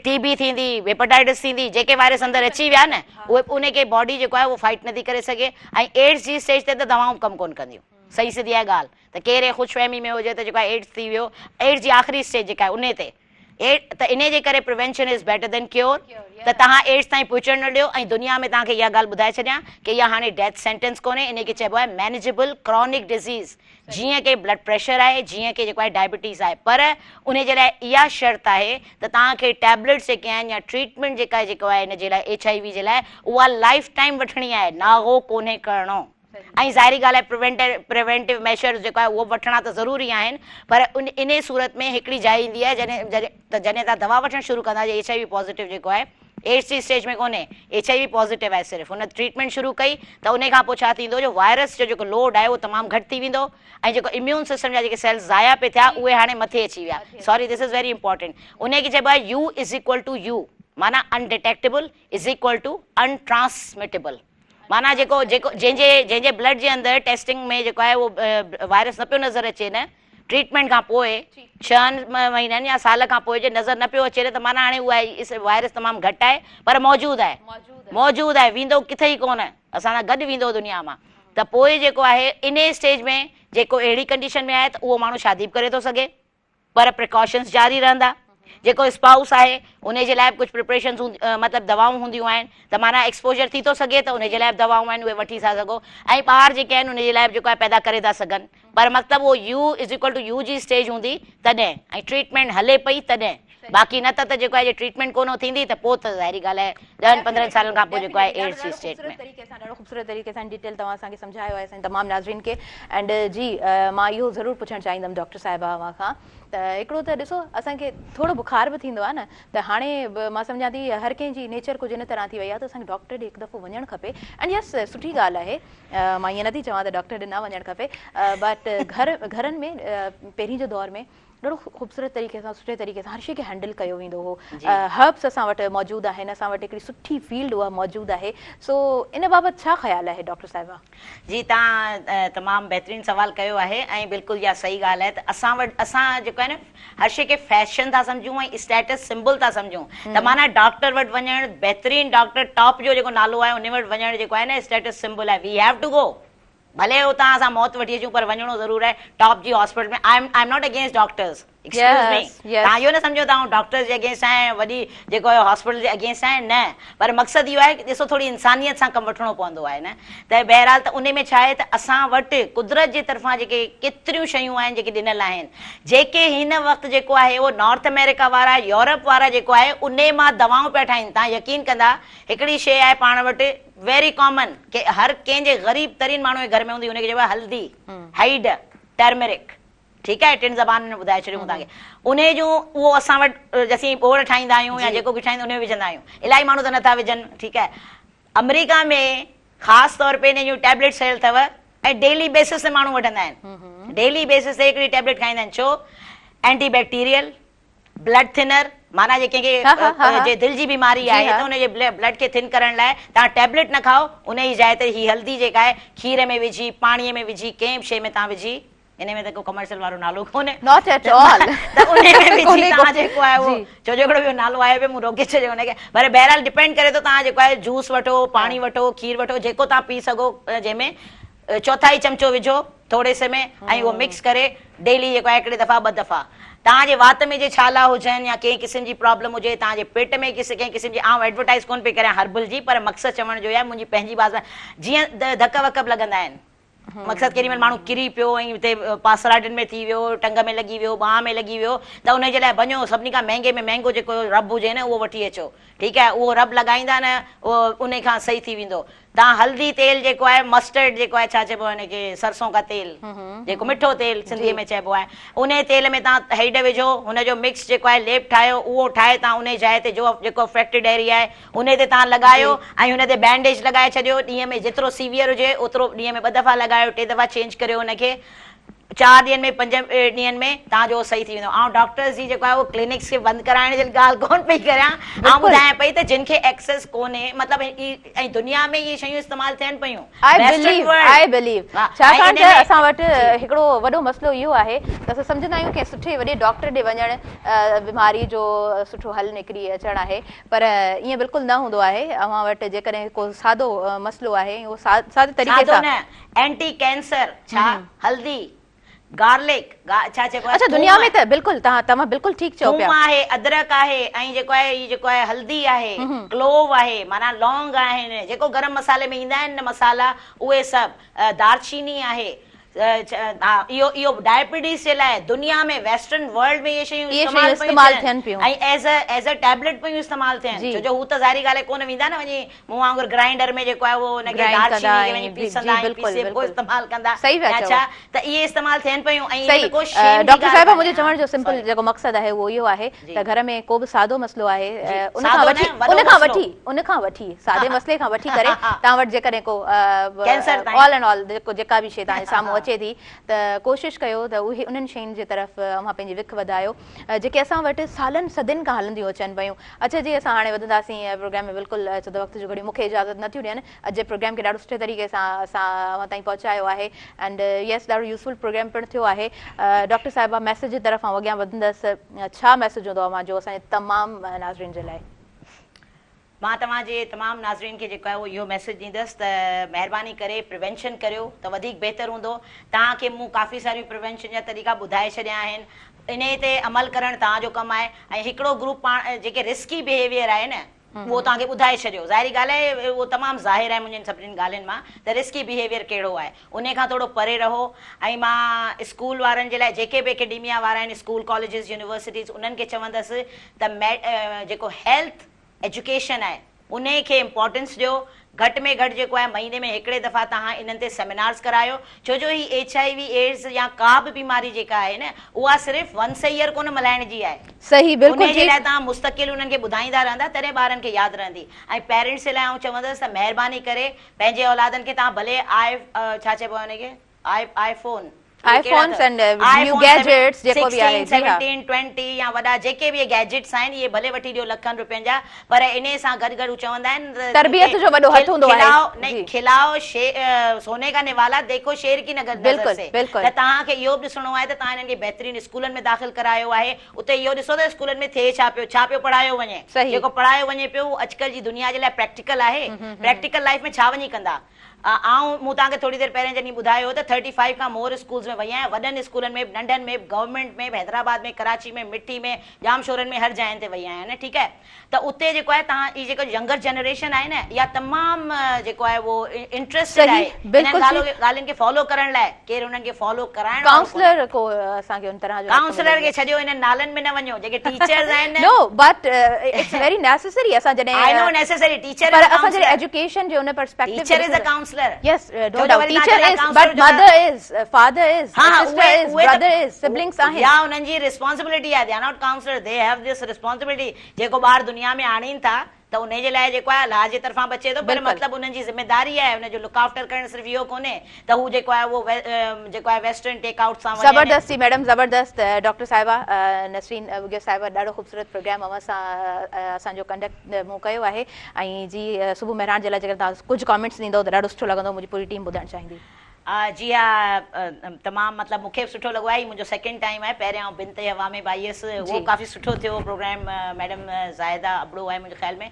TB थींदी, हेपेटाइटिस थींदी। जेके वायरस अंदरि अची विया न, उहे उनखे बॉडी जेको आहे उहो फाइट नथी करे सघे। ऐं एड्स जी स्टेज ते त दवाऊं कमु कोन कंदियूं। सही सिधी आहे ॻाल्हि। त केरु ख़ुशफ़हमी में हुजे त जेको आहे एड्स थी वियो, एड्स जी आख़िरी स्टेज जेका आहे उन ते त इन जे करे prevention is better than cure. त तव्हां एड्स ताईं पहुचण न ॾियो। ऐं दुनिया में तव्हांखे इहा ॻाल्हि ॿुधाए छॾियां की इहा हाणे डेथ सेंटेंस कोन्हे, इन खे चइबो आहे मैनेजेबल क्रॉनिक डिज़ीज़। जीअं की ब्लड प्रेशर आहे, जीअं की जेको आहे डायबिटीज़ आहे, पर उन जे लाइ इहा शर्त आहे त तव्हांखे टैबलेट्स जेके आहिनि या ट्रीटमेंट जेको आहे इन जे लाइ HIV जे लाइ उहा लाइफ टाइम वठणी आहे, नागो कोन्हे करिणो। ऐं ज़ाहिरी ॻाल्हि आहे प्रिवेंटिव मेजर्स जेको आहे उहो वठणा त ज़रूरी आहिनि, पर इन सूरत में हिकिड़ी जाइ ईंदी आहे जॾहिं तव्हां दवा वठणु शुरू कंदा HIV पॉज़िटिव जेको आहे एड्स जी स्टेज में कोन्हे, HIV पॉज़िटिव आहे सिर्फ़ु। हुन ट्रीटमेंट शुरू कई त उन खां पोइ छा थींदो, जो वायरस जो जेको लोड आहे उहो तमामु घटि थी वेंदो ऐं जेको इम्यून सिस्टम जा जेके सेल्स ज़ाया पे थिया उहे हाणे मथे अची विया। Sorry, this is very important. उन खे चइबो आहे U is equal to U, माना undetectable is equal to untransmittable. माना जंहिंजे ब्लड जे अंदरि टेस्टिंग में जेको आहे उहो वायरस न पियो नज़र अचे न, ट्रीटमेंट खां पोइ 6 महीननि या साल खां पोइ जे नज़र न पियो अचे त माना हाणे उहा वायरस तमामु घटि आहे, पर मौजूदु आहे, वेंदो किथे ई कोन, असां सां गॾु वेंदो दुनिया मां। त पोइ जेको आहे इन स्टेज में जेको अहिड़ी कंडीशन में आहे त उहो माण्हू शादी बि करे थो सघे, पर प्रिकॉशन्स जारी रहंदा। जेको स्पाउस आहे उन जे लाइ कुझु प्रिपरेशन्स मतिलबु दवाऊं हूंदियूं आहिनि, त माना एक्सपोजर थी थो सघे त उन जे लाइ दवाऊं आहिनि उहे वठी था सघो। ऐं ॿार जेके आहिनि उन जे लाइ जेको आहे पैदा करे था सघनि, पर मतिलबु उहो U is equal to U जी स्टेज हूंदी तॾहिं, ऐं ट्रीटमेंट हले पई तॾहिं। बाक़ी न त जेको आहे ट्रीटमेंट कोन थींदी त पोइ त ज़ाहिरी ॻाल्हि आहे 10-15 सालनि खां पोइ जेको आहे एड्स जी स्टेज में। ॾाढो ख़ूबसूरत तरीक़े सां डिटेल तव्हां असांखे सम्झायो आहे असांजे तमामु नाज़रीन खे। एंड जी मां इहो ज़रूरु पुछणु चाहींदमि डॉक्टर साहिबा खां त हिकिड़ो त ॾिसो असांखे थोरो बुखार बि थींदो आहे न, त हाणे मां सम्झां थी हर कंहिंजी नेचर कुझु इन तरह थी वई आहे त असांखे डॉक्टर ॾे हिकु दफ़ो वञणु खपे। एंड यस, सुठी ॻाल्हि आहे, मां ईअं नथी चवां त डॉक्टर ॾे न वञणु खपे, बट घरनि में पहिरीं जे दौर में ॾाढो ख़ूबसूरत तरीक़े सां सुठे तरीक़े सां हर शइ खे हैंडल कयो वेंदो हो। हर्ब्स असां वटि मौजूदु आहिनि, असां वटि हिकिड़ी सुठी फील्ड उहा मौजूदु आहे। सो इन बाबति छा ख़्यालु आहे डॉक्टर साहिबा? जी, तव्हां तमामु बहितरीनु सवालु कयो आहे ऐं बिल्कुलु इहा सही ॻाल्हि आहे त असां जेको आहे न हर शइ खे फैशन था सम्झूं ऐं स्टेटस सिंबल था सम्झूं, त माना डॉक्टर वटि वञणु, बहितरीनु डॉक्टर टॉप जो जेको नालो आहे उन वटि वञणु जेको आहे न स्टेटस सिंबल आहे। वी हैव टू गो, भले हुतां असां मौत वठी अचूं पर वञणो ज़रूरु आहे टॉप जी हॉस्पिटल में। आई एम नॉट अगेंस्ट डॉक्टर्स, तव्हां इहो न सम्झो तव्हां डॉक्टर्स जे अगेंस्ट आहियो, वॾी जेको आहे हॉस्पिटल जे अगेंस्ट आहिनि, न, पर मक़सदु इहो आहे की ॾिसो थोरी इंसानियत सां कमु वठिणो पवंदो आहे न। त बहरहाल त उन में छा आहे त असां वटि कुदरत जे तरफ़ां जेके केतिरियूं शयूं आहिनि जेके ॾिनल आहिनि, जेके हिन वक़्तु जेको आहे उहो नॉर्थ अमेरिका वारा, यूरोप वारा जेको आहे उन मां दवाऊं पिया ठाहिनि। तव्हां यकीन कंदा, हिकिड़ी शइ आहे पाण वटि वेरी कॉमन की हर कंहिंजे ग़रीब तरीन माण्हू जे घर में हूंदी, हुनखे चइबो आहे हल्दी, हाइड, टर्मरिक, ठीकु आहे, 3 ज़बानुनि में ॿुधाए छॾियूं तव्हांखे। उन जूं उहो असां वटि असीं ॿोड़ ठाहींदा आहियूं या जेको बि ठाहींदा उन में विझंदा आहियूं। इलाही माण्हू त नथा विझनि, ठीकु आहे। अमेरिका में ख़ासि तौर पे इन जूं टैबलेट्स ठहियल अथव ऐं डेली बेसिस ते माण्हू वठंदा आहिनि। डेली बेसिस ते हिकिड़ी टैबलेट खाईंदा आहिनि। छो? एंटीबैक्टीरियल, ब्लड थिनर, माना जे दिलि जी बीमारी आहे त हुनजे ब्लड खे थिन करण लाइ तव्हां टैबलेट न खाओ, उन जी जाइ ते ही हल्दी जेका आहे खीर में विझी, पाणीअ में विझी, कंहिं बि शइ में तव्हां विझी, इन में त को कमर्शियल वारो नालो कोन्हे, नॉट एट ऑल, त उन में विझी तव्हां जेको आहे उहो छो जो हिकिड़ो ॿियो नालो आहे पियो, मूं रोके छॾियो हुनखे। पर बहरहाल डिपेंड करे थो, तव्हां जेको आहे जूस वठो, पाणी वठो, खीर वठो, जेको तव्हां पी सघो, जंहिंमें 1/4 चमचो विझो थोरे से में ऐं उहो मिक्स करे डेली जेको आहे हिकिड़े दफ़ा 2 दफ़ा। तव्हांजे वात में जे छाला हुजनि या कंहिं क़िस्म जी प्रॉब्लम हुजे, तव्हांजे पेट में कंहिं क़िस्म जी, आउं एडवर्टाइज़ कोन पई करियां हर्बल जी, पर मक़सदु चवण जो आहे मुंहिंजी पंहिंजी भाषा, जीअं धक वक बि लॻंदा आहिनि, मक़सदु केॾी महिल माण्हू किरी पियो ऐं हिते पासराडनि में थी वियो, टंग में लॻी वियो, बांह में लॻी वियो, त उनजे लाइ वञो सभिनी खां महांगे में महांगो जेको रब हुजे न उहो वठी अचो, ठीकु आहे। उहो रब लॻाईंदा न, उहो उन खां सही थी वेंदो। तव्हां हल्दी तेल जेको आहे, मस्टर्ड जेको आहे, छा चइबो आहे हुनखे, सरसों का तेल, जेको मिठो तेल सिंधीअ में चइबो आहे, उन तेल में तव्हां हेड विझो, हुनजो मिक्स जेको आहे लेप ठाहियो, उहो ठाहे तव्हां उन जाइ ते जो जेको अफेक्टेड एरिया आहे उन ते तव्हां लॻायो ऐं हुन ते बैंडेज लॻाए छॾियो। ॾींहं में जेतिरो सीवियर हुजे ओतिरो ॾींहं में 2 दफ़ा लॻायो, 3 दफ़ा चेंज करियो हुनखे, 4 ॾींहंनि में 5 ॾींहंनि में तव्हांजो सही थी वेंदो। ऐं डॉक्टर्स जी जेको आहे उहो क्लिनिक्स खे बंदि कराइण जी ॻाल्हि कोन पई करियां, ऐं ॿुधायां पई त जिन खे एक्सेस कोन्हे, मतिलबु ऐं दुनिया में इहे शयूं इस्तेमालु थियनि पियूं। आई बिलीव छाकाणि त असां वटि हिकिड़ो वॾो मसइलो इहो आहे त असां सम्झंदा आहियूं की सुठे वॾे डॉक्टर ॾे वञणु बीमारी जो सुठो हल निकिरी अचणु आहे, पर ईअं बिल्कुलु न हूंदो आहे। अव्हां वटि जेकॾहिं को सादो मसइलो आहे, उहो सादे तरीक़े सां, एंटी कैंसर, छा हल्दी, गार्लिक छा चइबो आहे अच्छा दुनिया में त बिल्कुलु तव्हां बिल्कुल ठीक चओ पिया थूम आहे अदरक आहे ऐं जेको आहे ई जेको आहे हल्दी आहे क्लोव आहे माना लौंग आहिनि जेको गरम मसाले में ईंदा आहिनि न मसाला उहे सभु दालचीनी आहे इहो डायबिटीज़ जे लाइ दुनिया में वेस्टर्न वर्ल्ड में ये शयूं इस्तेमाल थियनि पियूं ऐं एज अ टैबलेट पियूं इस्तेमाल थियनि छो जो हू त ज़ाहिरी ॻाल्हि कोन वेंदा न वञी मूं वांगुर ग्राइंडर में जेको आहे वो उनखे दालचीनी वञी पीसंदा पीसे पोइ इस्तेमाल कंदा अच्छा त इहे इस्तेमाल थियनि पियूं ऐं को डॉक्टर साहिबा मुंहिंजे चवण जो सिंपल जेको मक़सदु आहे उहो इहो आहे त घर में को बि सादो मसलो आहे उन खां वठी सादे मसले खां वठी करे तव्हां वटि जेकॾहिं को ऑल एंड ऑल जेका बि शइ तव्हांजे साम्हूं अचे थी त कोशिश कयो त उहे उन्हनि शयुनि जे तरफ़ अव्हां पंहिंजी विख वधायो जेके असां वटि सालनि सदियुनि खां हलंदियूं अचनि पियूं अच्छा जी असां हाणे वधंदासीं प्रोग्राम में बिल्कुलु छो त वक़्त जो घड़ी मूंखे इजाज़त नथियूं ॾियनि अॼु जे प्रोग्राम खे ॾाढो सुठे तरीक़े सां असां अव्हां ताईं पहुचायो आहे एंड यस ॾाढो यूज़फुल प्रोग्राम पिणु थियो आहे डॉक्टर साहिबा मैसेज जी तरफ़ अॻियां वधंदसि छा मैसेज हूंदो अव्हां जो असांजे तमामु नाज़रीन जे लाइ मां तव्हांजे तमामु नाज़रीन खे जेको आहे उहो इहो मैसेज ॾींदसि त महिरबानी करे प्रिवेंशन करियो त वधीक बहितरु हूंदो तव्हांखे मूं काफ़ी सारियूं प्रिवेंशन जा तरीक़ा ॿुधाए छॾिया आहिनि इन ते अमल करणु तव्हांजो कमु आहे ऐं हिकिड़ो ग्रुप पाण जेके रिस्की बिहेवियर आहे न उहो तव्हांखे ॿुधाए छॾियो ज़ाहिरी ॻाल्हि आहे उहो तमामु ज़ाहिर आहे मुंहिंजनि सभिनीनि ॻाल्हियुनि मां त रिस्की बिहेवियर कहिड़ो आहे उन खां थोरो परे रहो ऐं मां स्कूल वारनि जे लाइ जेके बि एकेडमिया वारा आहिनि स्कूल कॉलेजिस यूनिवर्सिटीज़ उन्हनि खे चवंदसि त जेको हेल्थ एजुकेशन आहे उन खे इम्पोर्टेंस ॾियो घटि में घटि जेको आहे महीने में हिकिड़े दफ़ा तव्हां इन्हनि ते सेमिनार्स करायो छो जो ही HIV एड्स या का बि बीमारी जेका आहे न उहा सिर्फ़ु वंस अ ईयर कोन मल्हाइण जी आहे सही बिल्कुलु उन जे लाइ तव्हां मुस्तक़िल उन्हनि खे ॿुधाईंदा रहंदा तॾहिं ॿारनि खे यादि रहंदी ऐं पेरेंट्स जे लाइ आउं चवंदसि त महिरबानी करे पंहिंजे औलादनि खे तव्हां भले छा चइबो आहे हुनखे iPhone iPhones and new gadgets जेको भी आहे 17 20 या वॾा जेके भी गैजेट्स आहिनि इहे भले वठी ॾियो लखनि रुपयनि जा पर इन सां गॾु गॾु चवंदा आहिनि तरबियत जो वॾो हथ हूंदो आहे खिलाओ सोने का निवाला देखो शेर की नज़र से त तव्हांखे इहो बि ॾिसणो आहे त तव्हां हिननि खे बहितरीन स्कूलनि में दाख़िल करायो आहे उते इहो ॾिसो त स्कूलनि में थिए छा पियो पढ़ायो वञे जेको पढ़ायो वञे पियो अॼुकल्ह जी दुनिया जे लाइ प्रैक्टिकल आहे प्रैक्टिकल लाइफ में छा वञी कंदा मूं तव्हांखे थोड़ी देरि पहिरियों जॾहिं ॿुधायो त 35 खां मोर स्कूल्स में वई आहियां वॾनि स्कूलनि में नंढनि में गवर्नमेंट में हैदराबाद में कराची में मिठी में जाम शोरनि में हर जॻहियुनि ते वई आहियां न ठीकु आहे त उते जेको आहे तव्हां ई जेको यंगर जनरेशन आहे न इहा तमामु जेको आहे उहो इंट्रस्टेड आहे ॻाल्हियुनि खे फॉलो करण लाइ केरु हुननि खे फॉलो कराइण काउंसलर खे छॾियो हिननि नालनि में न वञो जेके टीचर्स आहिनि नो बट इट्स वेरी नेसेसरी असां जॾहिं आई नो नेसेसरी टीचर पर असां जॾहिं एजुकेशन जे उन perspective teacher is a counsellor yes no doubt teacher is but mother is father is sister is brother is siblings are या उन्हनि जी रिस्पांसिबिलिटी आहे they are not counselor they have this responsibility जेको ॿार दुनिया में आणीनि था त उन जे लाइ जेको आहे अलाह जे तरफ़ां बचे थो पर मतिलबु उन्हनि जी ज़िमेदारी आहे उनजो लुक आफ्टर करणु सिर्फ़ु इहो कोन्हे त हू जेको आहे उहो जेको आहे वेस्टर्न टेक आउट सां ज़बरदस्ती मैडम ज़बरदस्त डॉक्टर साहिबा नसरीन बुगिया साहिबा ॾाढो ख़ूबसूरत प्रोग्राम अव्हां सां असांजो कंडक्ट मूं कयो आहे ऐं जी सुबुह महिरान जे लाइ जेकर तव्हां कुझु कॉमेंट्स ॾींदव त ॾाढो सुठो लॻंदो मुंहिंजी पूरी टीम ॿुधणु चाहींदी जी हा तमामु मतिलबु मूंखे बि सुठो लॻो आहे मुंहिंजो सेकेंड टाइम आहे पहिरियों बिनत हवा में भाई हुयसि उहो काफ़ी सुठो थियो प्रोग्राम मैडम ज़ाहिदा अबड़ो आहे मुंहिंजे ख़्याल में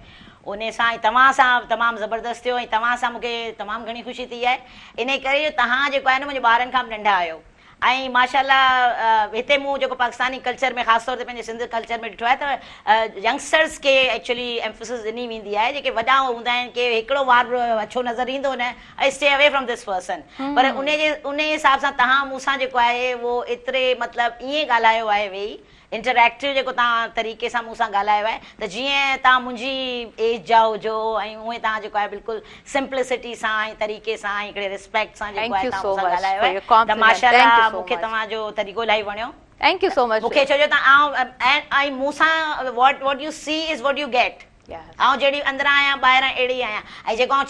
उन सां तव्हां सां तमामु ज़बरदस्त थियो ऐं तव्हां सां मूंखे तमामु घणी ख़ुशी थी आहे इन करे तव्हां जेको आहे न मुंहिंजे ॿारनि खां बि नंढा आहियो ऐं माशाल्लाह हिते मूं जेको पाकिस्तानी कल्चर में ख़ासि तौर ते पंहिंजे सिंध कल्चर में ॾिठो आहे त यंगस्टर्स खे एक्चुअली एम्फोसिस ॾिनी वेंदी आहे जेके वॾा हूंदा आहिनि की हिकिड़ो वार अछो नज़र ईंदो न I stay away from this person पर उन हिसाब सां तव्हां मूंसां जेको आहे उहो एतिरे मतिलबु ईअं ॻाल्हायो आहे वेही इंटरएक्टिव जेको तव्हां तरीक़े सां मूंसां ॻाल्हायो आहे त जीअं तव्हां मुंहिंजी एज जा हुजो ऐं उहे तव्हां जेको आहे बिल्कुलु सिंप्लिसिटी सां ऐं तरीक़े सां हिकिड़े रिस्पेक्ट सां जेको आहे तव्हां मूंसां ॻाल्हायो आहे त माशाल्लाह मूंखे तव्हांजो तरीक़ो इलाही वणियो थैंक यू सो मच मूंखे छो जो तव्हां ऐं मूंसां what you see is what you get आउं जहिड़ी अंदरां आहियां ॿाहिरां अहिड़ी आहियां ऐं जेको आउं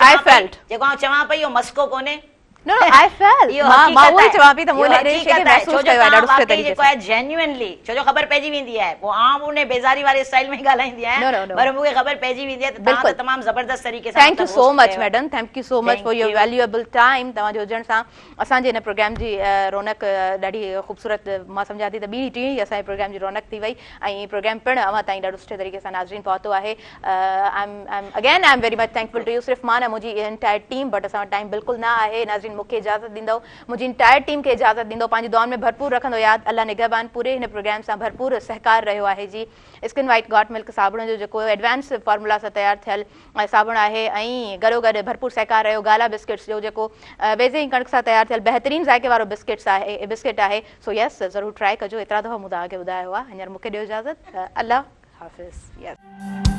चवां पई इहो मस्को कोन्हे No, I felt. मां उहे चवां पई त मूं ने शइ खे महसूस कयो आहे ॾाढो सुठे तरीक़े जेको आहे जेन्युइनली छो जो ख़बर पइजी वेंदी आहे पोइ आउं उन बेज़ारी वारे स्टाइल में ॻाल्हाईंदी आहियां पर मूंखे ख़बर पइजी वेंदी आहे त तव्हां तमामु ज़बरदस्त तरीक़े सां thank you so much madam thank you so much for your valuable time तव्हांजे हुजण सां असांजे हिन प्रोग्राम जी रौनक ॾाढी ख़ूबसूरत मां सम्झां थी त ॿी टी असांजे प्रोग्राम जी रौनक थी वई ऐं प्रोग्राम पिणु अव्हां ताईं ॾाढो सुठे तरीक़े सां नाज़रीन पहुतो आहे I am very much thankful to you सिर्फ़ु मां न मुंहिंजी एंटायर टीम बट असां वटि टाइम बिल्कुलु न आहे नाज़रीन मूंखे इजाज़त ॾींदो, मुंहिंजी इंटायर टीम खे इजाज़त ॾींदो, पंहिंजी दुआउनि में भरपूर रखंदो यादि। अल्लाह निगहबान पूरे हिन प्रोग्राम सां भरपूर सहकार रहियो आहे जी। स्किन वाइट गॉट मिल्क साबुण जो जेको एडवांस फॉर्मूला सां तयारु थियल साबुण आहे, ऐं गॾोगॾु भरपूर सहकार रहियो गाला बिस्किट्स जो जेको वेझे ई कणिक सां तयारु थियल बहितरीनु ज़ाइके वारो बिस्किट आहे। सो यस, ज़रूरु ट्राए कजो। एतिरा दफ़ा मूं तव्हांखे ॿुधायो आहे। हींअर मूंखे ॾियो इजाज़त। अल्लाह हाफ़िज़। यस।